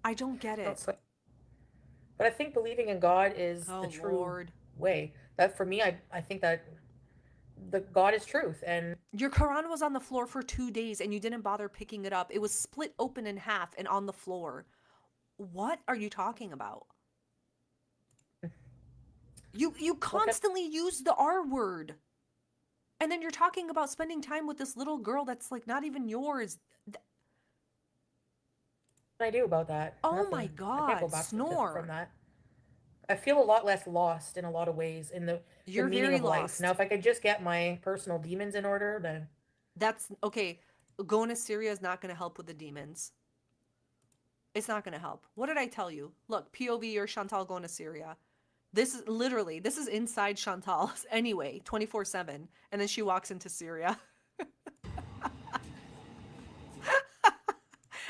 I don't get it.
But I think believing in God is
Oh,
the true
Lord.
way. That, for me, I think that the God is truth. And
your Quran was on the floor for 2 days and you didn't bother picking it up. It was split open in half and on the floor. What are you talking about? You constantly use the R word. And then you're talking about spending time with this little girl that's like not even yours.
what I do about that?
Oh
Nothing.
my
I can't
God,
go back
snore.
from that. I feel a lot less lost in a lot of ways in the
You're
meaning
very
of life.
lost.
Now, if I could just get my personal demons in order, then
That's okay. Going to Syria is not going to help with the demons. It's not going to help. What did I tell you? Look, POV or Chantal going to Syria. This is inside Chantal anyway, 24/7. And then she walks into Syria.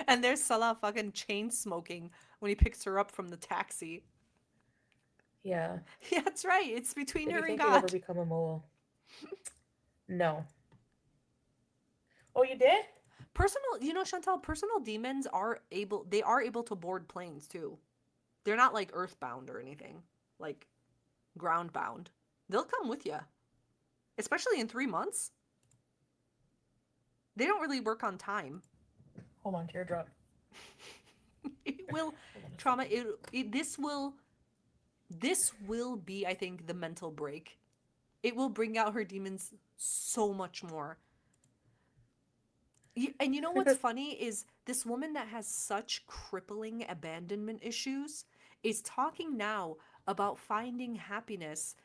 And there's Salah fucking chain smoking when he picks her up from the taxi.
yeah.
Yeah, that's right. It's between
Did
her
you
and
think you'll ever
God.
become a mole? No. Oh, you did?
Chantal, personal demons are able to board planes too. They're not like earthbound or anything, like ground bound. They'll come with you, especially in 3 months. They don't really work on time.
Hold on, teardrop.
It will trauma. This will be, I think, the mental break. It will bring out her demons so much more. And you know what's funny is this woman that has such crippling abandonment issues is talking now about finding happiness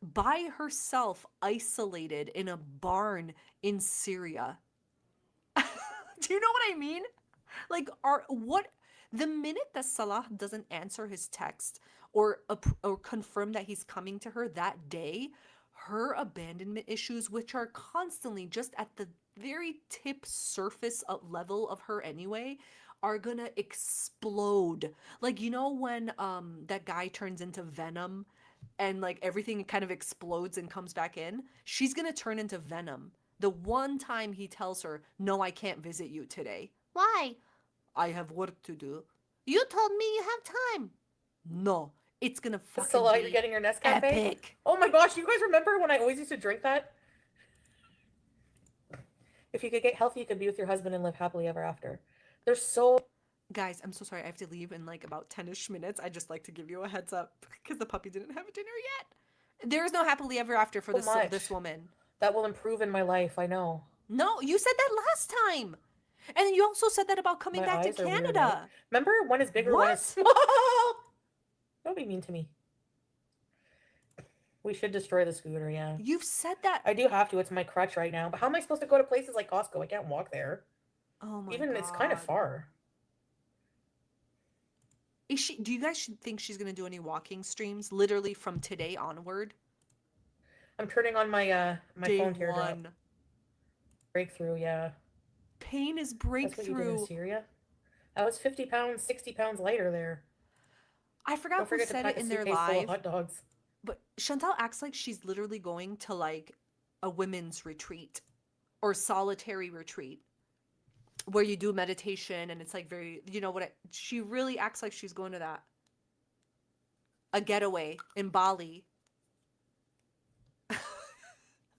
by herself, isolated in a barn in Syria. Do you know what I mean? Like, the minute that Salah doesn't answer his text or confirm that he's coming to her that day, her abandonment issues, which are constantly just at the very tip surface level of her anyway, are gonna explode. Like, you know when that guy turns into Venom and like everything kind of explodes and comes back in? She's gonna turn into Venom the one time he tells her, "No, I can't visit you today." Why? I have work to do. You told me you have time. No, it's gonna fucking
So you're
be
getting your Nescafe?
epic.
Oh my gosh, you guys remember when I always used to drink that? If you could get healthy, you could be with your husband and live happily ever after. There's so...
Guys, I'm so sorry. I have to leave in like about 10-ish minutes. I just like to give you a heads up because the puppy didn't have dinner yet. There is no happily ever after for this woman.
That will improve in my life, I know.
No, you said that last time. And then you also said that about coming
My
back to
eyes are weird,
Canada.
right? Remember, one is bigger, one is
What?
small. Don't be mean to me. We should destroy the scooter, yeah.
You've said that.
I do have to. It's my crutch right now. But how am I supposed to go to places like Costco? I can't walk there.
Oh my
Even
God.
it's kind of far.
Is she? Do you guys think she's gonna do any walking streams literally from today onward?
I'm turning on my my
Day
phone teardrop.
one.
Breakthrough, yeah.
Pain is
That's what you did
breakthrough.
in Syria. I was 50 pounds, 60 pounds lighter there.
I forgot
Don't
who
forget to
said
pack
it
a
in their
suitcase full of
live,
hot dogs.
but Chantal acts like she's literally going to like a women's retreat or solitary retreat where you do meditation and it's like very, you know what? She really acts like she's going to that. A getaway in Bali.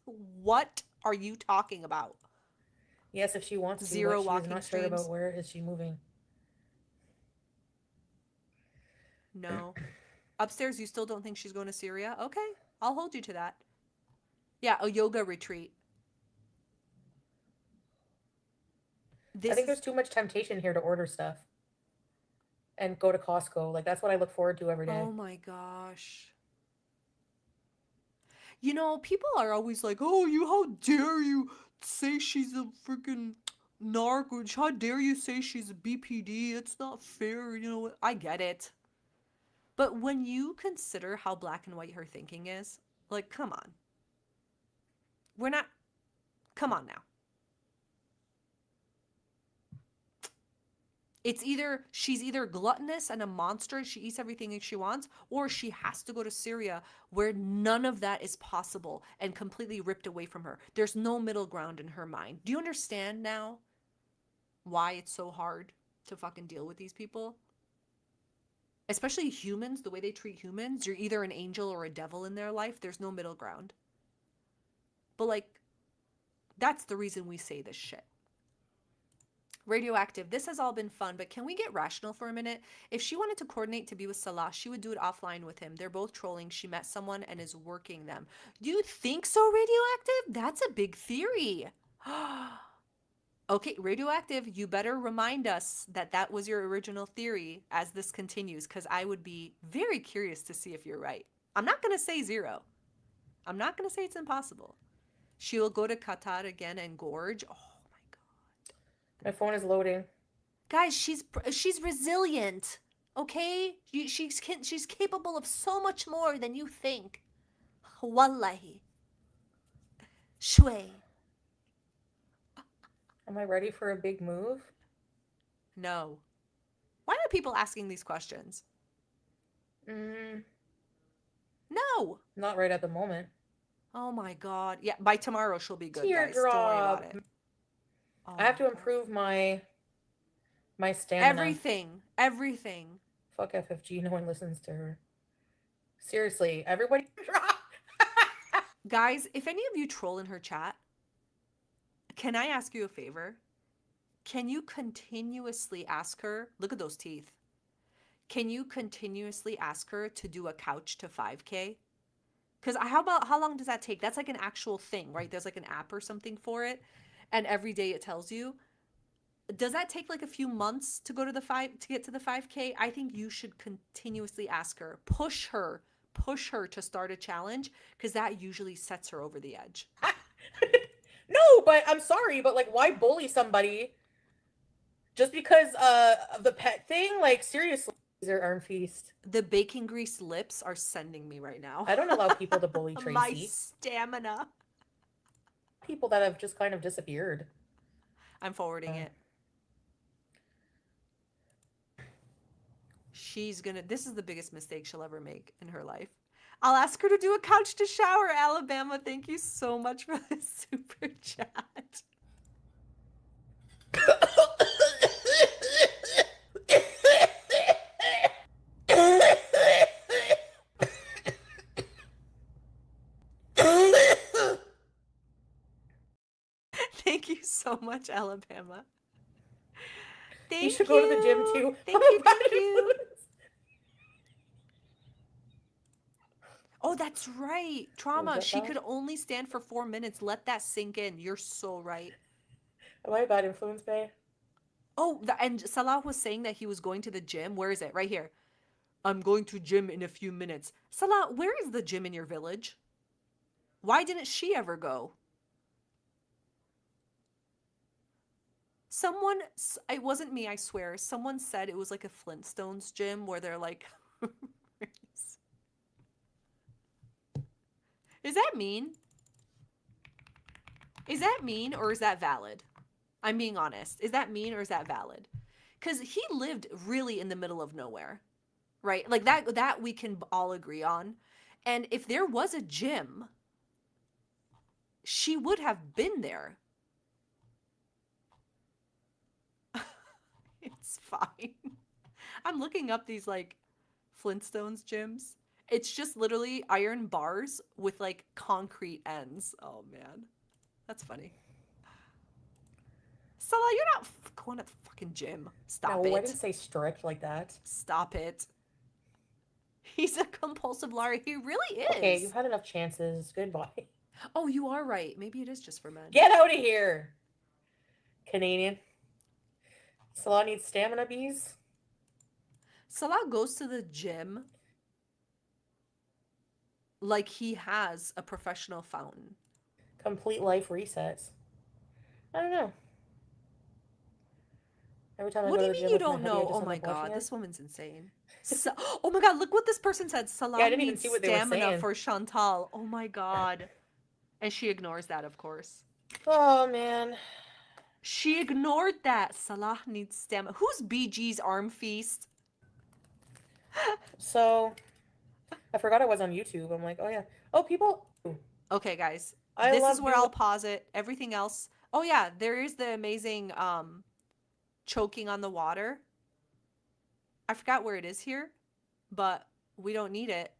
What are you talking about?
Yes, if she wants to,
Zero
but she
walking
is not
streams?
sure about where is she moving.
No. Upstairs, you still don't think she's going to Syria? Okay, I'll hold you to that. Yeah, a yoga retreat.
I think there's too much temptation here to order stuff and go to Costco. Like, that's what I look forward to every day.
Oh my gosh. You know, people are always like, "Oh, how dare you say she's a freaking narc, or how dare you say she's a BPD? It's not fair." You know, I get it. But when you consider how black and white her thinking is, like, come on. Come on now. She's either gluttonous and a monster and she eats everything she wants, or she has to go to Syria where none of that is possible and completely ripped away from her. There's no middle ground in her mind. Do you understand now why it's so hard to fucking deal with these people? Especially humans, the way they treat humans. You're either an angel or a devil in their life. There's no middle ground. But like, that's the reason we say this shit. Radioactive, this has all been fun, but can we get rational for a minute? If she wanted to coordinate to be with Salah, she would do it offline with him. They're both trolling. She met someone and is working them. Do you think so, Radioactive? That's a big theory. Okay, Radioactive, you better remind us that that was your original theory as this continues, because I would be very curious to see if you're right. I'm not going to say zero. I'm not going to say it's impossible. She will go to Qatar again and gorge. Oh.
My phone is loading.
Guys, she's resilient, okay? She's capable of so much more than you think. Wallahi. Shway.
Am I ready for a big move?
No. Why are people asking these questions? No.
Not right at the moment.
Oh my God. Yeah, by tomorrow she'll be good, guys.
Teardrop.
Don't worry about it. Oh,
I have to improve my stamina.
Everything.
Fuck FFG. No one listens to her. Seriously, everybody.
Guys, if any of you troll in her chat, can I ask you a favor? Can you continuously ask her, look at those teeth. Can you continuously ask her to do a couch to 5K? Because how long does that take? That's like an actual thing, right? There's like an app or something for it. And every day it tells you. does that take like a few months to go to to get to the 5K? I think you should continuously ask her, push her to start a challenge, because that usually sets her over the edge.
No, but I'm sorry, but like, why bully somebody just because of the pet thing? Like, seriously, their arm feast.
The bacon grease lips are sending me right now.
I don't allow people to bully Tracy.
My stamina.
People that have just kind of disappeared.
I'm forwarding it. This is the biggest mistake she'll ever make in her life. I'll ask her to do a couch to shower, Alabama. Thank you so much for the super chat. Thank you so much, Alabama. Thank
you should go to the gym too.
Thank you, thank you. Oh, that's right. Trauma. She could only stand for 4 minutes. Let that sink in. You're so right.
Am I a bad influence, babe?
Oh, and Salah was saying that he was going to the gym. Where is it? Right here. I'm going to gym in a few minutes. Salah, where is the gym in your village? Why didn't she ever go? Someone, it wasn't me, I swear. Someone said it was like a Flintstones gym where they're like... Is that mean? Is that mean or is that valid? I'm being honest. Is that mean or is that valid? Because he lived really in the middle of nowhere, right? Like that we can all agree on. And if there was a gym, she would have been there. It's fine. I'm looking up these like Flintstones gyms. It's just literally iron bars with like concrete ends. Oh man, that's funny. Salah, you're not going to the fucking gym. Stop it.
No, I didn't say stretch like that.
Stop it. He's a compulsive liar. He really is.
Okay, you've had enough chances. Goodbye.
Oh, you are right. Maybe it is just for men.
Get out of here, Canadian. Salah needs stamina bees.
Salah goes to the gym like he has a professional fountain.
Complete life resets. I don't know. Every time I
What
go
do
to
you
the
mean
gym
you
with my
don't
hoodie, I
know?
just
Oh
end
my
up washing
god,
it.
this woman's insane. Oh my god, look what this person said. Salah
Yeah, I didn't even
needs
see what they were
stamina
saying.
for Chantal. Oh my god. And she ignores that, of course.
Oh man.
She ignored that. Salah needs stamina. Who's BG's arm feast?
So, I forgot I was on YouTube. I'm like, oh yeah. Oh, people.
Okay, guys.
I
This
love
is where
you.
I'll pause it. Everything else. Oh yeah, there is the amazing choking on the water. I forgot where it is here, but we don't need it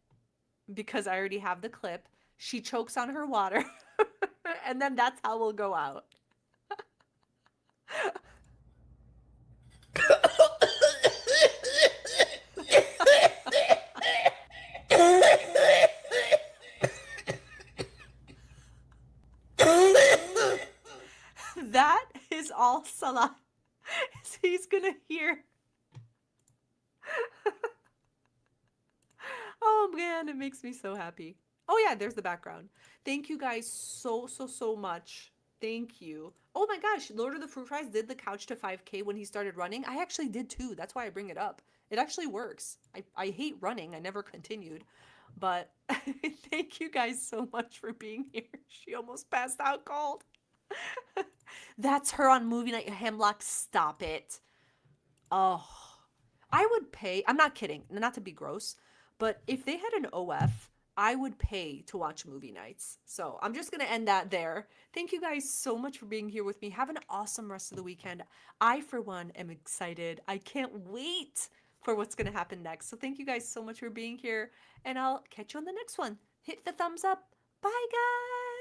because I already have the clip. She chokes on her water, and then that's how we'll go out. That is all Salah. He's gonna hear. Oh man, it makes me so happy. Oh yeah, there's the background. Thank you guys so much. Thank you. Oh my gosh, Lord of the Fruit Fries did the couch to 5K when he started running. I actually did too. That's why I bring it up. It actually works. I hate running. I never continued. But thank you guys so much for being here. She almost passed out cold. That's her on movie night. Hemlock, stop it. Oh, I would pay. I'm not kidding. Not to be gross, but if they had an OF, I would pay to watch movie nights. So I'm just going to end that there. Thank you guys so much for being here with me. Have an awesome rest of the weekend. I, for one, am excited. I can't wait for what's going to happen next. So thank you guys so much for being here, and I'll catch you on the next one. Hit the thumbs up. Bye, guys.